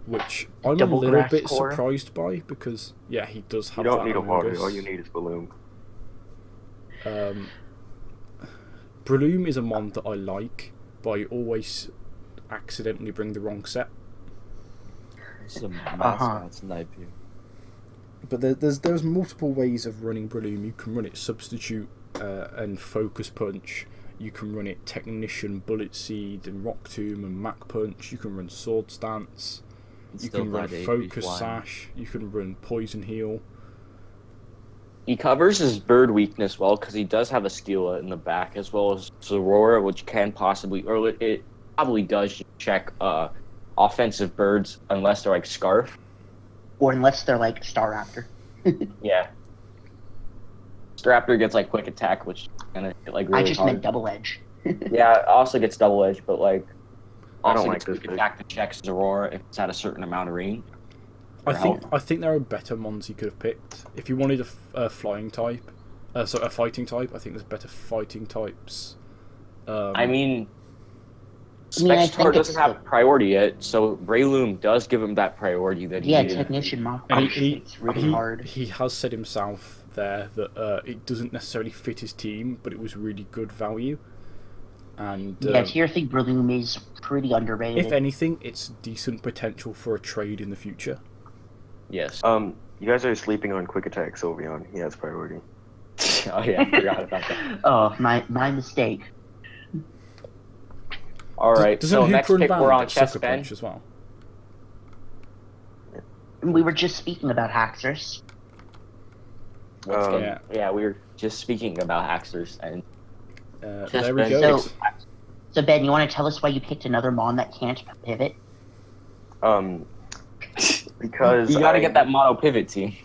which I'm a Double little grass bit core. surprised by, because yeah, he does have You don't that need a Among water. Us. All you need is balloon. Breloom is a mon that I like, but I always accidentally bring the wrong set. This is a mouse snipe you. But there's multiple ways of running Breloom. You can run it Substitute and Focus Punch. You can run it Technician, Bullet Seed, and Rock Tomb, and Mac Punch. You can run Sword Stance. You can run Focus Sash. You can run Poison Heal. He covers his bird weakness well because he does have a Steela in the back, as well as Zorora, which can possibly, or it probably does check offensive birds unless they're like Scarf. Or unless they're like Star Raptor. Yeah. Staraptor gets like quick attack, which kind of like really I just hard. meant double edge. Yeah, it also gets double edge, but like I don't also like gets this quick pick. attack to check Zorora if it's at a certain amount of range. I think there are better mons you could have picked. If you wanted a flying type, a fighting type, I think there's better fighting types. I mean, I think Spectre it's doesn't have priority yet, so Breloom does give him that priority that he Yeah, needed. Technician Mock And Punch. It's really hard. He has said himself there that it doesn't necessarily fit his team, but it was really good value. And Yeah, Tier 3 Breloom is pretty underrated. if anything, it's decent potential for a trade in the future. Yes. You guys are sleeping on Quick Attack Sylveon. He has priority. Oh yeah, I forgot about that. Oh, my mistake. All right, Doesn't so next Hooper and pick Bam we're on get Chess Sucker Ben. Punch as well? We were just speaking about Haxorus. Yeah, we were just speaking about Haxorus, and There we Ben. go. So Ben, you want to tell us why you picked another Mon that can't pivot? Because you got to get that mono pivot team.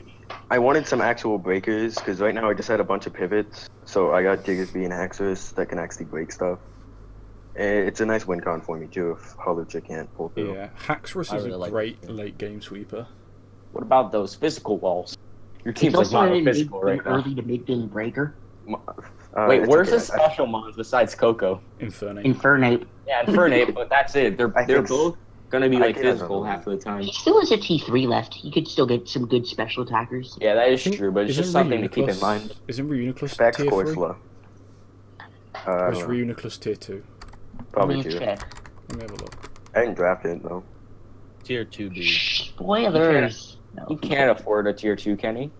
I wanted some actual breakers, because right now I just had a bunch of pivots. So I got DGBA and Haxorus that can actually break stuff. And it's a nice win con for me too if Holocha can't pull through. Yeah, Haxorus is really a like great it. late game sweeper. What about those physical walls? Your It's team's like also mono an physical right now. early to mid game breaker. Wait, It's where's okay. the special mons besides Coco? Infernape. Infernape. Yeah, Infernape, but that's it. They're I think both gonna be I like think physical that's half of the time. He still has a T3 left. He could still get some good special attackers. Yeah, that is I think- true, but it's just isn't something to keep in Reuniclus- mind. Isn't Reuniclus Specs tier core 3? slow. I Or is don't know. Reuniclus tier 2? Probably Let me two. check. Let me have a look. I didn't draft it though. Tier 2B. Spoilers. He No. can't afford a tier 2, can he?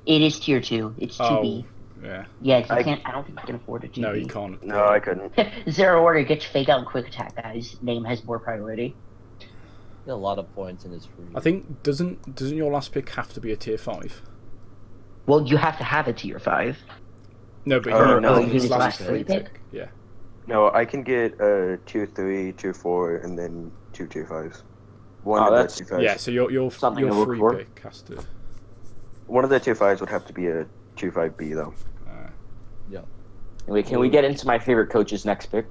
It is tier 2. It's 2B. Yeah. Yeah, he I- can't. I don't think he can afford a 2B. No, he can't. No, I couldn't. Zero order gets fake out and quick attack, guys. Name has more priority. A lot of points in his free. I think doesn't your last pick have to be a tier 5? Well, you have to have a tier 5. No, but Oh, he no, his his last last free pick? pick. Yeah. No, I can get tier 3, tier 4, and then 2 tier 5s. One Oh, of the that's- tier 5s. Yeah, so your Something to look free for. pick has to. One of the tier 5s would have to be a tier 5B though. Anyway, can we get into my favorite coach's next pick?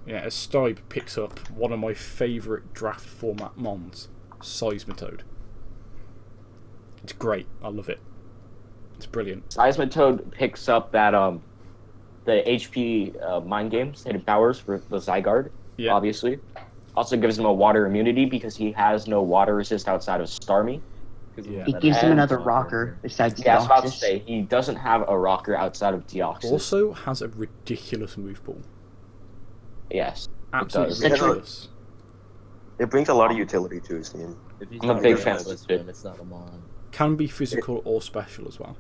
Yeah, as Stibe picks up one of my favourite draft format mons, Seismitoad. It's great. I love it. It's brilliant. Seismitoad picks up that the HP mind games hidden powers for the Zygarde, Yeah. obviously. Also gives him a water immunity because he has no water resist outside of Starmie. Yeah. It gives him And- another rocker besides Yeah, I was about to Deoxys. say, he doesn't have a rocker outside of Deoxys. Also has a ridiculous move pool. Yes. Absolutely does. ridiculous. It brings a lot of utility to his team. If he's I'm a not big good fan at of this this one, it's not a mon. Can be physical or special as well.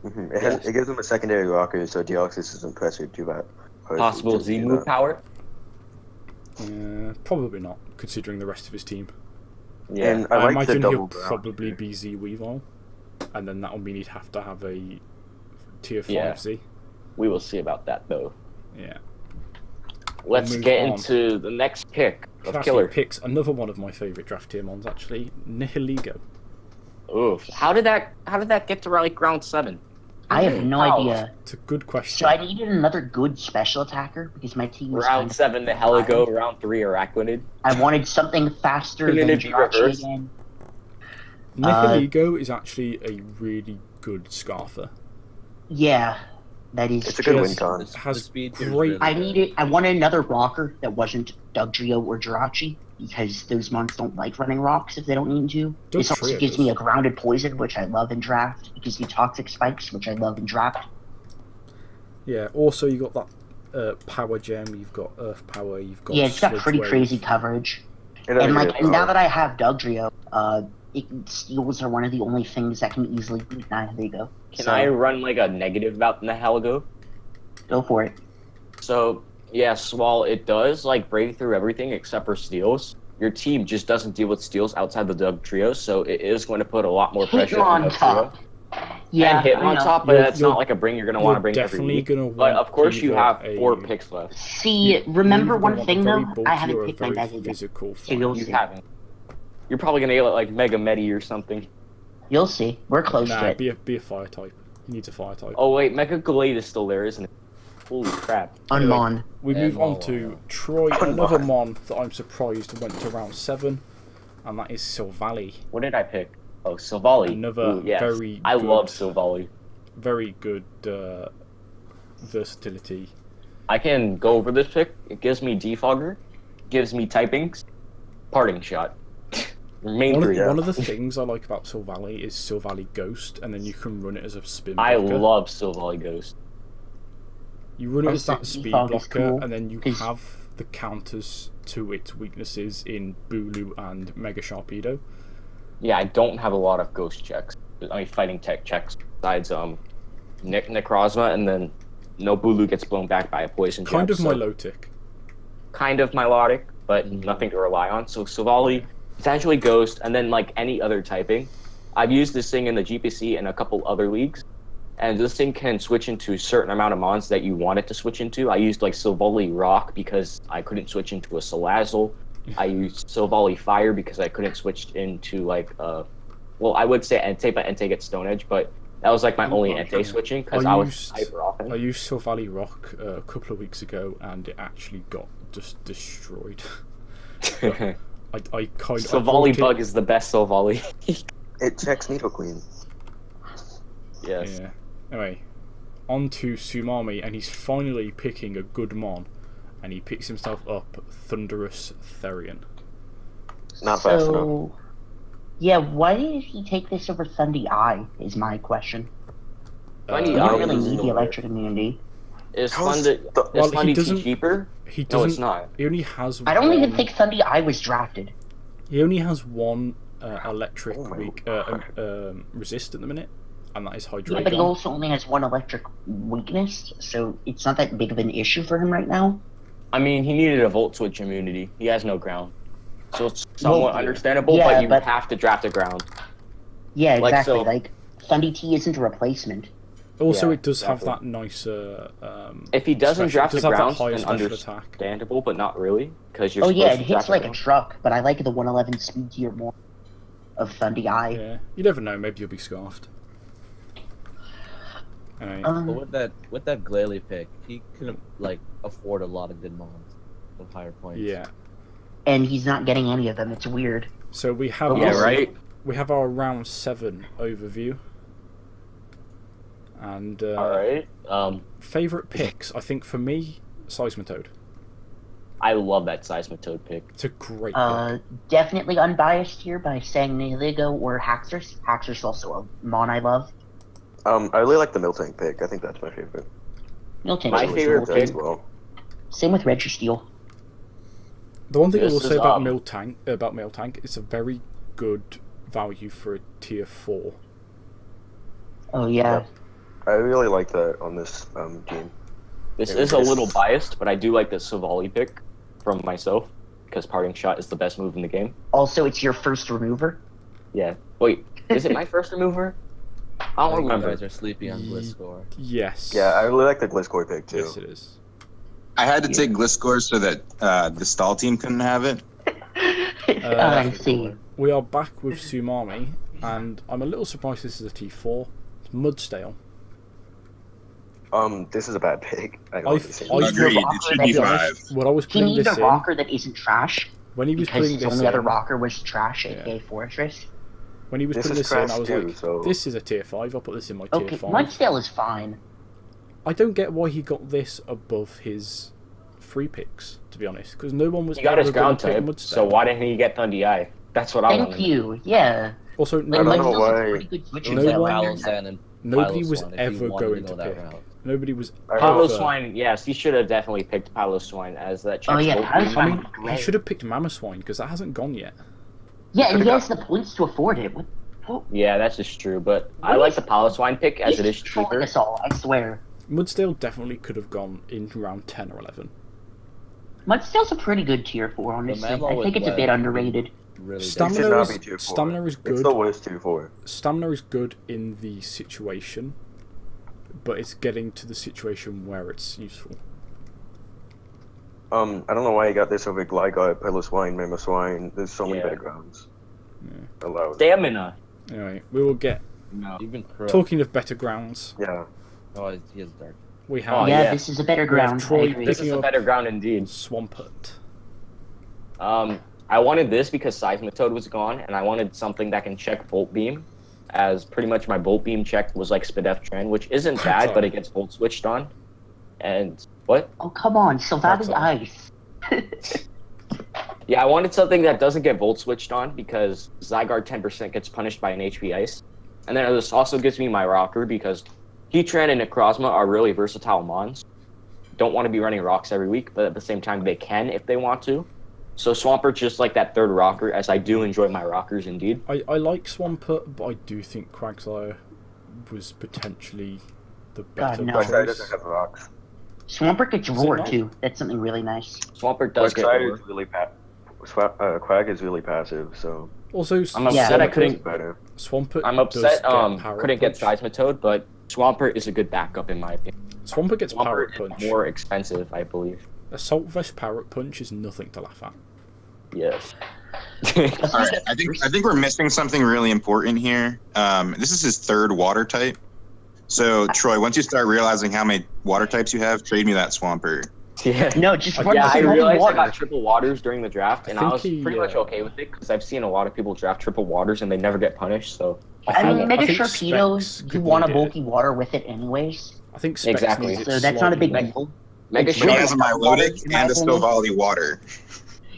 It gives him a secondary rocker, so Deoxys isn't pressured too bad. Possible Z move power. Probably not, considering the rest of his team. Yeah. And I I like the imagine double he'll ground. probably be Z Weavile, and then that'll mean he'd have to have a tier 5 Yeah. Z. We will see about that, though. Yeah. Let's Move get on. into the next pick of Actually Killer. picks another one of my favourite draft tier mons, actually, Nihiligo. Oof. How did that get to like round 7? I have no How? idea. It's a good question. So I needed another good special attacker because my team was kind Round of 7 the Heligo, round 3 Araquanid. I wanted something faster Couldn't than it be Jirachi reversed? again. Nihiligo is actually a really good Scarfer. Yeah. That is It's a good Yes. win con. The Has speed tier's great- really I good. needed. I wanted another rocker that wasn't Dugtrio or Jirachi because those mons don't like running rocks if they don't need to. This also Dugtrio gives me does. a grounded poison, which I love in draft. It gives me toxic spikes, which I love in draft. Yeah. Also, you got that power gem. You've got earth power. You've got Yeah, it's got Sludge pretty Wave. crazy coverage. It doesn't And like get now that I have Dugtrio, steals are one of the only things that can easily beat Nihiligo. Can So, I run like a negative about Nihiligo? go for it? So yes, while it does like break through everything except for steals, your team just doesn't deal with steals outside the Doug trio, so it is going to put a lot more pressure on Hitmon the trio. top. Yeah, And hit I on know. top, but You're- that's you're- not like a bring you're gonna You're want to bring every definitely week. gonna want. But of course, you either have a- 4 picks left. See, you're remember either gonna one want thing a very though? bulky I or haven't a picked my very mega yet. physical So you'll fight. You see. haven't. You're probably gonna get like Mega Medi or something. You'll see. We're close Nah, to it. be a fire type. You need a fire type. Oh wait, Mega Glade is still there, isn't it? Holy crap! Unmon. We And move on Mawile. to Troy, another mon that I'm surprised went to round 7, and that is Silvally. What did I pick? Oh, Silvally. Another Ooh, yes. very I good, love Silvally. very good versatility. I can go over this pick. It gives me Defogger, gives me typings, Parting Shot. Main One of, three. one of the things I like about Silvally is Silvally Ghost, and then you can run it as a spin I blocker. love Silvally Ghost. You run it as Also, that speed Defog is blocker, cool, and then you 'cause- have the counters to its weaknesses in Bulu and Mega Sharpedo. Yeah, I don't have a lot of Ghost checks. I mean, fighting tech checks besides Necrozma, and then no Bulu gets blown back by a poison jab. Kind of so Milotic. kind of Milotic, but nothing to rely on. So Silvally, potentially Ghost, and then like any other typing. I've used this thing in the GPC and a couple other leagues, and this thing can switch into a certain amount of mons that you want it to switch into. I used like Silvally Rock because I couldn't switch into a Salazzle. I used Silvally Fire because I couldn't switch into like well, I would say Entei, but Entei gets Stone Edge, but that was like my only Entei switching because I was hyper often. I used Silvally Rock a couple of weeks ago, and it actually got just destroyed. I kind of Silvally Bug is the best Silvally. It checks Needle Queen. Yes. Yeah. Anyway, on to Sumami, and he's finally picking a good mon, and he picks himself up Thunderous Therian. Not fast enough. So, yeah, why did he take this over Thundy Eye? Is my question. Thundy You Eye don't really is need the the- electric immunity. Is How's Thunder the- Well, is he Thundy doesn't- cheaper? He No, doesn't. it's not. He only has. I don't even one- think Thundy Eye was drafted. He only has one electric Oh my weak God. resist at the minute, and that is Yeah, but he Hydreigon. also only has one electric weakness, so it's not that big of an issue for him right now. I mean, he needed a Volt Switch immunity. He has no ground. So it's somewhat yeah. understandable, Yeah, but you but- have to draft a ground. Yeah, Like, exactly. so- Like, Thundy T isn't a replacement. Also, Yeah, it does have exactly. that nicer. If he doesn't special- draft it a does have that ground, higher then special understandable, attack. but not really, because you're Oh supposed yeah, it to hits draft like a ground. truck, but I like the 111 speed tier more of Thundy Eye. Yeah, you never know. Maybe you'll be scarfed. Anyway, But with that Glalie pick, he can like afford a lot of good mons with higher points. yeah. And he's not getting any of them. It's weird. So we have Yeah, our, right? We have our round 7 overview, and Alright. favorite picks. I think for me, Seismitoad. I love that Seismitoad pick. It's a great pick. Definitely unbiased here by saying Nihiligo or Haxorus. Haxorus is also a mon I love. I really like the Miltank pick. I think that's my favorite. Miltank My is favorite cool. pick- as well. Same with Registeel. The one thing I This will say is, about Miltank, it's a very good value for a tier 4. Oh yeah. I really like that on this team. This Yeah, is a this- little biased, but I do like the Silvally pick from myself, because Parting Shot is the best move in the game. Also, it's your first remover. Yeah. Wait, is it my first remover? I don't You remember. guys are sleepy on Gliscor. Yes. Yeah, I really like the Gliscor pick too. Yes, it is. I had to take Gliscor so that the stall team couldn't have it. I see. We are back with Sumami, and I'm a little surprised this is a T4. It's Mudstale. This is a bad pick. I I- say. I- Agreed. It should be 5. When I was He putting needs this a in, rocker that isn't trash, when he was because putting his this only other in, rocker was trash, Yeah. aka Fortress. when he was This putting is this in, I trash was too, like, so- this is a tier 5. I'll put this in my tier Okay, 5. Mudstale is fine. I don't get why he got this above his free picks, to be honest, because no one was He got his ever going ground to pick type, Mudstone. so why didn't he get Thunder Eye? That's what I want. Thank you. Yeah. Also, no I don't Like, know those are why. pretty good switches. No like one- Palosan and nobody was Piloswine if you ever wanted going go to that pick. route. Nobody was Palo ever. Swine, yes, he should have definitely picked Palo Swine as that checks Oh, yeah, both Palo teams. I Swine mean, was he great. should have picked Mamoswine because that hasn't gone yet. Yeah, and he could've has the points to afford it. What Yeah, that's just true, but I What like is- the Palo Swine pick as he's it is trolling cheaper. us all, I swear. Mudsdale definitely could have gone in round 10 or 11. Mudstale's a pretty good tier 4, honestly. Mammo I was think it's a wet. bit underrated. Really It Stamina should not is- be tier 4. stamina is It's good. the worst tier 4. Stamina is good in the situation, but it's getting to the situation where it's useful. I don't know why he got this over Gligar, Piloswine, Mamoswine. There's so many Yeah. better grounds. Yeah. Allowed. Stamina. Anyway, we will get. No. Even Crow. Talking of better grounds, Yeah. Oh, he is dark. we have Oh, yeah, yeah. this is a better We have ground. Troy I agree. This is Picking a up- better ground indeed. Swampert. I wanted this because Seismitoad was gone, and I wanted something that can check Volt Beam, as pretty much my Volt Beam check was like Spadef Trend, which isn't bad, but it gets Volt switched on. And what? Oh, come on. Sylvavi That's Ice. Yeah, I wanted something that doesn't get Volt switched on because Zygarde 10% gets punished by an HP Ice. And then this also gives me my Rocker because Heatran and Necrozma are really versatile mons. Don't want to be running rocks every week, but at the same time they can if they want to. So Swampert's just like that third rocker, as I do enjoy my rockers indeed. I like Swampert, but I do think Quagsire was potentially the better no. choice. Quagsire doesn't have rocks. Swampert gets Is it roared not? too. That's something really nice. Swampert does get Quagsire more. is really Quag is really passive, so Also, I'm upset I it's couldn't. better. Swampert. I'm does upset. get Power Couldn't get Punch. Seismitoad, but Swampert is a good backup in my opinion. Swampert gets Power Swampert Punch. is more expensive, I believe. Assault Vest Parrot Punch is nothing to laugh at. Yes. All right, I think we're missing something really important here. This is his third water type. So Troy, once you start realizing how many water types you have, trade me that Swampert. Yeah. No, just I- run Yeah, I Sylvavi realized I water. got triple waters during the draft, and I think was he, pretty much okay with it because I've seen a lot of people draft triple waters and they never get punished. So I mean, think- Mega I think Sharpedo, Specs you could want a need it. bulky water with it anyways. I think Specs Exactly. needs it So that's not a big slightly deal. Mega It's But he really has a double water, Milotic in my and a opinion. Stovali water.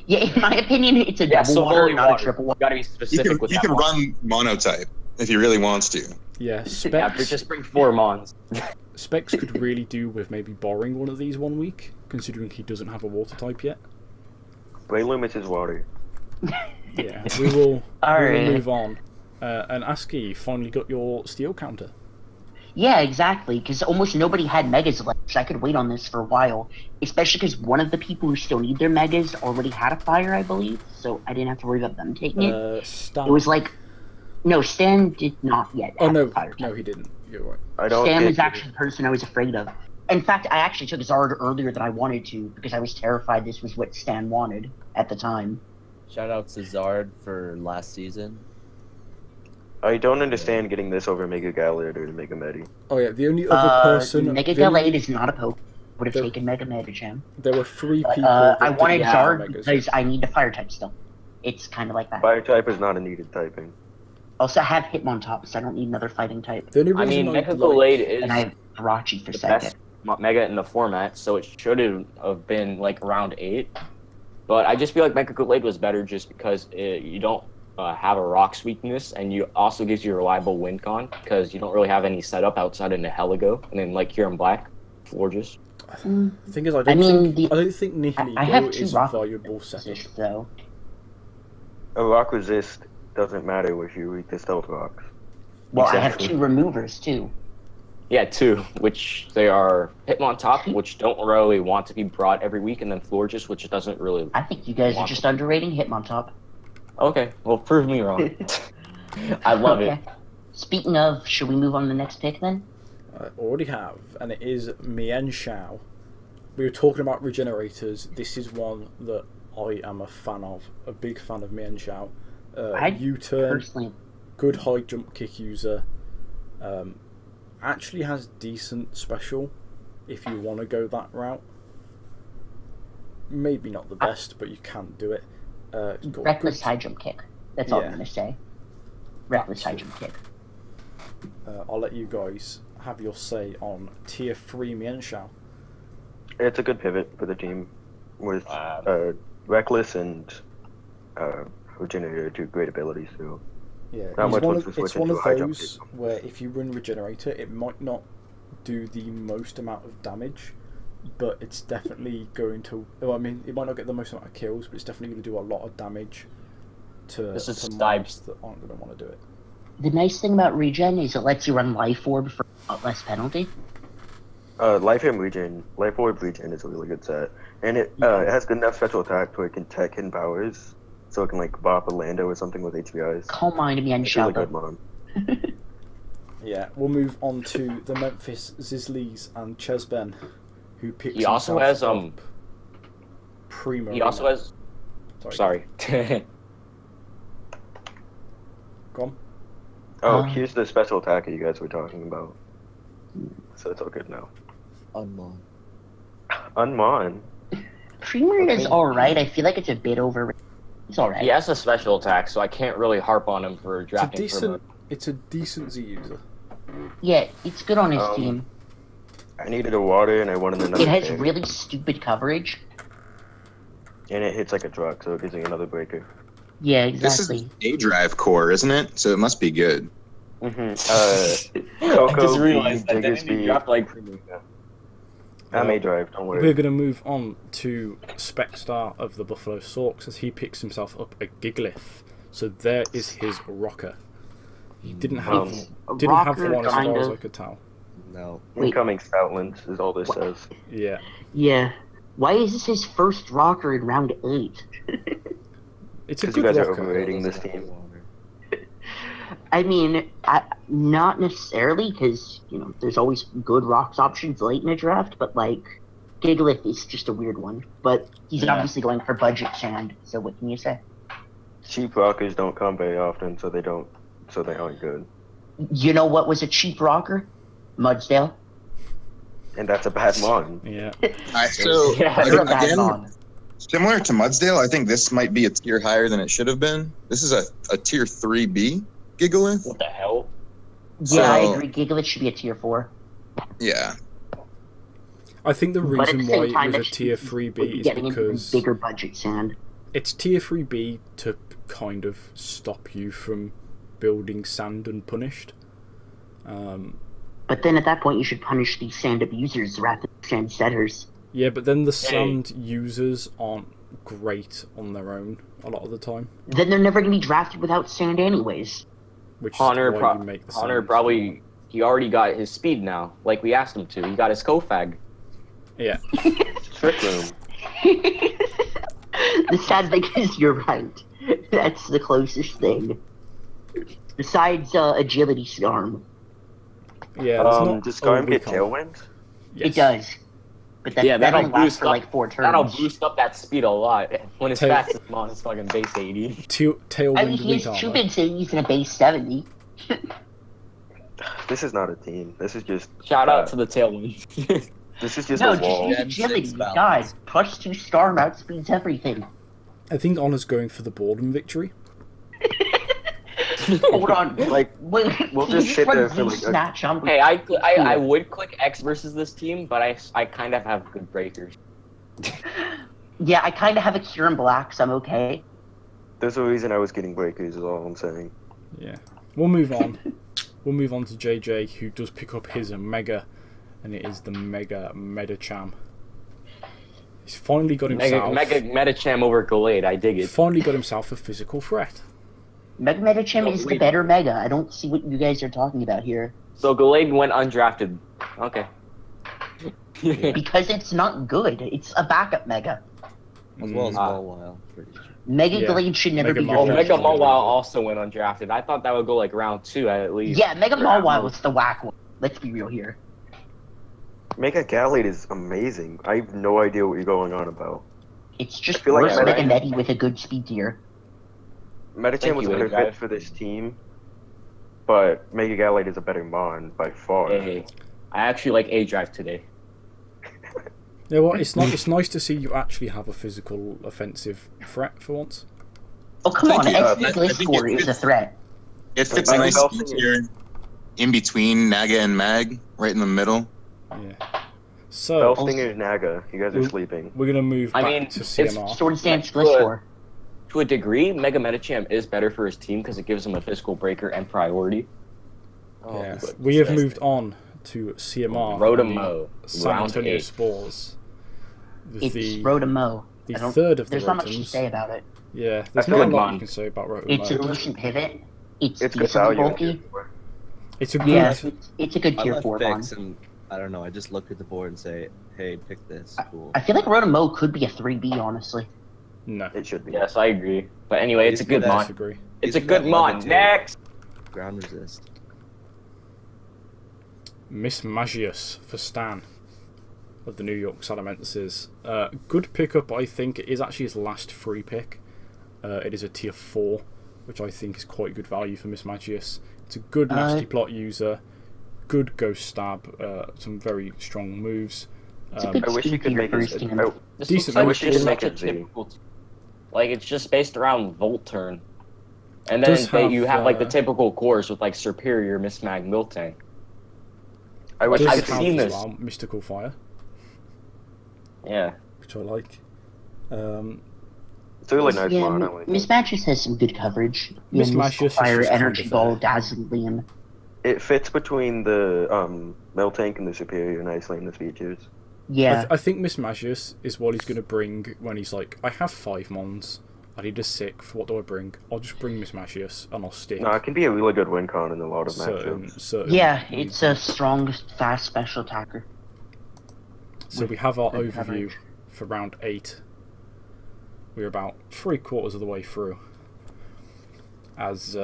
Yeah, in my opinion, it's a Yeah, double so water, holy not water. a triple You water. gotta be He specific can, with he that. can one. run monotype if he really wants to. Yeah, Yeah, but Specs. just bring 4 mons. Specs could really do with maybe borrowing one of these 1 week, considering he doesn't have a water type yet. Breloom is his water. Yeah, we will Alright. move on. And Aski, you finally got your steel counter. Yeah, exactly, because almost nobody had Megas left, so I could wait on this for a while. Especially because one of the people who still need their Megas already had a fire, I believe, so I didn't have to worry about them taking it. Stan. It was like... No, Stan did not yet Oh have no, a fire no, type. he didn't. You're right. I don't Stan think was actually the person I was afraid of. In fact, I actually took Zard earlier than I wanted to, because I was terrified this was what Stan wanted at the time. Shout out to Zard for last season. I don't understand getting this over Mega Gallade or Mega Medi. Oh yeah, the only other person. Mega the only- Gallade is not a poke. Would have The- taken Mega Medicham. There were 3 But, people. that I wanted didn't have Zard Megas. because I need the fire type still. It's kind of like that. Fire type is not a needed typing. Also, I have Hitmontop, so I don't need another fighting type. The only I reason mean, I Mega like- Gallade is And I have Hirachi for the second. best Mega in the format, so it should have been like round 8. But I just feel like Mega Gallade was better just because you don't have a Rocks weakness, and you also gives you a reliable win con because you don't really have any setup outside of Nihilego, and then like here in Black, Forges. Mm, The thing is, I I don't mean, think I don't think Nihilego I have 2 is rock valuable setup. resist, though. A rock resist doesn't matter if you read the stealth rocks. Well, I Exactly. have 2 removers, too. Yeah, 2, which they are Hitmontop, which don't really want to be brought every week, and then Florges, which doesn't really. I think you guys are just underrating Hitmontop. Okay, well, prove me wrong. I love it. Speaking of, should we move on to the next pick then? I already have, and it is Mian Shao. We were talking about regenerators. This is one that I am a fan of, a big fan of Mian Shao. I U-turn, Personally, good high jump kick user. Actually has decent special if you want to go that route. Maybe not the best, but you can do it. It's got reckless good- high jump kick. That's all Yeah. I'm going to say. Reckless high jump kick. I'll let you guys have your say on tier 3 Mienshao. It's a good pivot for the team with Reckless and Regenerator, two great abilities too. Yeah, Not much once we it's switch one into of a high jump those vehicle. where if you run Regenerator, it might not do the most amount of damage, but it's definitely going to. Well, I mean, it might not get the most amount of kills, but it's definitely going to do a lot of damage to mobs that aren't going to want to do it. The nice thing about regen is it lets you run Life Orb for a lot less penalty. Life Orb Regen is a really good set, and it has good enough special attack where it can tech hidden powers, so it can like bop a Lando or something with HBIs. Calm mind me and It's really Shadow. good, Mom. Yeah, we'll move on to the Memphis Zizlies and Chesben, who picks. He also has Primo. He also has. Sorry. Go on. Oh, here's the special attacker you guys were talking about. So it's all good now. Unmon. Premier is alright. I feel like it's a bit overrated. It's alright. He has a special attack, so I can't really harp on him for drafting. It's a decent Z user. Yeah, it's good on his team. I needed a water and I wanted another. It has pick. really stupid coverage. And it hits like a truck, so it gives me another breaker. Yeah, This exactly. is A drive core, isn't it? So it must be good. Mm-hmm. I Coco, just realized that Diggersby, didn't he draft like. I'm A drive, don't worry. We're going to move on to Spec-Star of the Buffalo Sorks as he picks himself up a Gigalith. So there is his rocker. He didn't have one as far as I could tell. No. Incoming Stoutland is all this says. Yeah. Yeah. Why is this his first rocker in round 8? It's a Because you good guys are rocker. overrating this team. I mean, not necessarily, because, you know, there's always good rocks options late in a draft, but, like, Gigalith is just a weird one. But he's obviously going for budget sand, so what can you say? Cheap rockers don't come very often, so they aren't good. You know what was a cheap rocker? Mudsdale. And that's a bad mon. Yeah. So That's a bad mon. similar to Mudsdale, I think this might be a tier higher than it should have been. This is a tier 3B Gigalith. What the hell? Yeah, I So- agree. Gigalith should be a tier 4. Yeah. I think the But at reason the same why time, it was a it tier should 3B be is getting into because bigger budget sand. it's tier 3B to kind of stop you from building sand unpunished. But then at that point, you should punish these sand abusers rather than sand setters. Yeah, but then the sand users aren't great on their own a lot of the time. Then they're never going to be drafted without sand anyways. Which Hunter, is why you make the Hunter sand. probably he already got his speed now, like we asked him to. He got his Kofag. Yeah. Trick room. The sad thing is, you're right. That's the closest thing. Besides agility Scarm. Yeah. there's not Does Scarm overly get common. tailwind? It does. But that, Yeah, that that'll only lasts boost for up. like 4 turns. That'll boost up that speed a lot when his Tail- fastest mon is fucking base 80. Tailwind I mean, he weak has 2 armor. big 80s and a base 70. This is not a team. This is just Shout out to the Tailwind. this is just No, a wall. just agility. God, +2 Scarm outspeeds everything. I think Honor's going for the boredom victory. Hold on. Like, Wait, we'll can you just sit run there for, Z like, a- snatch on Hey, I would click X versus this team, but I kind of have good breakers. Yeah, I kind of have a cure in black, so I'm okay. There's a reason I was getting breakers, is all I'm saying. Yeah. We'll move on. We'll move on to JJ, who does pick up his Mega, and it is the Mega Metacham. He's finally got himself. Mega Metacham over Gallade, I dig it. Finally got himself a physical threat. Mega Metachim No, is the wait. better Mega. I don't see what you guys are talking about here. So Gallade went undrafted. Okay. Because it's not good. It's a backup Mega. As well as Ah. Mawile, pretty sure. Mega Yeah. Glade should never Mega be Mawile. Oh, drafted. Mega Mawile also went undrafted. I thought that would go like round 2 at least. Yeah, Mega Mawile was the whack one. Let's be real here. Mega Gallade is amazing. I have no idea what you're going on about. It's just I feel like worse Meta- Mega Medi with a good speed tier. Metachan Thank was you, better Adrian. fit for this team, but Mega Gallade is a better mon by far. Hey, I actually like A Drive today. Yeah, well, it's not. It's nice to see you actually have a physical offensive threat for once. Oh, come Thank on. you. SD I think Gliscor it- is a threat. It fits Like, a nice I'll speed say- tier. in between Naga and Mag, right in the middle. Yeah. So Bellstinger, Naga, you guys are sleeping. we're gonna move I back mean, to it's CMR. Sword Stance Gliscor. To a degree, Mega Metachamp is better for his team because it gives him a physical breaker and priority. Oh, Yeah. but We have that's- moved on to CMR. Rotamo, and the San round Antonio 8. Spores. It's The Rotamo. the I don't- third of the There's not much to Rotams. say about it. Yeah, there's That's not a good, lot man. you can say about It's a Rotamo. decent pivot. It's It's good decently value. bulky. It's a good. Yeah, it's a good I tier left 4 bond. picks and I don't know. I just look at the board and say, "Hey, pick this." Cool. I feel like Rotamo could be a 3B, honestly. No, It should be. Yes, I agree. But anyway, it's a He's good good at- I mod. disagree. It's a He's good got mod. levitate. Next! Ground resist. Miss Magius for Stan of the New York Salamences. Good pickup, I think. It is actually his last free pick. It is a tier 4, which I think is quite good value for Miss Magius. It's a good nasty plot user, good ghost stab, some very strong moves. It's a good I wish you could tier make first it. team. This Decent. looks like I wish it's you could such make a it Z. typical... Like, it's just based around Volt Turn. And then Does have, you have, like, the typical cores with, like, Superior Mismag Miltank. I wish Does I I've could have seen as this. well Mystical Fire, Yeah. which I like. It's a really nice mod. I Yeah, like it. Mismatches has some good coverage. Miss Yeah, Magius is Fire, just kind Energy of Ball, a- Dazzle Beam. It fits between the Miltank and the Superior nicely in the features. Yeah, I think Miss Magius is what he's going to bring when he's like, I have 5 mons, I need a 6, what do I bring? I'll just bring Miss Magius and I'll stick No, it can be a really good win con in a lot of certain, matchups. certain yeah, needs. it's a strong, fast special attacker. So we have our good overview coverage. for round 8. We're about 3/4 of the way through. As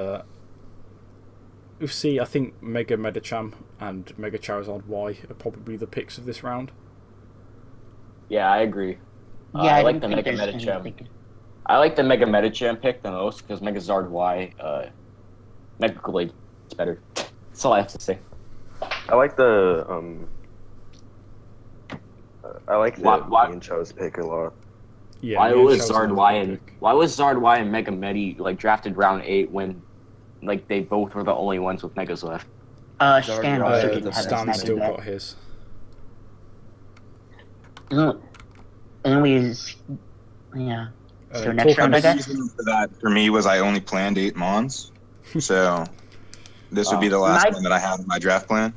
we see, I think Mega Medicham and Mega Charizard Y are probably the picks of this round. Yeah, I agree. Yeah, I don't like the think Mega there's Metacham. anything- I like the Mega Metacham pick the most because Mega Zard Y, Mega Glade is better. That's all I have to say. I like the Why- Ian Cho's pick a lot. Yeah, Why Mega was Charizard's Zard a Y good and pick. why was Zard Y and Mega Medi like drafted round 8 when like they both were the only ones with Megas left? Stan Uh, also Uh, didn't have his Stan Mega still yet. got his. Anyways, yeah. So next talking round, I about- guess? The reason for that for me was I only planned 8 mons, so this would be the last My- one that I had in my draft plan.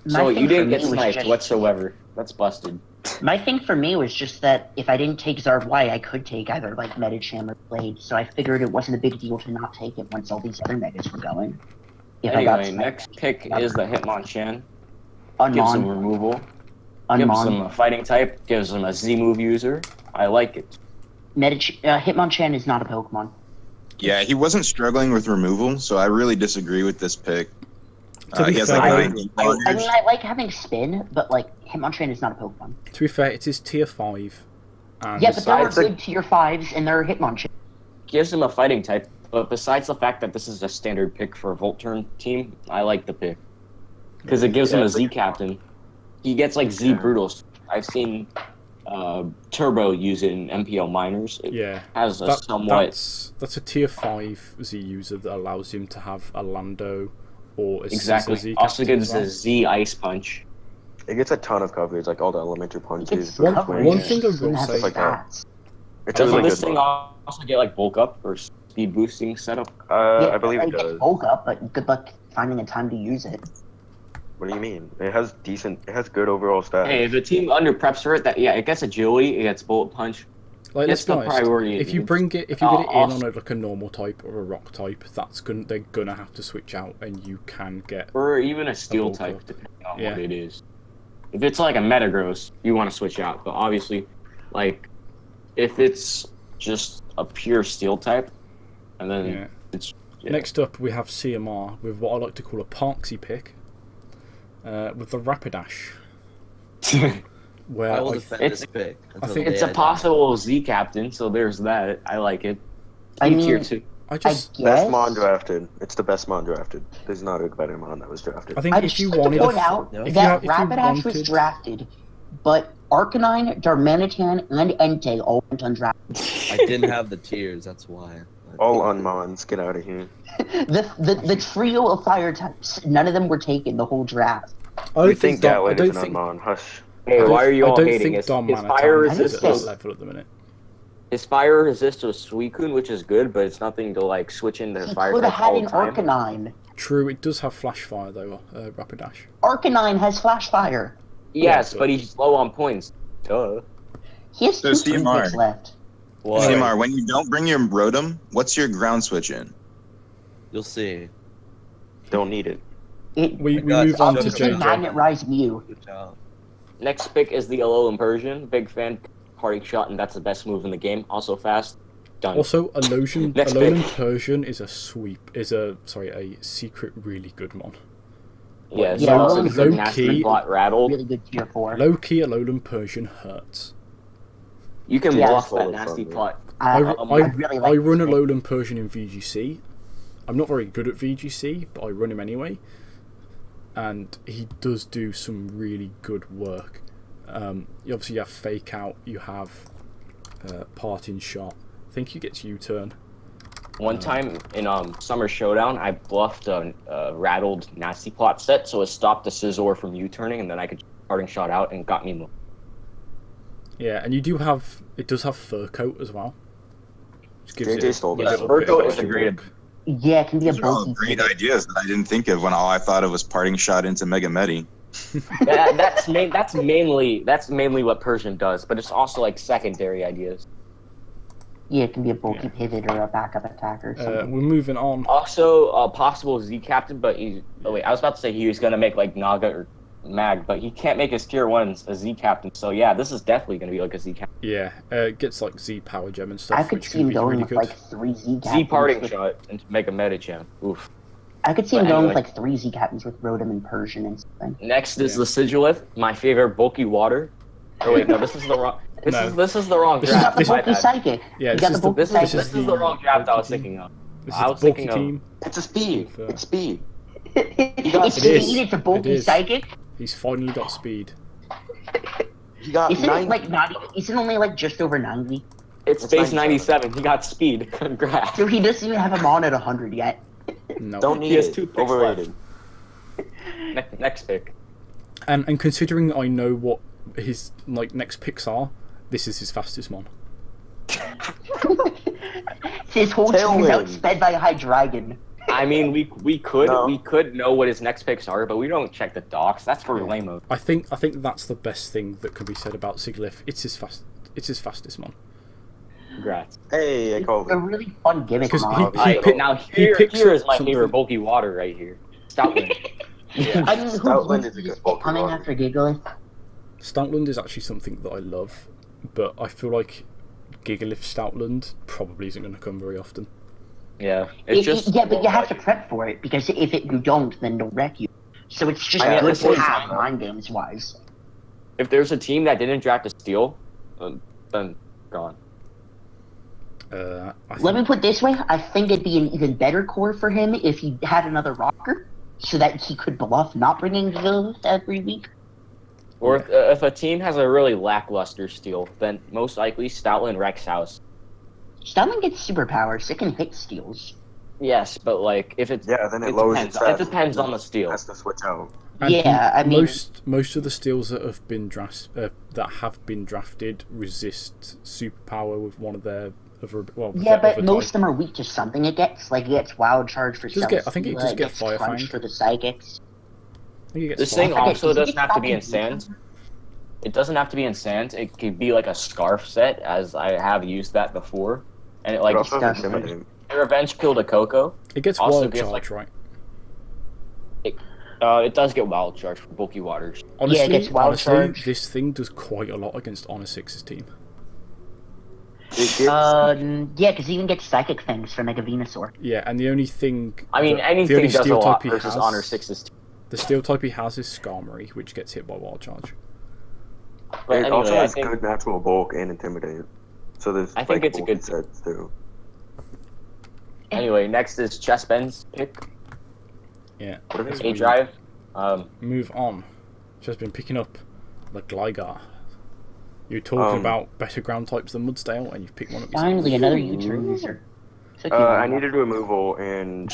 So My thing you didn't for get me was sniped just- whatsoever. That's busted. My thing for me was just that if I didn't take Zard Y, I could take either like Medicham or Blade, so I figured it wasn't a big deal to not take it once all these other Megas were going. If I got Anyway, next pick is the Hitmonchan. Gives him Unmon, removal. Gives him Unmon. a fighting type. Gives him a Z move user. I like it. Hitmonchan is not a Pokemon. Yeah, he wasn't struggling with removal, so I really disagree with this pick. To be He has fair, like I- 19 I partners. mean, I like having Spin, but like Hitmonchan is not a Pokemon. To be fair, it is tier 5. And Yeah, but there are besides the- good tier 5s, and there are Hitmonchan. Gives him a fighting type. But besides the fact that this is a standard pick for a Volturn team, I like the pick. Because it gives him a Z captain. He gets like Z Brutals. I've seen Turbo use it in MPL Miners. It yeah, has a somewhat... that's a tier 5 Z user that allows him to have a Lando or a Exactly. Z Also captain gives as well. a Z Ice Punch. It gets a ton of coverage, like all the elemental punches. It's One- coverage, one thing I it will has say- like that. stats. It's a Doesn't really this good thing mod. also get like bulk up or speed boosting setup? I believe it gets does. bulk up, but good luck finding a time to use it. What do you mean? It has good overall stats. Hey, if a team under preps for it, it gets agility, it gets bullet punch. Like, It's let's be the honest, priority. if you It's- bring it, if you get it in awesome. on like a normal type or a rock type, they're gonna have to switch out, and you can get. Or even a steel bulk type, up. depending on Yeah. what it is. If it's like a Metagross, you want to switch out. But obviously, like, if it's just a pure steel type, and then Yeah. it's... Next up, we have CMR with what I like to call a Parksy pick, with the Rapidash, where I will I- defend it's- this pick. until think the It's day a I die. possible Z captain, so there's that. I like it. I Tier mean, 2. I I just, guess. Best mon drafted. It's the best mon drafted. There's not a better mon that was drafted. I think I'd if just you like to wanted point a, out if you that have- if you Rapidash was wanted- drafted, but Arcanine, Darmanitan, and Entei all went undrafted. I didn't have the tiers. That's why. All unmons, get out of here. The trio of fire types, none of them were taken the whole draft. I You don't think Dom, I Gatlet don't is an think. unmon? Hush. Hey, why are you all I don't hating? think His Dom fire Manatan is at resistance. that level at the minute. His fire resist was Suicune, which is good, but it's nothing to like switch into He fire could have types had all an the time. Arcanine. True, it does have flash fire though. Rapidash. Arcanine has flash fire. Yes, Yeah, but he's low on points. Duh. He has So, 2 CMR. picks left. What? CMR, when you don't bring your Rotom, what's your ground switch in? You'll see. Don't need it. We God, move on to It's a JJ. Magnet Rise Mew. Good job. Next pick is the Alolan Persian. Big fan. Party shot, and that's the best move in the game. Also fast. Done. Also, Alolan Next Alolan pick. Persian is a secret really good mon. yes, Yeah, also low- good low nasty key- bot rattled. Really good tier 4. Low key Alolan Persian hurts. You can Yeah, bluff follow that nasty from plot. I really like run this pick. Alolan Persian in VGC. I'm not very good at VGC, but I run him anyway. And he does do some really good work. You obviously have Fake Out, you have Parting Shot. I think he gets U-turn. One time in Summer Showdown, I bluffed a rattled nasty plot set, so it stopped the Scizor from U-turning, and then I could parting shot out and got me more. Yeah, and you do have, it does have Fur Coat as well. Which gives JJ it stole a this. little Fur bit Coat of is a extra great bulk. Yeah, it can be a These are all bulky great pivot. ideas that I didn't think of when all I thought of was parting shot into Mega Medi. That's mainly what Persian does, but it's also like secondary ideas. Yeah, it can be a bulky Yeah. pivot or a backup attacker or something. We're moving on. Also, a possible Z captain, but he's. Oh wait, I was about to say he was gonna make like Naga or Mag, but he can't make his tier 1s a Z captain. So yeah, this is definitely gonna be like a Z captain. Yeah, it gets like Z power gem and stuff, I could which see can him be going really with good. like 3 Z Z captains. parting with- shot and make a Medicham. Oof. I could see him But going with anyway. like 3 Z captains with Rotom and Persian and something. Next is Yeah. the Sigilith, my favorite bulky water. Oh wait, no, this is the wrong. This is the wrong This You is- got draft. the this- My bulky bad. psychic. Yeah, You this got is the the- bulky This psychic. is the wrong draft I was bulky thinking of. This I is was the bulky thinking of- team. It's a speed. Fair. It's speed. It's It is. speed, it's a It bulky is. psychic. He's finally got speed. He got Isn't 9. it like not even, isn't it only like just over 90? It's It's base 97. 97. He got speed. Congrats. So he doesn't even have him on at 100 yet. No. Don't He need has it. 2 picks Overrated. Next pick. And considering I know what his like next picks are, this is his fastest mon. His whole team is Tailwind. outsped by a Hydreigon. I mean, we could No. know what his next picks are, but we don't check the docs. That's for lame. I think that's the best thing that can be said about Sigilyph. It's his fastest mon. Congrats. Hey, I called A it. really fun gimmick. 'Cause mod. Now he here picks is up my something- favorite bulky water right here. Stoutland. Yeah. I mean, Stoutland who's is a good pick coming Pokemon. after Gigalith? Stoutland is actually something that I love, but I feel like Gigalith Stoutland probably isn't going to come very often. Yeah, it's just Yeah, but you have to prep for it, because if you don't, then they'll wreck you. So it's just I mean, at good the same to have time, mind games wise. if there's a team that didn't draft a steal, then gone. I Let me think, put it this way, I think it'd be an even better core for him if he had another rocker, so that he could bluff not bringing Gigalith every week. Or if a team has a really lackluster steal, then most likely Stoutland wrecks house. Stoutland gets superpowers, it can hit steals. Yes, but like if it's Yeah, then it lowers depends. its stats. It depends on the steal. Has to switch out. and Yeah, I mean- most of the steals that have been drafted resist superpower with one of their other. Well, with Yeah, their but other most of type. them are weak to something it gets. Like, it gets Wild Charge for Does get- I think it Celesteela, does get gets Fire Crunch Fang. for the Psychics. I think it gets This fire. thing Okay, also does it doesn't get have to be in Falcon sand. It doesn't have to be in sand. It could be like a scarf set, as I have used that before. And it like It also has does. Intimidate. revenge killed a Coco. It gets also wild gets, charge, like- right? It does get wild charge for bulky waters. Honestly, gets wild honestly, charge. this thing does quite a lot against Honor 6's team. It gets, Yeah, because he even gets Psychic Things from Mega Venusaur. Yeah, and the only thing. I mean, the anything only does a steel lot type he versus has- Honor 6's team. The steel type he has is Skarmory, which gets hit by wild charge. But it also anyway, I has think good natural bulk and intimidate. So there's I think like it's a bulky good- sets too. anyway, next is Chess Ben's pick. Yeah. What if it's A drive. Move on. Just been picking up the Gligar. You're talking about better ground types than Mudsdale, and you've picked one up yourself. Finally, another U-turn user. Took you long I enough. needed removal, and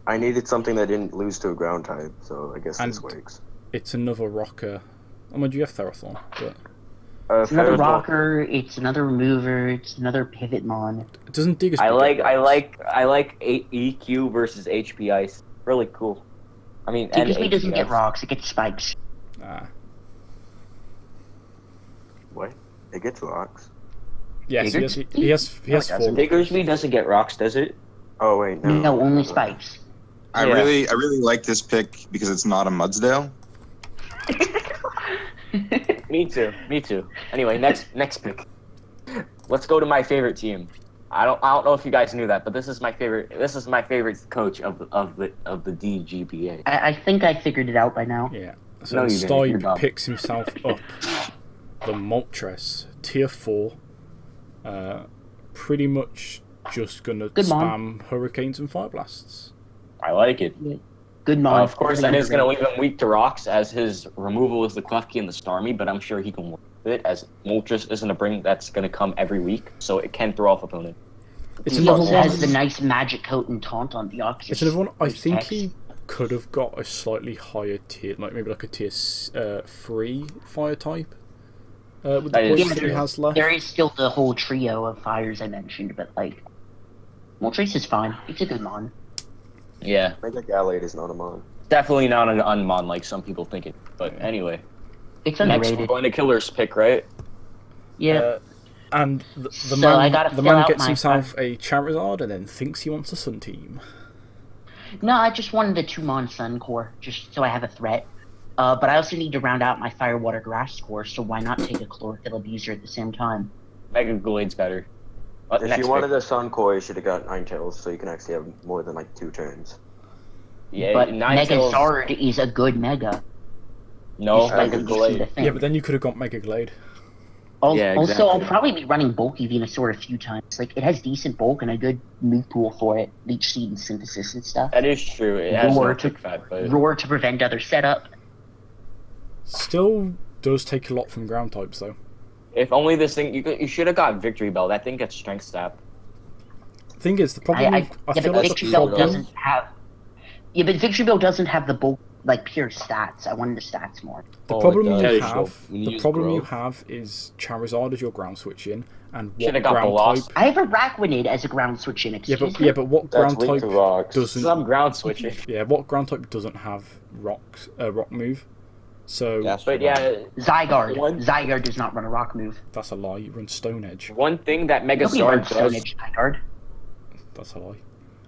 I needed something that didn't lose to a ground type. So I guess this And- works. It's another rocker. I mean, you have Therathorn, but It's another Ferrothorn- rocker. It's another remover. It's another pivot mon. it doesn't dig as I big like at rocks. I like EQ versus HP ice. Really cool. I mean, and DGB doesn't HP get ice. rocks. It gets spikes. Ah. What? It gets rocks. Yes, he has, he has No, it 4 doesn't. Diggersby doesn't get rocks, does it? Oh wait, no. No, only spikes. I Yeah. really like this pick because it's not a Mudsdale. Me too. Anyway, next pick. Let's go to my favorite team. I don't know if you guys knew that, but this is my favorite coach of the DGBA. I think I figured it out by now. Yeah. So No, you didn't. You're Stipe dumb. picks himself up the Moltres, tier 4. Pretty much just gonna Good spam mom. hurricanes and fire blasts. I like it. Good mon. Of course, that is going to leave him weak to rocks, as his removal is the Klefki and the Starmie, but I'm sure he can work with it, as Moltres isn't a bring that's going to come every week, so it can throw off opponent. It's He another also one. has the nice magic coat and taunt on the Oxus. It's another one. I Those think texts. he could have got a slightly higher tier, like maybe like a tier 3 fire type. With the That is points that he true. has left. There is still the whole trio of fires I mentioned, but like, Moltres is fine. It's a good mon. Yeah, Mega Gallade is not a mon. definitely not an unmon like some people think it. But anyway, It's next we're underrated. going to Killer's pick, right? Yeah. And the So I gotta the fill man out gets my himself a Charizard and then thinks he wants a Sun Team. No, I just wanted a 2-mon Sun core, just so I have a threat. But I also need to round out my Fire, Water, Grass core, so why not take a Chlorophyll Abuser at the same time? Mega Glade's better. If Next you wanted pick. a Sun Core, you should have got 9 tails, so you can actually have more than like 2 turns. Yeah, But Mega Ninetales- Zard is a good Mega. No, despite Mega what you seem to Glade. think. Yeah, but then you could have got Mega Glade. Yeah, Also, I'll exactly. probably be running bulky Venusaur a few times. Like, it has decent bulk and a good move pool for it. Leech Seed and Synthesis and stuff. That is true. It has Roar no to- tick fat, but Roar to prevent other setup. Still does take a lot from ground types though. if only this thing you should have got Victory Bell. That thing gets Strength Stab. Thing is, the problem I I yeah, feel but like Victory the Bell problem, doesn't have. Yeah, but Victory Bell doesn't have the bulk, like, pure stats. I wanted the stats more. the Oh, problem it you does. have, When you the use problem you growth. have is Charizard as your ground switch in, and what Shoulda got ground Veloc- type. I have a Raquinid as a ground switch in. Yeah, Excuse but me. yeah, but what That's ground weak type to rocks. doesn't? Some ground switching. Yeah, what ground type doesn't have rock move? So But yeah, Zygarde. One- Zygarde does not run a rock move. that's a lie. You run Stone Edge. one thing that Mega Nobody Zard runs Stone does. Edge Zygarde. That's a lie.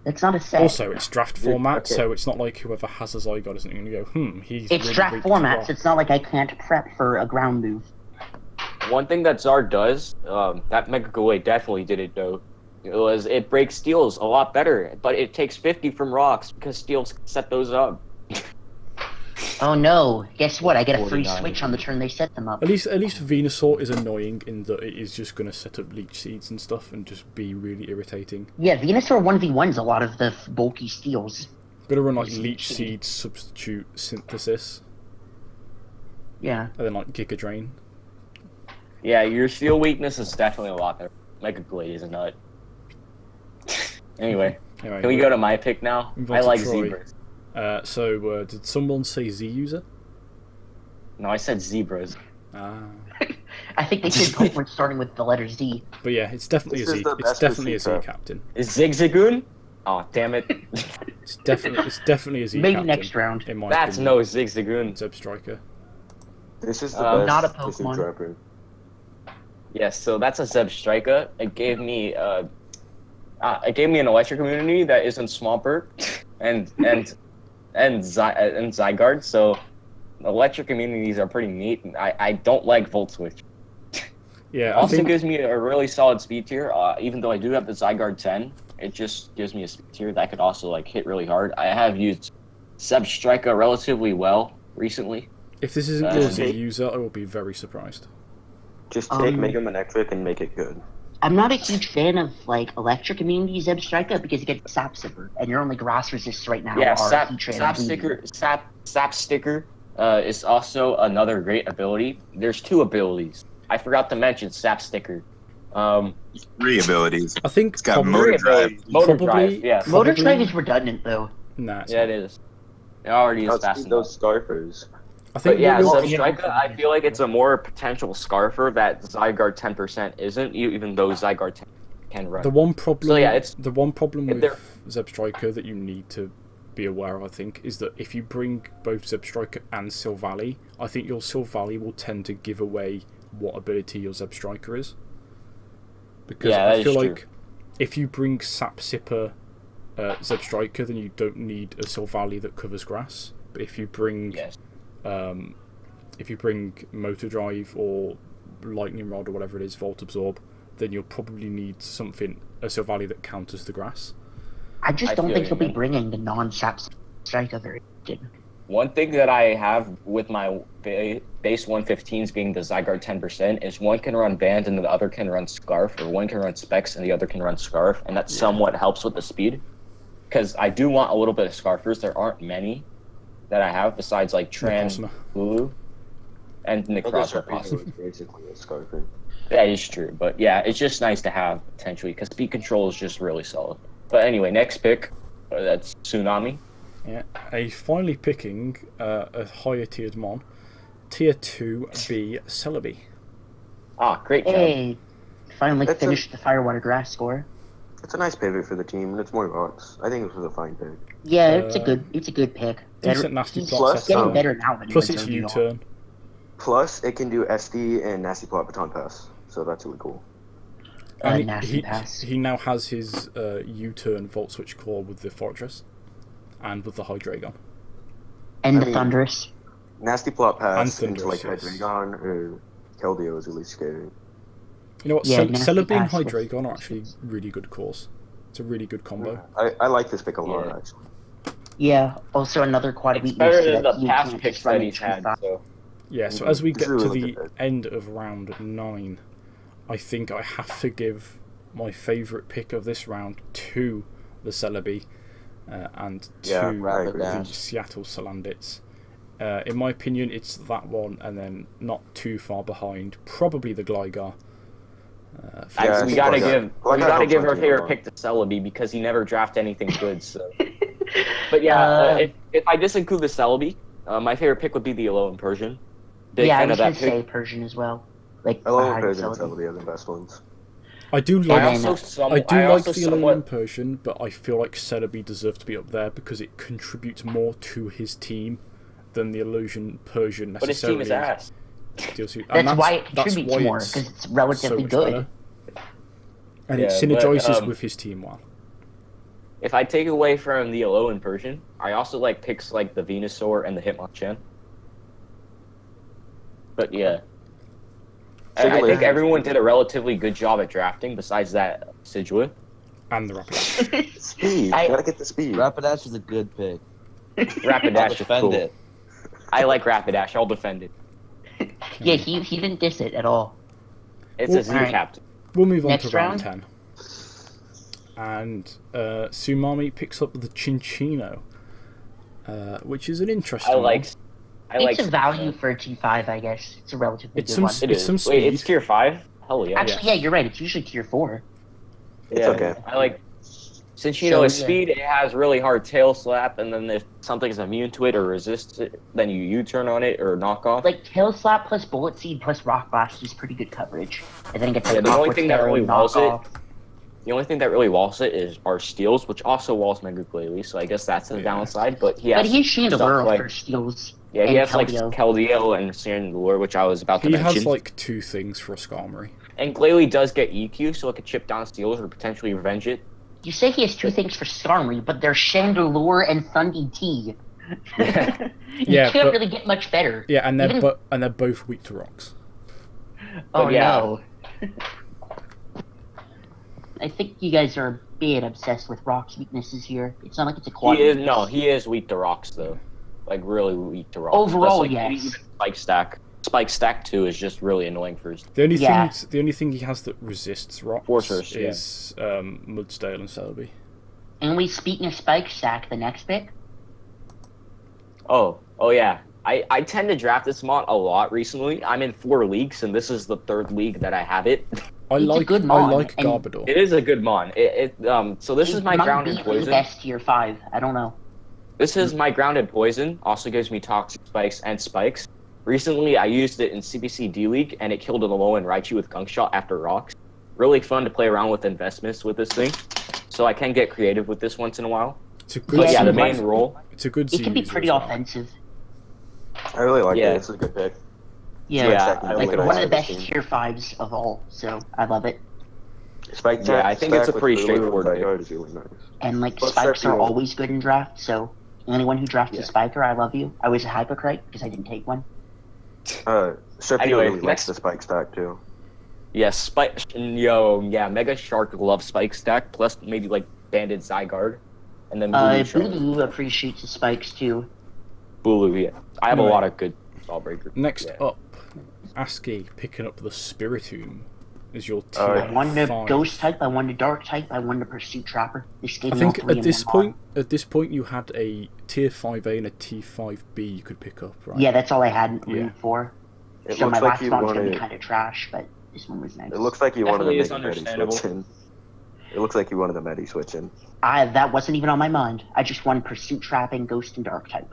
It's not a set. Also, it's draft Yeah, format, okay. so it's not like whoever has a Zygarde isn't going to go, he's it's really draft weak to formats. rock. It's not like I can't prep for a ground move. One thing that Zard does, that Mega Galway definitely did it though. It breaks steals a lot better, but it takes 50 from rocks because steals set those up. Oh no! Guess what? I get a free 49. switch on the turn they set them up. At least Venusaur is annoying in that it is just going to set up leech seeds and stuff and just be really irritating. Yeah, Venusaur 1v1s a lot of the bulky steals. Got to run like Leech leech seed. seed, substitute, synthesis, Yeah. and then like Giga Drain. Yeah, your steel weakness is definitely a lot better. Mega Glade is a nut. Anyway, Anyway, can we go to my pick now? Move on I to like Troy. zebras. So did someone say Z user? No, I said zebras. Ah, I think they should Pokemon starting with the letter Z. but yeah, it's definitely This a is Z. the It's best definitely a receipt, Z bro. captain. Is Zigzagoon? Oh, damn it. It's definitely a Z Maybe captain. next round. In my That's opinion. no Zigzagoon. Zeb Striker. This is the Not best a Pokemon. Physique Trapper. Yes, so that's a Zeb Striker. It gave me an electric immunity that isn't Swampert and Zygarde. So electric immunities are pretty neat. I don't like Volt Switch. Yeah, I Also think gives me a really solid speed tier. Even though I do have the Zygarde 10, it just gives me a speed tier that could also like hit really hard. I have used Zeb Striker relatively well recently. if this isn't your Z take- user, I will be very surprised. Just take Um, Mega Manectric and make it good. I'm not a huge fan of like electric immunity Zeb Striker because it gets Sap Sipper, and your only grass resists right now Yeah, are Sap Heatran and Bleeding. Sticker is also another great ability. There's two abilities. I forgot to mention Sap Sticker. Three abilities. I think It's got probably- motor drive. Motor Probably- drive, yeah. Motor Probably- Drive is redundant though. Nah, it's Yeah, not. it is. It already is Outspeed fast enough. those Scarfers. I think But yeah, what you're- Zebstrika, I feel like it's a more potential Scarfer that Zygarde 10% isn't, even though Zygarde 10 can run. the one problem. So, yeah, it's- the one problem if with they're- Zebstrika that you need to be aware of, I think, is that if you bring both Zebstrika and Silvally, I think your Silvally will tend to give away what ability your Zebstrika is. Because Yeah, that I feel is true. like if you bring Sap Sipper Zebstrika, then you don't need a Silvally that covers grass. But if you bring Yes. Motor Drive or Lightning Rod or whatever it is, Volt Absorb, then you'll probably need something, a Silvally that counters the grass. I just I don't feel think you, he'll be man. bringing the non-Sap Striker very often. One thing that I have with my base 115s being the Zygarde 10% is one can run Band and the other can run Scarf, or one can run Specs and the other can run Scarf, and that somewhat helps with the speed. Because I do want a little bit of Scarfers. There aren't many that I have besides like Tran, Necrozma. Lulu, and Necrozma. Necrozma is basically a Scarfer. That is true, but yeah, it's just nice to have potentially because speed control is just really solid. But anyway, next pick, that's Tsunami. Yeah, finally picking a higher tiered mon, tier 2B Celebi. Ah, great job. Hey, finally That's finished the Firewater Grass score. It's a nice pivot for the team, and it's more rocks. I think this was a fine pick. Yeah, it's a Uh, good pick. Decent nasty He's plot plus, getting setup. better now than he Plus was it's early on. U-turn. Plus, it can do SD and Nasty Plot Baton Pass, so that's really cool. And Nasty Pass. he now has his U-turn Volt Switch core with the Fortress and with the Hydreigon. And I the mean- Thunderous. Nasty Plot Pass And into like Thunderous, yes. Hydreigon or Keldeo is really scary. You know what? Yeah, Nasty Celebi and Pass was- Hydreigon are actually really good cores. It's a really good combo. I like this pick a lot, Yeah. actually. Yeah, also another quad It's weakness better so than that the you past can't picks just run that it he's too had. fast. So Yeah, so Mhm. as we It's get really to really the good. end of round 9, I think I have to give my favourite pick of this round to the Celebi and Yeah, to I Rapidash. agree. the Seattle Salandits. In my opinion, it's that one, and then not too far behind, probably the Gligar. Yeah, we it's gotta Gligar. give Gligar helps our my favorite team pick to Celebi because he never draft anything good. So, but yeah, if I disinclude the Celebi, my favorite pick would be the Alolan Persian. Big Yeah, I fan was of gonna that say pick. Persian as well. Like I love behind Persian and Celebi. Celebi are the best ones. I do And like then- I do like also the somewhat- Alolan Persian, but I feel like Celebi deserves to be up there because it contributes more to his team than the Illusion Persian But his necessarily. team is ass. deals with. And That's why it that's contributes why more, it's because it's relatively much good. better. And it Yeah, synergizes but, with his team well. If I take away from the Alolan Persian, I also like picks like the Venusaur and the Hitmonchan. But yeah. I think everyone did a relatively good job at drafting, besides that Sidgwick. And the Rapidash. Speed. I- Gotta get the speed. Rapidash is a good pick. I'll Rapidash is defend cool. it. I like Rapidash. I'll defend it. Yeah, he didn't diss it at all. It's Well, a Z alright. captain. We'll move on Next to round round? 10. And Sumami picks up the Chinchino, which is an interesting I like. one. I like. It's a value for a T5, I guess. It's a relatively It's good some one. It It's is. some Wait, speed. it's tier 5? Hell yeah. Actually, yeah, you're right. It's usually tier 4. It's Yeah, okay. I like. Since you So, know its yeah. speed, it has really hard tail slap, and then if something's immune to it or resists it, then you U-turn on it or knock off. Like, Tail Slap plus Bullet Seed plus Rock Blast is pretty good coverage. And then it gets Yeah, like the only Aqua thing that Tail, really walls it- Knockoff. The only thing that really walls it is our steals, which also walls Mega Glalie, so I guess that's the Yeah. downside. But he But has he's stuff Chandelure like for steals. yeah, he and has like Keldeo. Keldeo and Chandelure, which I was about to He mention. has like 2 things for a Skarmory. And Glalie does get EQ, so it could chip down steals or potentially revenge it. You say he has 2 things for Skarmory, but they're Chandelure and Thundy T. Yeah. You Yeah, can't but- really get much better. Yeah, and they're Even- and they're both weak to rocks. Oh But yeah. no. I think you guys are being obsessed with Rock's weaknesses here. It's not like it's a quad. He is weakness. he is weak to rocks though, like really weak to rocks. Overall, That's, like, yes. even Spike Stack. Spike Stack 2 is just really annoying for his. Yeah. The only thing he has that resists rocks Fortress, yeah. is Mudsdale and Celebi. And we speaking of Spike Stack, the next pick. Oh yeah. I tend to draft this mod a lot recently. I'm in 4 leagues, and this is the 3rd league that I have it. I It's a like good I mon, like and- Garbodor. It is a good mon. So this is It my might grounded be the poison. best tier 5. I don't know. This is my grounded poison. Also gives me toxic spikes and spikes. Recently, I used it in CBC D League, and it killed a low and Raichu with Gunk Shot after rocks. Really fun to play around with investments with this thing. So I can get creative with this once in a while. It's a good But yeah, the it main might- role. It's a good It can be user pretty as well. offensive. I really like Yeah. it. It's a good pick. Yeah, Yeah, I like like one of the it. best tier 5s of all, so I love it. Spike Yeah, I think it's a stack with pretty Lulu and straightforward pick. Zygarde is really nice. And like Plus, spikes are Sharpie- always good in draft, so anyone who drafts Yeah. a spiker, I love you. I was a hypocrite because I didn't take one. Sharpie Anyway, really likes next- the spike stack too. Yeah, Mega Shark love spike stack, plus maybe like Banded Zygarde. And then Bulu Shark. Bulu appreciates the spikes too. Bulu, yeah. I have a Anyway. lot of good ball breakers. Next Yeah. up, ASCII picking up the Spiritomb is your tier I wanted a 5. ghost type, I wanted a dark type, I wanted a pursuit trapper. This gave I me all think three at in this one point you had a tier 5A and a tier 5B you could pick up, right? mod. Yeah, that's all I had room Yeah. for. It So my looks like last you one's gonna be wanted. kind of trash, but this one was nice. It looks like you wanted Definitely to is make a Medi understandable. switch in. It looks like you wanted the Medi switch in. That wasn't even on my mind. I just wanted pursuit trapping, ghost, and dark type.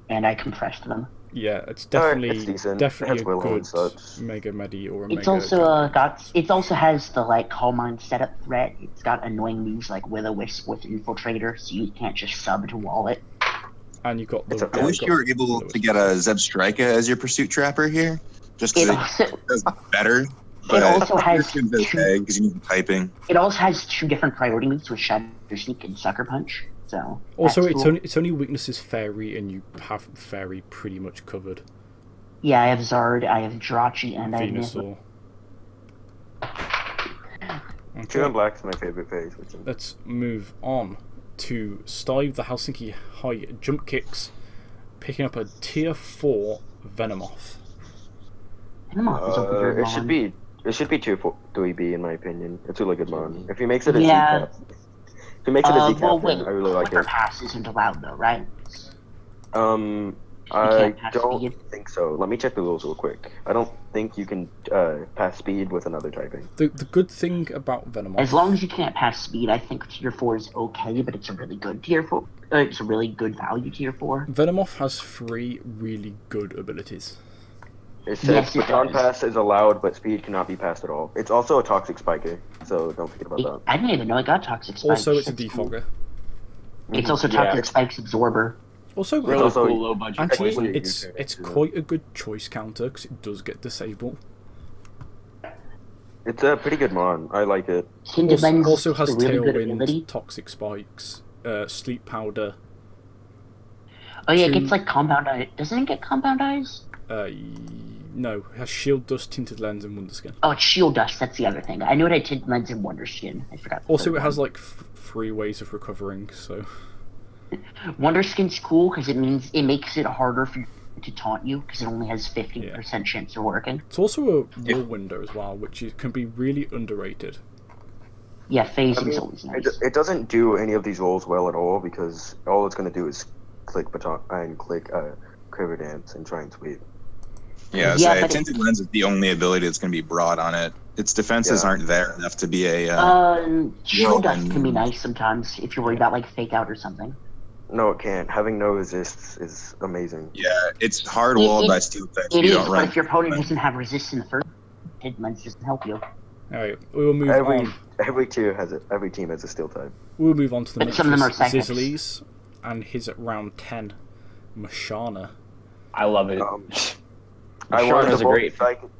And I compressed them. Yeah, it's Alright, definitely it's decent. definitely It has a Willow good and such. Mega Medi or a It's Mega. also it also has the like Calm Mind setup threat. It's got annoying moves like Will-O-Wisp with Infiltrator, so you can't just sub to wall it. and you got the. It's a- I wish you were able to get a Zebstrika as your pursuit trapper here, just It because also, it does better. But also has it's okay because you need typing. it also has 2 different priority moves with Shadow Sneak and Sucker Punch. So Also, that's cool. its only weakness is Fairy, and you have Fairy pretty much covered. Yeah, I have Zard, I have Jirachi, and I have Venusaur. True and Okay, Black is my favorite phase switch in. let's move on to Stive the Helsinki High Jump Kicks, picking up a tier 4 Venomoth. Venomoth is a weird It should mon. be tier 3B in my opinion. It's a really good mon. If he makes it a Yeah. Z-cap, if he makes it a Z-cap, Well, then wait, I really like Quicker it. Pass isn't allowed though, right? I can't pass don't speed? think so. Let me check the rules real quick. I don't think you can pass speed with another typing. The good thing about Venomoth. As long as you can't pass speed, I think tier 4 is okay, but it's a really good tier 4. It's a really good value tier 4. Venomoth has 3 really good abilities. It says Yes, it baton does. pass is allowed, but speed cannot be passed at all. It's also a toxic spiker, so don't forget about that. I didn't even know it got Toxic Spikes. Also, it's a That's cool. defogger. It's also Yeah. Toxic Spikes Absorber. Also, Really also- cool low budget actually, poison. it's quite a good choice counter because it does get disabled. It's a pretty good mon. I like it. Kindred Lens Also is has a really good Tailwind, ability. Toxic Spikes, Sleep Powder. Oh yeah, it two- gets like Compound Eye. Doesn't it get Compound Eyes? No, it has Shield Dust, Tinted Lens, and Wonderskin. Oh, it's Shield Dust. That's the other thing. I know it had Tinted Lens and Wonderskin. I forgot. the Also, third it has one. like 3 ways of recovering, so. Wonderskin's cool because it means it makes it harder for you to taunt you because it only has 50% chance of working. It's also a Whirlwinder as well, which can be really underrated. Yeah, I phasing mean, is always nice. it doesn't do any of these roles well at all because all it's going to do is click baton and click Quiver Dance and try and sweep. Yeah, Yeah, so but Tinted Lens is the only ability that's going to be brought on it. Its defenses Yeah. aren't there enough to be a. Shield Dust Whirlwind. can be nice sometimes if you're worried about like fake out or something. No, it can't. Having no resists is amazing. Yeah, it's hard walled It- by steel effects. It You is, don't but run. if your opponent doesn't have resist in the first, Tinted Lens doesn't help you. Alright, we will move Every on. every tier has it. Every team has a steel type. We'll move on to the But some of them next are psychics. Zizleys, and his at round 10, Mashana. I love it. I Shark wanted is a a bulky great. psychic.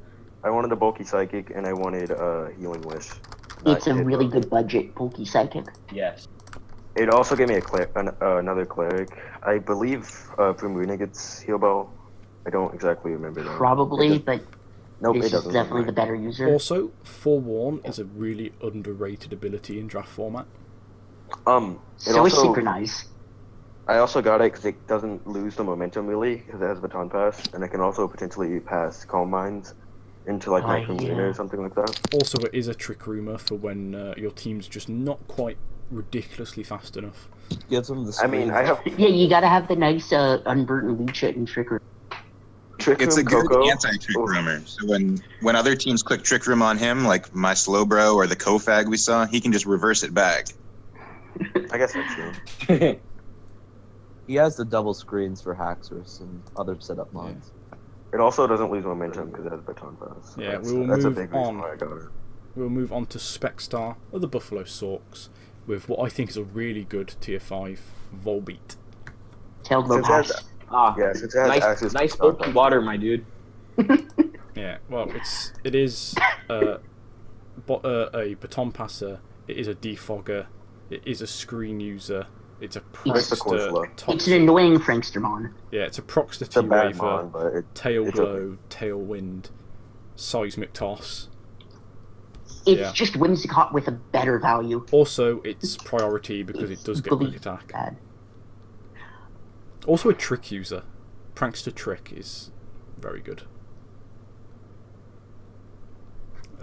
I wanted a bulky psychic, and I wanted a healing wish. It's a Not really hit. good budget bulky psychic. Yes. It also gave me another cleric. I believe from Runa gets heal bell. I don't exactly remember that. Probably, It but nope, this it is doesn't. definitely the better user. Also, Forewarn is a really underrated ability in draft format. It So is also, Synchronize. I also got it because it doesn't lose the momentum really because it has baton pass, and it can also potentially pass Calm Minds into like my Oh, from yeah. Runa or something like that. Also, it is a trick rumor for when your team's just not quite ridiculously fast enough. Gives him the I mean, speed. I have Yeah, you gotta have the nice unburdened Lucha and Trickery. Trick it's a Room good Coco. anti-trick Oh. roomer. So when other teams click trick room on him, like my Slowbro or the Kofag we saw, he can just reverse it back. I guess that's true. He has the double screens for Haxorus and other setup mods. It also doesn't lose momentum because it has baton pass. So Yeah, that's, we will that's a move big reason on. why I got it. We'll move on to Specstar of the Buffalo Sorks with what I think is a really good tier 5 Volbeat. Tailed low Since it has- pass. Ah, Yeah, since it has nice, access to nice baton bulky pass. water, my dude. Yeah, well, it is a baton passer, it is a defogger, it is a screen user, it's a It's a course proxter, flow. It's toxic. an annoying Frankstermon. Yeah, it's a proxter It's a bad T-Waver, mon, but tail it's glow, okay. tailwind, seismic toss. It's Yeah. just Whimsicott with a better value. Also, it's priority because it does get quick Equally attack. bad. Also a trick user. Prankster Trick is very good.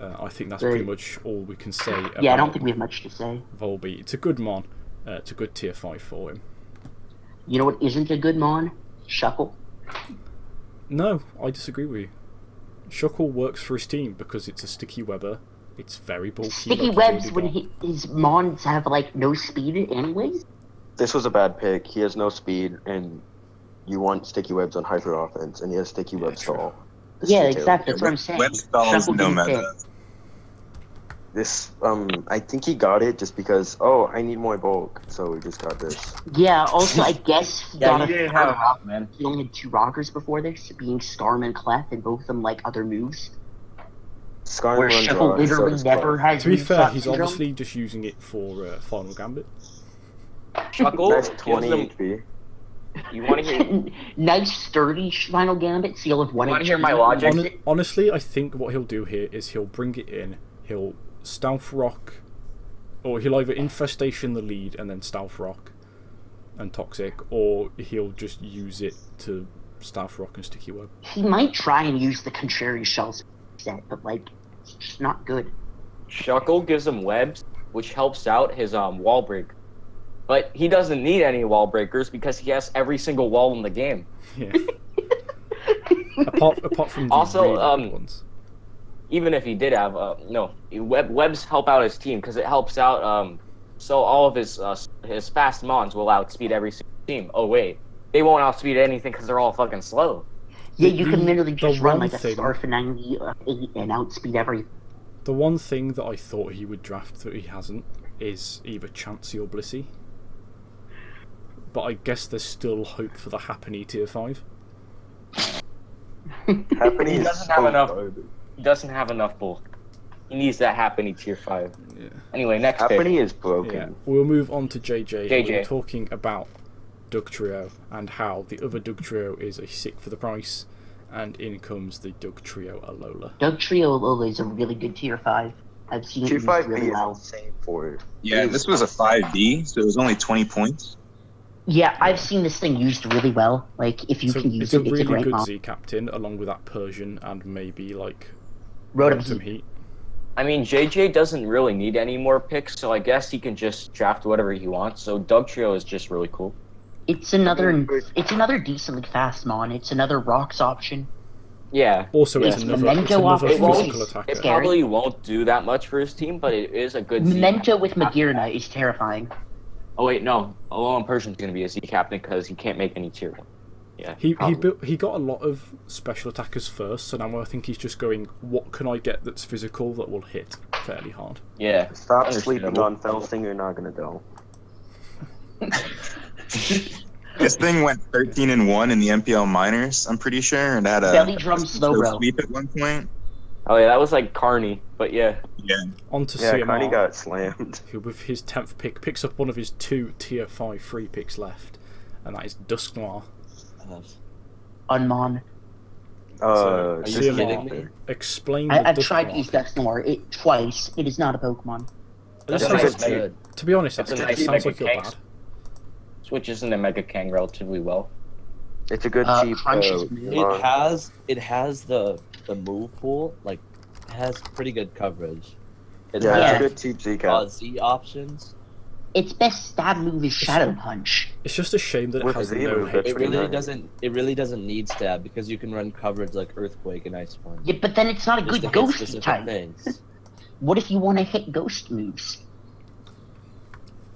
I think that's pretty much all we can say about Yeah, I don't think we have much to say. Volbeat. It's a good mon. It's a good tier 5 for him. You know what isn't a good mon? Shuckle. No, I disagree with you. Shuckle works for his team because it's a sticky webber. It's very bulky. Sticky like webs he's when already his mons have like no speed anyways. This was a bad pick. He has no speed, and you want sticky webs on hyper offense, and he has sticky web true. stall. This Yeah, is exactly. That's what I'm saying. Web stall is Shuckle no didn't fit. meta. This, I think he got it just because, oh, I need more bulk, so we just got this. Yeah, also I guess he Yeah, got you a didn't have third a rock, man. He only had 2 rockers before this, being Skarm and Clef, and both of them like other moves. Skarn Where runs Shuckle rock, literally so does never Clef. has To be move fair, slot he's syndrome. obviously just using it for Final Gambit. Shuckle Nice gives 20 them. HP. You want to hear? Nice sturdy Final Gambit, seal of 1 You wanna HP. hear my logic? Honestly, I think what he'll do here is he'll bring it in, he'll Stealth Rock, or he'll either Infestation the lead and then Stealth Rock and Toxic, or he'll just use it to Stealth Rock and Sticky Web. He might try and use the Contrary Shells set, but like, it's just not good. Shuckle gives him webs, which helps out his wall break. But he doesn't need any wall breakers because he has every single wall in the game. Yeah. apart from the Also, really good ones. Even if he did have webs help out his team because it helps out. So all of his fast mons will outspeed every single team. Oh wait, they won't outspeed anything because they're all fucking slow. Yeah, you can literally the just run one like a thing- Scarf 98 and outspeed every. The one thing that I thought he would draft that he hasn't is either Chansey or Blissey. But I guess there's still hope for the Happiny tier 5. Happening He is doesn't so have enough. garbage. He doesn't have enough bulk. He needs that Happiny tier 5. Yeah. Anyway, next pick. Happening is broken. Yeah, we'll move on to JJ. JJ. We're talking about Doug Trio and how the other Doug Trio is a sick for the price, and in comes the Doug Trio Alola. Doug Trio Lola is a really good tier 5. I've seen it Tier used 5B really is well. insane for it. Yeah, this was a 5D, so it was only 20 points. Yeah, I've seen this thing used really well. Like, if you So can use it's a it, it's a really great good mod. Z Captain, along with that Persian and maybe like Rotom Heat. Heat. I mean, JJ doesn't really need any more picks, so I guess he can just draft whatever he wants. So Doug Trio is just really cool. It's another decently fast mon. It's another rocks option. Yeah. Also, Yeah. it's another Memento off physical it won't- attacker. It Scary. probably won't do that much for his team, but it is a good Z Memento with captain. Magearna is terrifying. Oh wait, no. Alolan Persian's gonna be a Z captain because he can't make any tier 1. Yeah. He probably. he got a lot of special attackers first, so now I think he's just going, what can I get that's physical that will hit fairly hard? Yeah. Stop sleeping Understandable. on Felsinger, you're not gonna know. This thing went 13-1 in the MPL minors, I'm pretty sure, and had a Belly drum slow row. sweep at one point. Oh yeah, that was like Carney, but yeah. Yeah. On to Yeah, Carney CMR, got slammed. who with his 10th pick picks up one of his 2 tier 5 free picks left, and that is Dusk Noir. Unmon. So, Are you CMR, kidding me? explain the I've Dusk tried to Noir use pick. Dusknoir it twice. It is not a Pokemon. This That's sounds nice. good. To be honest, That's a that nice sounds like Mega you're Kangs. bad. Switches into Mega Kang relatively well. It's a good cheap. Crunch is mid. It has the move pool, like it has pretty good coverage. It Yeah, Yeah. it's a good cheap Z cap. Z options. its best stab move is Shadow Punch. It's just a shame that it With has Xavier, no that's It HP. really nice. doesn't. It really doesn't need stab because you can run coverage like Earthquake and Ice Punch. Yeah, but then it's not a Just good to hit ghosty specific type. things. What if you want to hit ghost moves?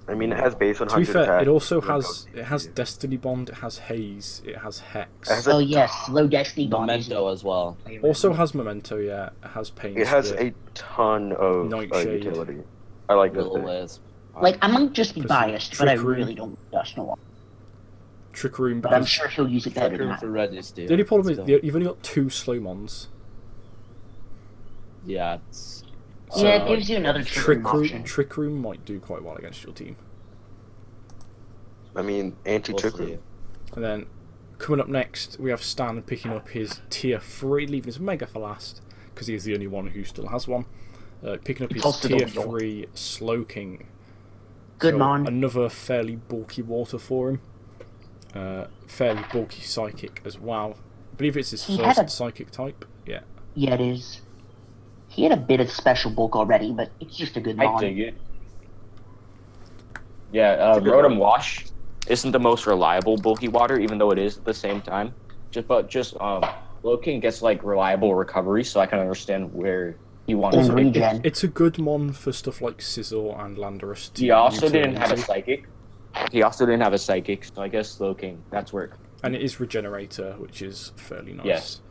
I mean, it has base 100 To be fair, attack. it also and has Destiny Bond, it has Haze, it has Hex. It has a- Oh yes, low Destiny Bond. is Memento as well. Also has Memento, yeah. It has Pain It has Split. a ton of Nightshade. utility. I like this Will thing. Wisp. Like, I might just be Plus biased, but I Trick Room. really don't Dust no one. Trick Room, But I'm because sure he'll use it better Trick than Room that. for Registry. the only problem is you've only got 2 slow mons. Yeah, it's. Yeah, it So, gives you another Trick Room option. Trick Room might do quite well against your team. I mean, anti-trick We'll see. room. And then coming up next, we have Stan picking up his tier 3, leaving his Mega for last, because he is the only one who still has one. Picking up his Also tier don't know. 3 Slowking. Good So, mon. another fairly bulky water for him. Fairly bulky psychic as well. I believe it's his He had first a- psychic type. Yeah. Yeah, it is. He had a bit of special bulk already, but it's just a good I mon. dig it. Yeah, It's a good Rotom one. Wash isn't the most reliable bulky water, even though it is at the same time. Loking gets like reliable recovery, so I can understand where he wants And to. regen. It's a good mon for stuff like Scizor and Landorus. to He also mutate didn't have a into. psychic. He also didn't have a psychic, so I guess Slowking, that's where. And it is Regenerator, which is fairly nice. Yes.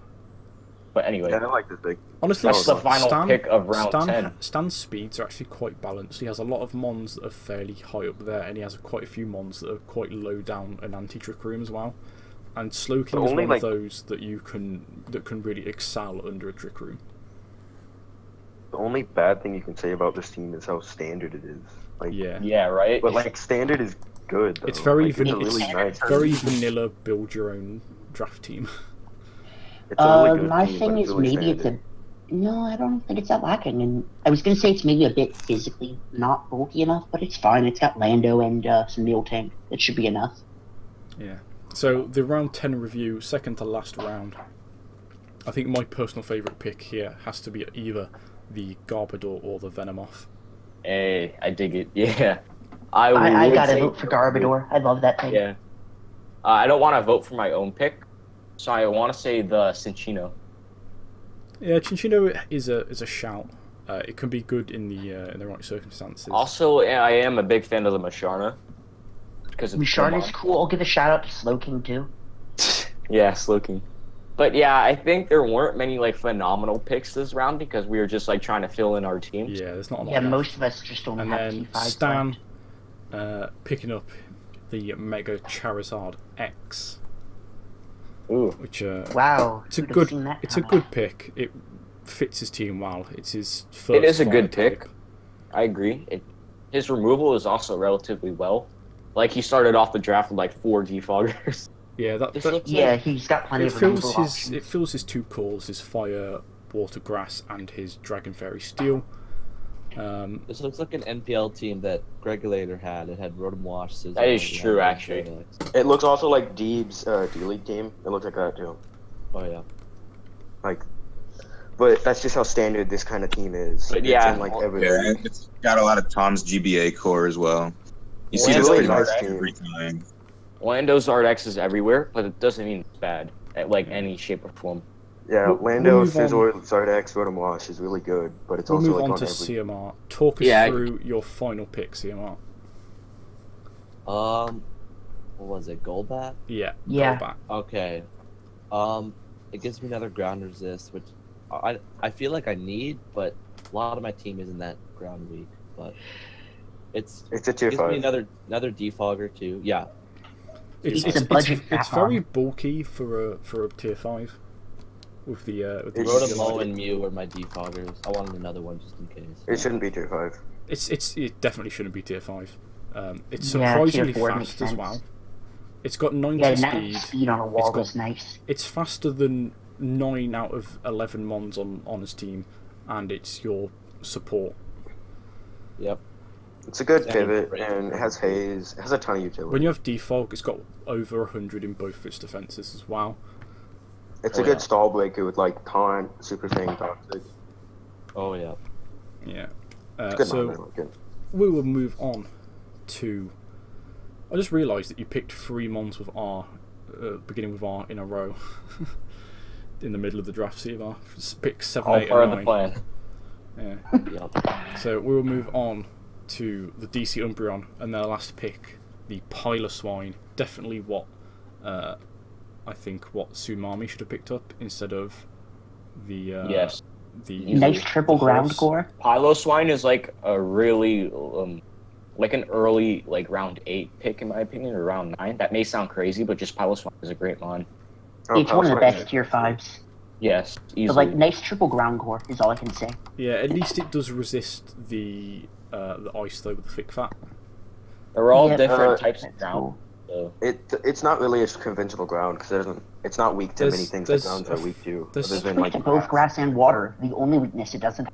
But anyway, Yeah, I like this big. Honestly, that's the final pick of round 10. Stan's speeds are actually quite balanced. He has a lot of mons that are fairly high up there, and he has quite a few mons that are quite low down and anti-trick room as well. And Slowking But is only, one of like- those that can really excel under a trick room. The only bad thing you can say about this team is how standard it is. Like, Yeah, Yeah, right? But like standard is good. Though. It's very like, it's a vanilla. really nice. very vanilla. Build your own draft team. It's a really good My team, thing but is really maybe it's standard. a. No, I don't think it's that lacking. And I was gonna say it's maybe a bit physically not bulky enough, but it's fine. It's got Lando and some Meal Tank. That should be enough. Yeah. So the round 10 review, second to last round. I think my personal favourite pick here has to be either the Garbodor or the Venomoth. Hey, I dig it. Yeah. I would gotta say- vote for Garbodor. I love that thing. Yeah. I don't want to vote for my own pick, so I want to say the Cinccino. Yeah, Chinchino is a shout. It can be good in the right circumstances. Also, I am a big fan of the Musharna. Because Musharna's cool. I'll give a shout out to Slowking too. Yeah, Slowking. But yeah, I think there weren't many like phenomenal picks this round because we were just like trying to fill in our team. Yeah, there's not a lot. Yeah, left. most of us just don't And have then T5. Stan picking up the Mega Charizard X, Ooh. which Wow. it's a who'd have good seen that it's a coming? good pick. It fits his team well. It's his first. It is a fire good type. pick. I agree. His removal is also relatively well. Like he started off the draft with like 4 defoggers. Yeah, that, This that looks Yeah, he's got plenty it of fills removal his options. it fills his 2 calls, his Fire, Water, Grass, and his Dragon Fairy Steel. This looks like an NPL team that Gregulator had. It had Rotom Wash. Scizor, That is and true, Landorus, actually. Zodex. It looks also like Deeb's D-League team. It looks like that too. Oh yeah. Like, but that's just how standard this kind of team is. But It's yeah, in, like well, every Yeah, it's got a lot of Tom's GBA core as well. You see Well, this really pretty much nice team. every time. Lando Zardex is everywhere, but it doesn't mean it's bad at like any shape or form. Yeah, We'll Lando, move on. Scizor, Zardex, Rotom Wash is really good, but it's We'll also move like on on to every. CMR. Talk us Yeah, through your final pick, CMR. What was it? Golbat? Yeah. Yeah. Go back. Okay. It gives me another ground resist, which I feel like I need, but a lot of my team isn't that ground weak. But it's It's a tier gives me 5. another defogger too. Yeah. It's It's a budget it's add-on. very bulky for a tier 5. With the It's- Rotom and Mew are my defoggers. I wanted another one just in case. It shouldn't be tier 5. it definitely shouldn't be tier 5. It's Yeah, surprisingly tier 4 makes fast as sense. well. It's got 90 Yeah, that speed. speed on a wall got- was nice. It's faster than 9 out of 11 mons on his team, and it's your support. Yep. It's a good Yeah, pivot, great. and it has haze. It has a ton of utility. When you have defog, it's got over 100 in both of its defenses as well. It's Oh, a good yeah. stall breaker with like taunt, super thing, toxic. Oh yeah. Yeah. It's good So man, I like it. we will move on to... I just realised that you picked 3 mons with R, beginning with R in a row. In the middle of the draft, CMR. Pick 7, All 8, part and of the 9. plan. Yeah. Yep. So we will move on to the DC Umbreon, and their last pick, the Piloswine. Definitely what I think what Tsunami should have picked up instead of the Yes. the Nice triple the ground horse. core. Piloswine is like a really like an early like round 8 pick in my opinion, or round 9. That may sound crazy, but just Piloswine is a great mon. Oh, It's one of the Palestine. best tier 5s. Yes, But easily. like, nice triple ground core is all I can say. Yeah, at least it does resist the ice though with the thick fat. They're all Yeah, different types of That's ground. cool. So. It's not really a conventional ground because it's not weak to There's- many things there's that grounds a are weak to. there's- Other than Weak like to both grass and water. The only weakness it doesn't.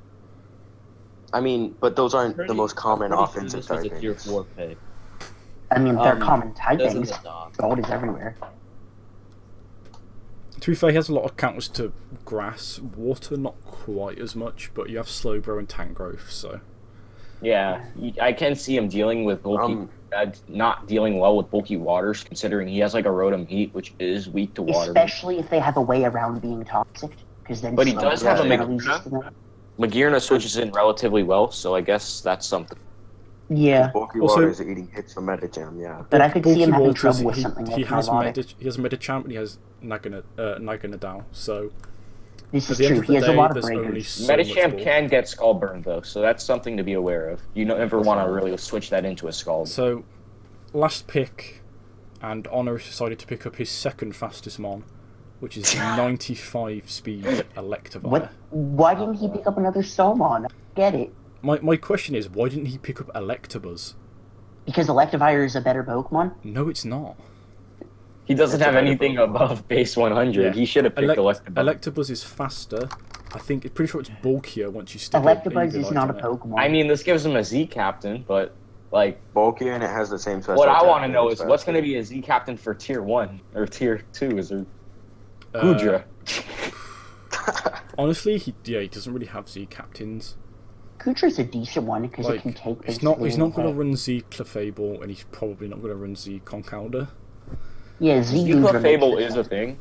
I mean, but those aren't the most common Pretty sure offensive this was a tier typings. 4 pick. I mean, they're common Doesn't typings. stop. Gold is everywhere. To be fair, he has a lot of counters to grass, water not quite as much, but you have Slowbro and Tank Growth, so Yeah, I can see him dealing with bulky, not dealing well with bulky waters, considering he has like a Rotom Heat, which is weak to water. Especially if they have a way around being toxic, because then. But he Slowbro does have a is gonna Magearna. resist them. Magearna switches in relatively well, so I guess that's something. Yeah, Bulky Also- waters are eating hits from Metagem, yeah. but I could see him having Waters, trouble with he, something he like has Milotic. he has Metachamp and he has Naganadao, so This at is the end true. of the He has a day, lot of there's only breakers. so much Metachamp ball. can get Skull Burn though, so that's something to be aware of. You never want to really switch that into a Scald. So, last pick, and Honor decided to pick up his second fastest mon, which is the 95 speed Electivire. What? Why didn't he pick up another Solmon? I get it. My question is, why didn't he pick up Electabuzz? Because Electivire is a better Pokemon? No, it's not. He doesn't have anything above base 100. Yeah. He should have picked Electabuzz. Electabuzz is faster. I think, pretty sure it's bulkier once you stick a Electabuzz is Eviolite not a on it. Pokemon. I mean, this gives him a Z Captain, but like, Bulky and it has the same special what I attack want to and know it's is what's faster. going to be a Z Captain for Tier 1 or Tier 2? Is there Uh, Goodra? Honestly, he doesn't really have Z captains. Kutra's a decent one, because Like, it can take he's not going to basically- run Z Clefable, and he's probably not going to run Z Conkeldurr. Yeah, Z Z Goodra makes Fable it is a sense. thing.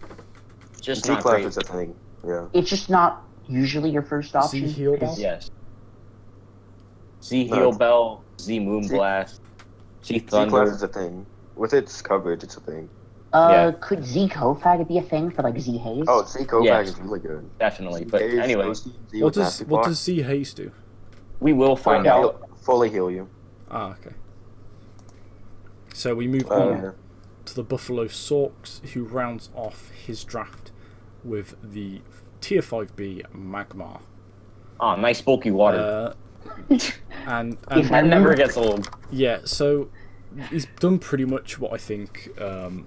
Just not Z-Clef great. is a thing, yeah. It's just not usually your first option. Heal Bell? 'cause Yes. Z No, Heal it's- Bell, Z Moonblast, Z Z-Clef Thunder. is a thing. With its coverage, it's a thing. Yeah. Could Z Kofag be a thing for like Z Haze? Oh, Z-Kofag Yes. is really good. Definitely. But Z-Haze, anyways, Z What with does Nasty what Block. does Z Haze do? we will find Fully out. fully heal you. Ah, okay. So we move Uh, on to the Buffalo Sorks, who rounds off his draft with the Tier 5B Magmar. Oh, nice bulky water. And If I that never remember- gets old. yeah, so he's done pretty much what I think Honor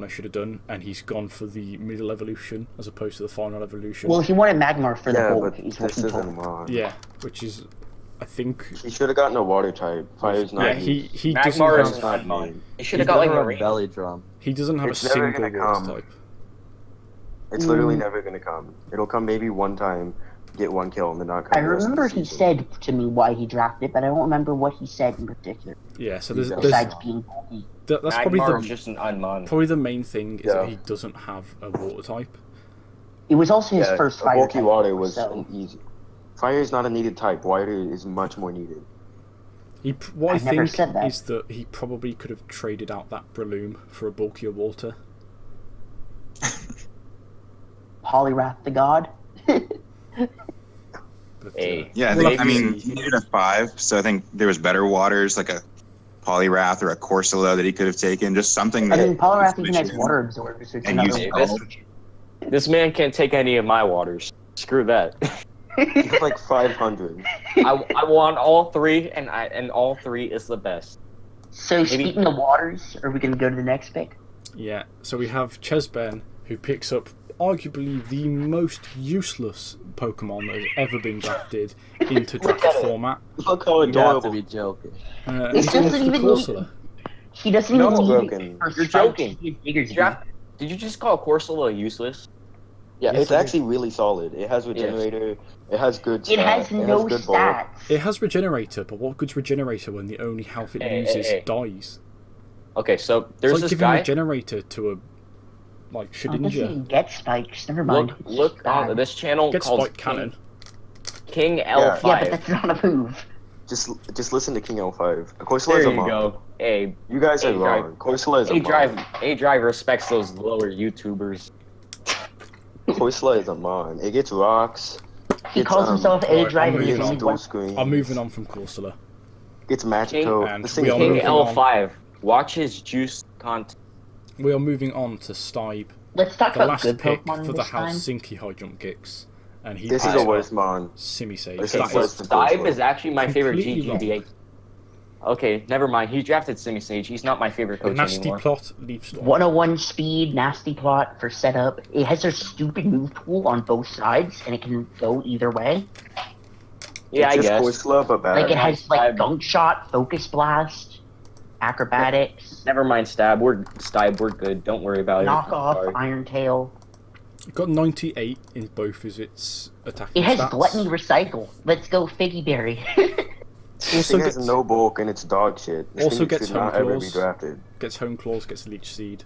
should have done, and he's gone for the middle evolution as opposed to the final evolution. Well, he wanted Magmar for the yeah, bulk. but Is what this he isn't told. mod. Yeah, which is, I think, He should have gotten a water type. Fire's not yeah, needed. he doesn't Magmar have, is not mine. needed. He should have got like a a belly drum. he doesn't have It's a never single gonna water come. type. It's literally never gonna come. It'll come maybe one time, get one kill, and then not come. I the rest of the remember he season. said to me why he drafted it, but I don't remember what he said in particular. Yeah, so He there's, does. Besides being bulky. that's probably Magmar is the just an unmon. probably the main thing is Yeah. that he doesn't have a water type. It was also his Yeah, first a fire bulky type, water was so an easy. Fire is not a needed type. Water is much more needed. What I I've never think said that. is that he probably could have traded out that Breloom for a bulkier water. Poliwrath the God. But, Hey. Yeah, we'll have I to mean, see. he needed a 5, so I think there was better waters, like a Poliwrath or a Corsola that he could have taken. Just something I that. mean, Poliwrath even switch has in water absorber, so it's and use another Scald. This man can't take any of my waters. Screw that. He got like 500. I want all 3, and all 3 is the best. So Maybe- speaking of waters, are we going to go to the next pick? Yeah, so we have Chesben, who picks up arguably the most useless Pokemon that has ever been drafted into draft format. Look how You have to adorable. be joking. It He's gone doesn't for the even Corsola. He doesn't No, even need broken. it for You're spikes. joking. He figures it Draft. Did you just call Corsola useless? Yeah, Yes, it's I do. actually really solid. It has regenerator. It has good. It has no good bulk. stats. It has regenerator, but what good's regenerator when the only health it Hey, loses hey. dies? Okay, so It's there's like this giving guy. regenerator to a like Oh, it doesn't Shedinja. even get spikes. Never mind. It's Look just bad. on this channel Get called spike cannon. King Yeah, L5. but that's not a move. Just listen to King L5. Corsola There is a you mod. go. Hey, You guys are Hey, Drive. wrong. Corsola is a mod. A Drive respects those lower YouTubers. Corsola is a mod. It gets rocks. He Gets, calls himself A Alright, Drive I'm and moving he's on. only dual one. screen. I'm moving on from Corsola. Gets magic King- code. and This thing we is are King moving broken. on. L5. Watch his juice content. We are moving on to Stibe, Let's talk the about last good pick Pokemon for the this time. Helsinki high jump kicks, and he This is picks the worst up mon. Simisage. This Okay, is so worse than Stibe Corsola. is actually my favorite Completely DGBA. Okay, never mind. He drafted Simisage. He's not my favorite coach Nasty anymore. plot, Leaf Storm. 101 speed, nasty plot for setup. It has a stupid move pool on both sides, and it can go either way. Yeah, It's I just guess. Corsola, but bad. Like it has like Stab. gunk shot, focus blast, acrobatics, Never mind, Stab. We're good. Don't worry about it. knockoff, Sorry. Iron Tail. It got 98 in both of its attacking It has stats. gluttony recycle. Let's go Figgy Berry. This Also thing has gets- no bulk and it's dog shit. This Also thing gets should not home ever be claws. drafted. Gets home claws, gets leech seed.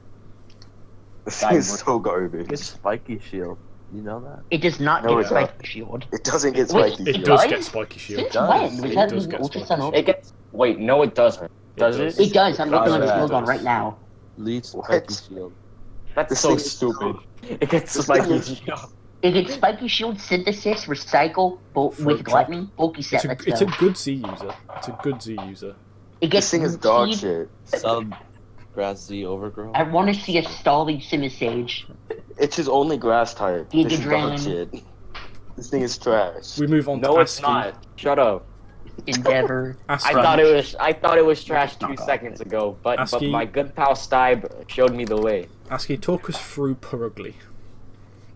This thing is so garbage. Get spiky shield. You know that? It does not No, get it doesn't. Spike Shield. It doesn't get Wait, spiky. It shield. does does? get spiky shield. Since does. when? Was It that does in get Ultra spiky Sun shield. Ultra? It gets. Wait, no, it doesn't. Does does. it? It does. I'm looking on the Yeah, it shield on does. right now. Leech What? spiky shield. That's This so thing is stupid. It gets This spiky thing is- shield. It gets Spiky Shield, Synthesis, Recycle, Fruit with Trap. Gluttony, Bulky It's Set. a, Let's it's a go. good Z user. It's a good Z user. It This gets thing is Root dog Seed. shit. Sub grass Z overgrowth. I want to see a Stalling Simisage. It's his only grass type. Giga This is dog Drain. shit. This thing is trash. We move on No, to it's ASCII. not. Shut up. Endeavor. ASCII. I thought it was trash Knock 2 off seconds it. ago, but ASCII. my good pal Stibe showed me the way. ASCII, talk us through Purugly.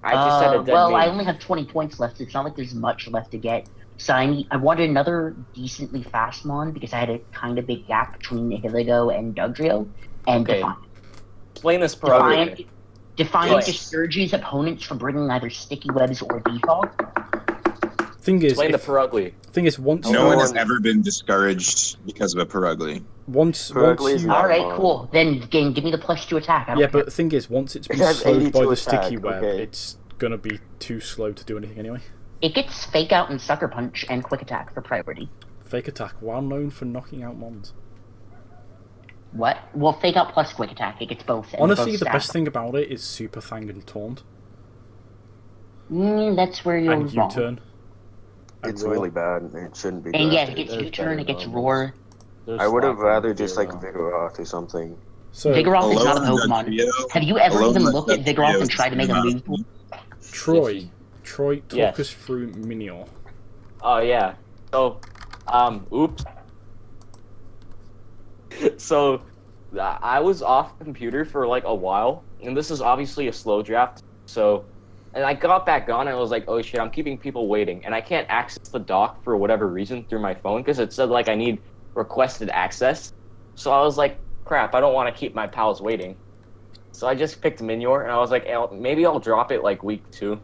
I just said a dead well, I name. only have 20 points left. It's not like there's much left to get. So I wanted another decently fast mon because I had a kind of big gap between Hiligo and Dugtrio. And Okay. Defiant. Explain this program. Defiant Yes. discourages opponents from bringing either sticky webs or defog. Thing is, Explain the if, Purugly. thing is, once No one has one- ever been discouraged because of a Purugly. once Purugly is you, not- Alright, mon. cool. Then give me the +2 attack. I don't yeah, care. but the thing is, once it's been has slowed by 82 the sticky attack, web, okay. it's gonna be too slow to do anything anyway. It gets Fake Out and Sucker Punch and Quick Attack for priority. Fake attack, well known for knocking out mons. What? Well, Fake Out plus Quick Attack. It gets both. and Honestly, both the stab. best thing about it is Super Thang and Taunt That's where you're and wrong. U-turn. and It's Roar. really bad. And it shouldn't be. And yeah, it drafted. gets There's U-turn, better it gets moments. Roar. There's I would have Slack rather and just like Zero. Vigoroth or something. So Vigoroth is not a Alone, Pokemon. Trio, Have you ever Alone even with looked at that Vigoroth trio and tried to make a is move? not- Troy, talk Yes. us through Minior. Oh yeah. So, oops. So, I was off the computer for like a while, and this is obviously a slow draft. So, and I got back on, and I was like, oh shit, I'm keeping people waiting, and I can't access the dock for whatever reason through my phone because it said like I need requested access. So I was like, crap, I don't want to keep my pals waiting. So I just picked Minior, and I was like, maybe I'll drop it like week 2.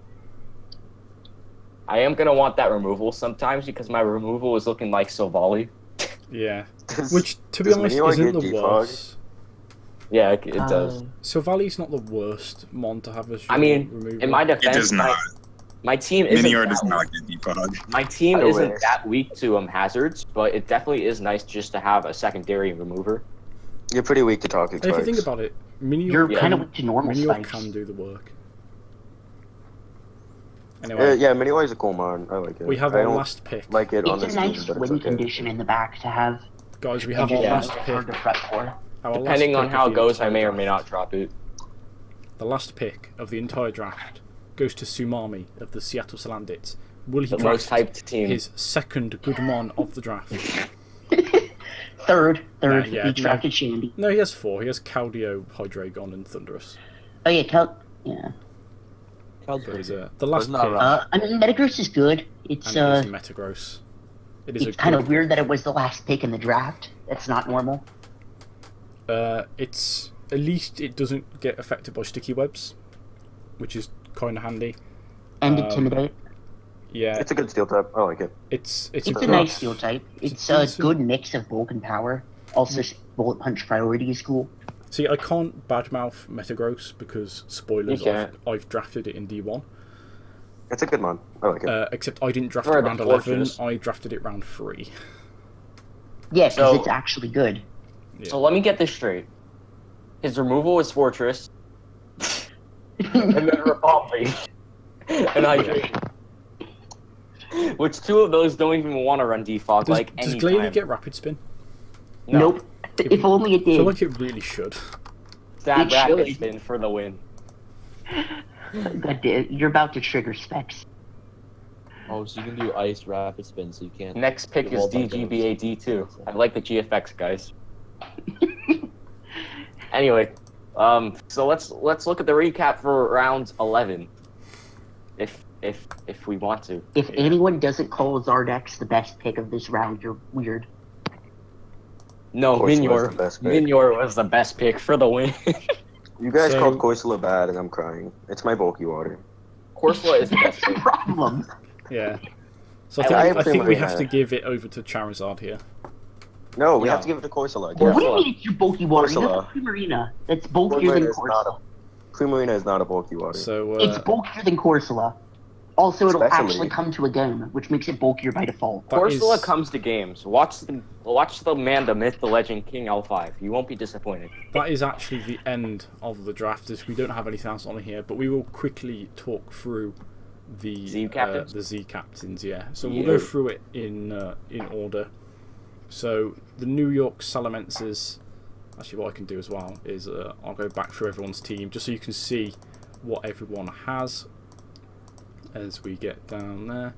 I am gonna want that removal sometimes because my removal is looking like Sylvali. Yeah, Does- which to be does honest Minior isn't get the defog? worst. Yeah, it does. So Valley's not the worst mon to have as your I mean, removal. in my It defense, does not. my team isn't Minior that does weak. not get defog. My team I isn't wish. that weak to hazards, but it definitely is nice just to have a secondary remover. You're pretty weak to talking If you think spikes. about it, Minior You're Yeah. kind of weak to normal Minior spikes. can do the work. Anyway, Yeah, Minior is a cool mon. I like it. we have I our don't last pick. like it on It's a this nice team, but win it's okay. condition in the back to have. Guys, we and have our just last hard pick. to fret for. Our Depending last on pick how of it the goes, I entire may or may draft. not drop it. The last pick of the entire draft goes to Sumami of the Seattle Salandits. Will he The most draft hyped team. his second good mon of the draft? Third, Yeah, he drafted Shandy. No, he has 4. He has Caldio, Hydreigon, and Thunderous. Oh yeah, yeah. Cald's But pretty good. the last But it's not pick, rough. I mean, Metagross is good. It's and it is Metagross. It is it's a kind good, of weird that it was the last pick in the draft. That's not normal. It's at least it doesn't get affected by sticky webs, which is kind of handy. And Um, Intimidate. Yeah, It's a good steel type. I like it. it's It's a good- nice steel type. It's a decent- good mix of bulk and power. Also, bullet punch priority is cool. See, I can't badmouth Metagross because spoilers. You can't. I've drafted it in D1. It's a good mon. I like it. Except I didn't draft For it the round 11. fortress. I drafted it round 3. Yeah, because So- it's actually good. Yeah. So let me get this straight. His removal is Fortress, and then Republic, and Hydration. Which two of those don't even want to run defog Does, like does any Glalie time? get Rapid Spin? No. Nope. If only it I feel did. like it really should. That It rapid should. spin for the win. God damn, you're about to trigger specs. Oh, so you can do ice rapid spin, so you can't. Next pick get is walled by DGBA those. D2. I like the GFX guys. Anyway, so let's look at the recap for round 11, if we want to. If anyone doesn't call Zardex the best pick of this round, you're weird. No, Corsola was Minior. the best pick. Minior was the best pick for the win. You guys So- called Corsola bad, and I'm crying. It's my bulky water. Corsola is the best pick. Problem. Yeah. So I I think we Primarina. have to give it over to Charizard here. No, we No. have to give it to Corsola. Well, what do Corsola. you mean it's your bulky water? You Corsola. have Primarina. That's bulkier than Primarina is not Corsola. Primarina is not a bulky water. So It's bulkier than Corsola. Also, it'll Especially- actually come to a game, which makes it bulkier by default. that Corsola is- comes to games. Watch the man, the myth, the legend, King L5. You won't be disappointed. that is actually the end of the draft, as we don't have anything else on here, but we will quickly talk through the Z captains? the Z captains. Yeah. So we'll Yeah. go through it in order. So the New York Salamenzers. Actually, what I can do as well is I'll go back through everyone's team just so you can see what everyone has as we get down there.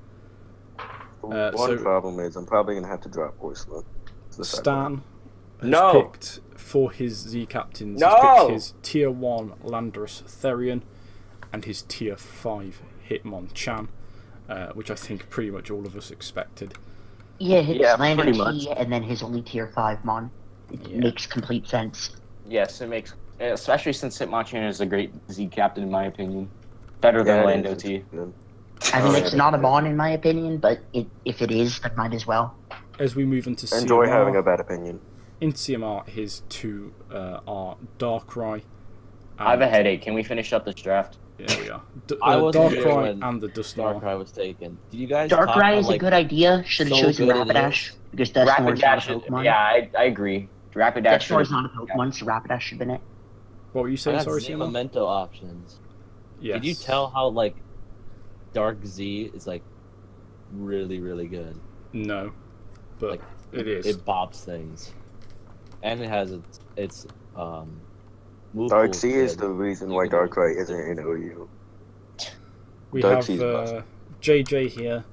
One so- problem is I'm probably gonna have to drop Corsola. It's the second one. Stan has No. picked for his Z captains. No. He's picked his tier 1 Landorus Therian and his tier 5 Hitmonchan, which I think pretty much all of us expected. Yeah, his Yeah, Slander pretty T and then his only tier 5 mon. It Yeah. makes complete sense. Yes, it makes, especially since Hitmonchan is a great Z captain in my opinion. Better than Yeah, it Lando is. T. Good. I mean, Oh, it's yeah. not a mon in my opinion, but if it is, then might as well. As we move into CMR, Enjoy having a bad opinion. in CMR, his two are Darkrai. I have a headache. Can we finish up this draft? There we are. I wasn't here Darkrai when and the Dusknoir. Darkrai was taken. Did you guys talk Darkrai about, is a like, good idea. Should have so chosen good it Rapidash, is? because Dusknoir Rapid is not a Dash. Pokemon. Yeah, I agree. Rapid Dash. Dusknoir is not a Pokemon, so Rapidash should have been it. What were you I saying, got sorry, Z CMR? memento options. Yes. Did you tell how like Dark Z is like really really good? No, but Like, it is. It bobs things, and it has its move Dark pool Z is good. the reason You why can- Darkrai isn't in OU. We Dark have Sea's best. JJ here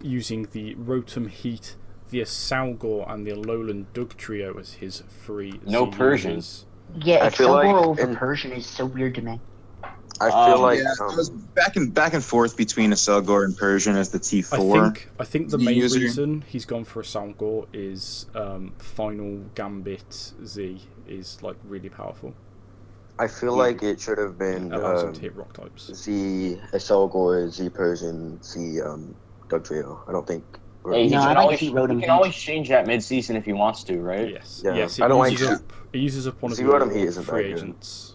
using the Rotom Heat, the Salgor, and the Alolan Dug trio as his three No Z Persian. users. Yeah, I feel like Excalibur over in- Persian is so weird to me. I feel like Yeah, I was back and forth between a Selgor and Persian as the T4. I think the Z main user. reason he's gone for a Salgor is Final Gambit Z is like really powerful. I feel like it should have been Allows him to hit rock types. Z Selgor, Z Persian, Z Dugtrio. I don't think. Hey, he No, I can, like always, Z he Rotom can Heat. always change that mid-season if he wants to, right? Yes. Yeah, Yes. I don't like It uses up one of Z the Rotom Heat isn't free that good. agents.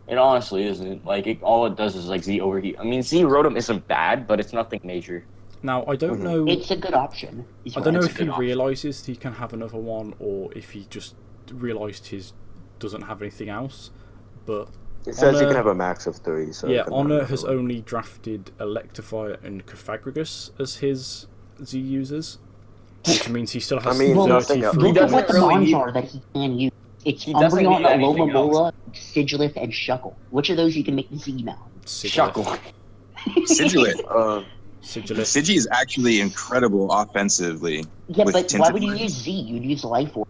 It honestly isn't. Like, all it does is, like, Z overheat. I mean, Z Rotom isn't bad, but it's nothing major. Now I don't Mhm. know. It's a good option. is I what don't know I'm if he saying. good option. realizes he can have another one, or if he just realized his doesn't have anything else. But It says you Honor- can have a max of 3. So yeah, it can have Honor another has one. only drafted Electivire and Cofagrigus as his Z users, which means he still has I mean, 33 nothing else. Look at doesn't what the really mons need- are that he can use. It's He doesn't Umbreon, need anything Alomomola, Sigilif, and Shuckle. Which of those you can make the Z now? Shuckle. Sigilid. Sigilif. Sigi is actually incredible offensively. Yeah, With but why tinted would you lens. use Z? You'd use Life Orb.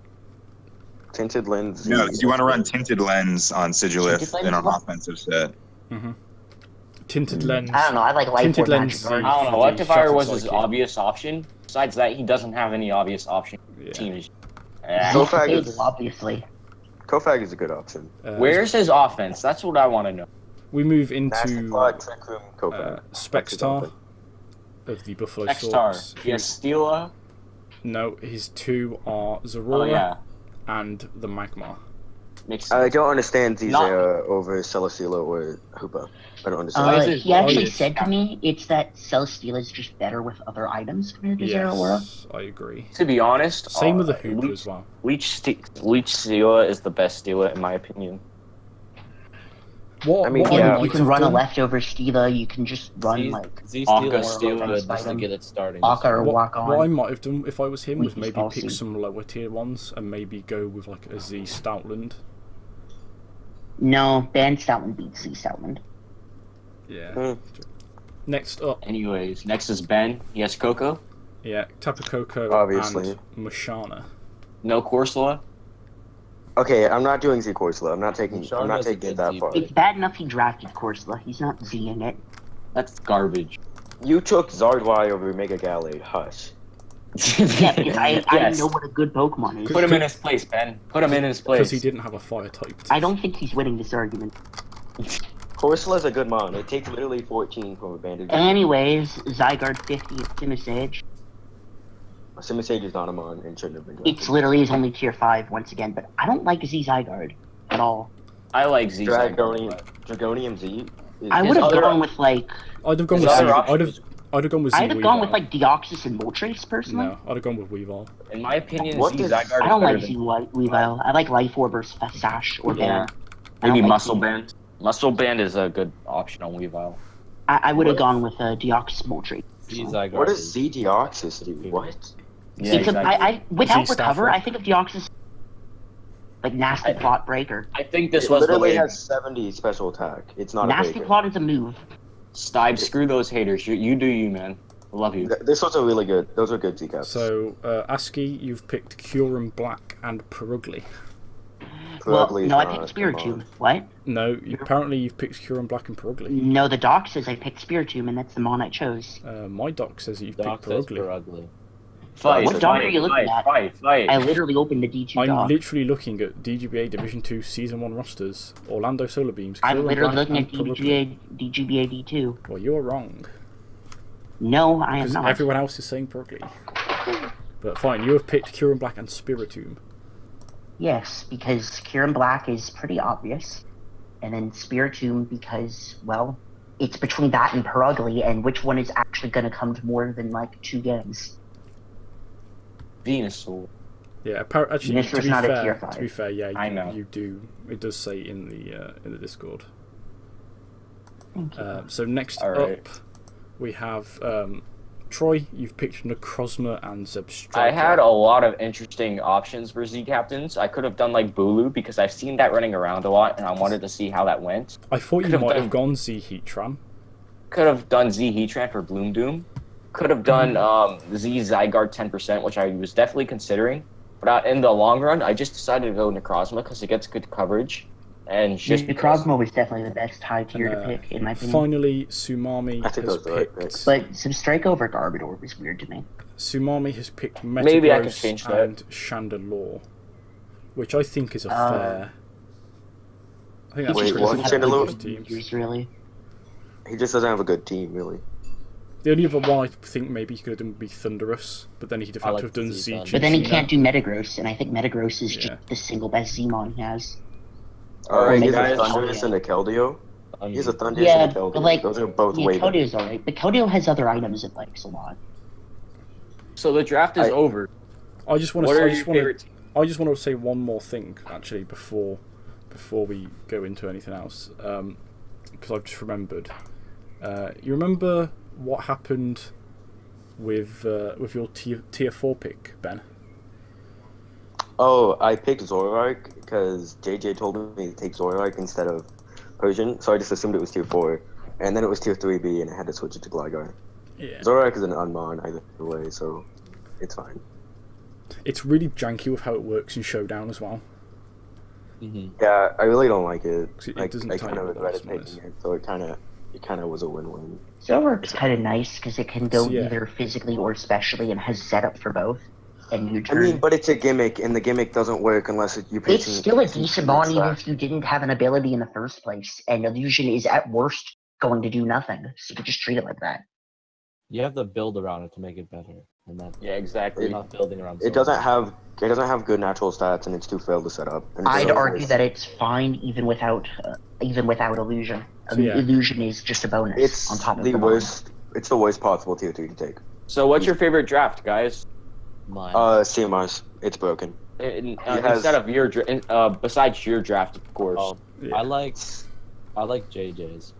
Tinted lens. No, because you want to run Tinted Lens on Tinted Sigilif Lens in an what? offensive set. Tinted lens. I don't know. I like Life Tinted Orb lens Magic Z. Guard. I don't know. For the Electivire Shuckle was his Psychic. obvious option. Besides that, he doesn't have any obvious option. Yeah. Team is. Kofag Big, is obviously. Kofag is a good option. Where's his offense? That's what I want to know. We move Nasty into Plot, Trick Room, Copa. Spextar of the Buffalo X-Star. Sox. Yes, Steela. No, his two are Zorora Oh yeah. and the Magmar. Makes I sense. don't understand Zizia Not- over Celesteela or Hoopa. I don't understand. He actually Yes. said to me it's that Celesteela is just better with other items compared to Zeraora. Yes, I agree. To be honest, Same with the Hoopa Leech, as well. Leech Steela is the best Steela in my opinion. What, I mean, what yeah. I You might can have run a done, leftover Steela, you can just run Z like Z Aka Steel Steel is good just to item. get it starting. Aka or Walk what I On. might have done if I was him was Weakness maybe policy. pick some lower tier ones and maybe go with like a Z Stoutland. No, Ban Stoutland beats Z Stoutland. Yeah. Hmm. Next up, Anyways, next is Ben. Yes, Coco. yeah, Tapu Koko Obviously. and Mushana. No Corsola. Okay, I'm not doing Z Corsola. I'm not taking Sharna's a it good that Z far. pick. It's bad enough he drafted Corsola. He's not Zing it. That's garbage. You took Zardwai over Mega Gallade. Hush. Yeah, because I Yes. know what a good Pokemon is. Put him in his place, Ben. Put him in his place. Because he didn't have a fire type. I don't think he's winning this argument. Corsola's a good mon. It takes literally 14 from a bandage. Anyways, Zygarde 50 is Simisage. Simisage is not a mon and shouldn't have been It's drafted. literally his only tier 5 once again, but I don't like Z Zygarde at all. I like Z. Dragonium Z. I would have other- gone with like I'd have gone His with Z. other option I'd have gone with Z. I'd have gone with Weavile. like Deoxys and Moltres personally. No, I'd have gone with Weavile. In my opinion, What Z does- Zygarde I don't is like better Z than- Weavile. I like Life Orb or Sash or Yeah. Ban. I don't Maybe like Muscle Z. Band. Muscle Band is a good option on Weavile. I would have gone with Deoxys Moltres. Z personally. Zygarde What does is- Z Deoxys do? What? Yeah, It's without Z recover, Stafford. I think of Deoxys like Nasty Plot Breaker. I think this It was the literally way. has 70 special attack. It's not a Nasty breaker. Plot is a move. Stibe, screw those haters. You do you, man. I love you. This was a really good. Those are good Z caps. So, ASCII, you've picked Kyurem Black and Perugly. Well, Probably no, I not, picked come on. Spiritomb. What? No, apparently you've picked Kyurem Black and Perugly. No, the doc says I picked Spiritomb, and that's the mon I chose. My doc says that you've Doc picked says Perugly. Perugly. Fight. What dog are you looking at? Fight. I literally opened the D2 I'm doc. literally looking at DGBA Division 2 Season 1 rosters. Orlando Solar Beams. I'm Kyurem literally Black looking at and Perugly. DGBA D2. Well, you're wrong. No, I am Because not. everyone else is saying Perugly. But fine, you have picked Kyurem Black and Spiritomb. Yes, because Kieran Black is pretty obvious. And then Spiritomb because, well, it's between that and Perugly, and which one is actually going to come to more than, like, 2 games? Venusaur. Yeah, actually, Venusaur's not a tier 5. to be fair, yeah, I know. you do. It does say in the Discord. Thank you. So next Alright. up, we have Troy. You've picked Necrozma and Zebstrika. I had a lot of interesting options for Z captains. I could have done like Bulu because I've seen that running around a lot, and I wanted to see how that went. I thought you could've might done- have gone Z Heatran. Could have done Z Heatran for Bloom Doom. Could have done Z Zygarde 10%, which I was definitely considering. But in the long run, I just decided to go Necrozma because it gets good coverage. And just because- Necrozma was definitely the best high tier to pick, in my opinion. Finally, Sumami I think has that was the right picked. But some Strike over Garbodor was weird to me. Sumami has picked Maybe I could Metagross change that. and Chandelure, which I think is a fair. I think that's Wait, a pretty what? fair Chandelure? choice of teams. Users, really. He just doesn't have a good team, really. The only other one I think maybe he could have done would be Thunderous, but then he'd have I had like to have done to see Z. Thunder. But then he Gina. can't do Metagross, and I think Metagross is Yeah. just the single best Zmon he has. Alright, maybe he has that's- Thundurus and a Keldeo. He has a Thundurus Yeah, and a Keldeo. but like, Those are both yeah, way better. Keldio's alright, but Keldeo has other items it likes a lot. So the draft is I- over. I just want What to. are I your just want to. favorite teams? I just want to say one more thing actually before we go into anything else, because I've just remembered. You remember what happened with your tier 4 pick, Ben? Oh, I picked Zoroark because JJ told me to take Zoroark instead of Persian, so I just assumed it was tier 4. And then it was tier 3B, and I had to switch it to Gligar. Yeah. Zoroark is an unmon either way, so it's fine. It's really janky with how it works in Showdown as well. Yeah, I really don't like it. 'Cause it Like, doesn't I tell kind you of what the regretted last one picking it, so it kind of was a win-win. Zoroark's kind of nice because it can go So, yeah. either physically or specially and has setup for both. and you I turn. mean, but it's a gimmick, and the gimmick doesn't work unless you pay It's some- still a some decent gimmick mon even stuff. if you didn't have an ability in the first place. And illusion is at worst going to do nothing. So you could just treat it like that. You have to build around it to make it better, and that Yeah, exactly. we're not building around. It doesn't have good natural stats, and it's too failed to set up. And it's I'd so argue forced. that it's fine even without illusion. So, yeah. Illusion is just a bonus It's on top of the the worst. It's the worst possible tier 3 to take. So, what's your favorite draft, guys? Mine. CMRs. It's broken. Instead of your besides your draft, of course. Oh, Yeah. I like JJ's.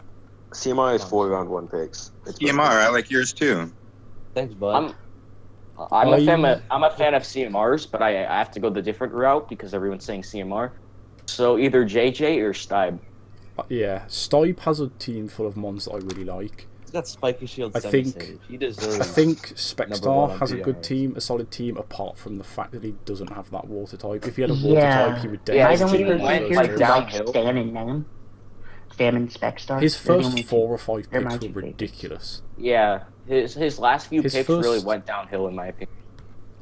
CMR is 4 round 1 picks. It's broken. EMR, I like yours too. Thanks, bud. I'm a fan of CMRs, but I have to go the different route because everyone's saying CMR. So either JJ or Stibe. Yeah, Stipe has a team full of mons that I really like. He's got spiky shield. I think- semi-save. He deserves. I think Number one Spexstar on has a good PRs. team, a solid team, apart from the fact that he doesn't have that water type. If he had a water Yeah. type, he would Yeah, I his don't definitely team think went, there's be like, here first. to like downhill. Stan and Gnome. Stan and Spexstar. His They're the first only 4 or 5 they're my picks were two favorites. ridiculous. Yeah, his last few His picks really first- went downhill in my opinion.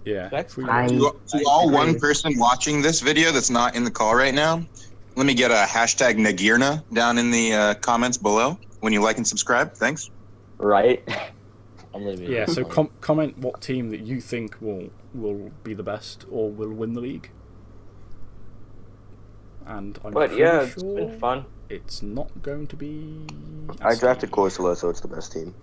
Yeah. Specs- I- To all one person watching this video that's not in the call right now, let me get a hashtag Nagirna down in the comments below when you like and subscribe. Thanks. Right? I'm leaving. Yeah, so comment what team that you think will be the best or will win the league. And I'm But pretty yeah, it's sure been fun. it's not going to be... I drafted Corsola, so it's the best team.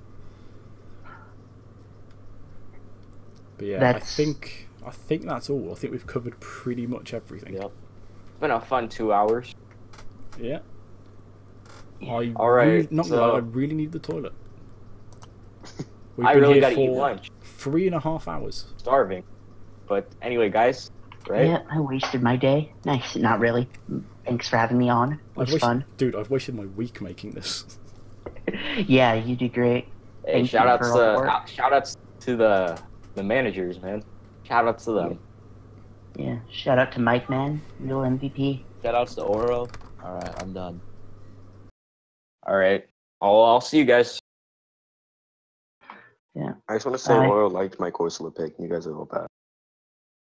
But yeah, That's- I think that's all. I think we've covered pretty much everything. Yep. It's been a fun 2 hours. Yeah. All right, Really, not gonna lie, so- I really need the toilet. We've I been really here gotta eat for lunch. 3.5 hours. Starving. But anyway, guys, right? Yeah, I wasted my day. Nice. Not really. Thanks for having me on. It was fun. Dude, I've wasted my week making this. Yeah, you did great. Hey, Thank you shout outs for all the work. to the managers, man. Shout outs to them. Yeah, shout out to Mike, man. Real MVP. Shout outs to Oro. All right, I'm done. All right. I'll see you guys. I just want to say Bye. Oro liked my Corsola pick, and you guys are all bad.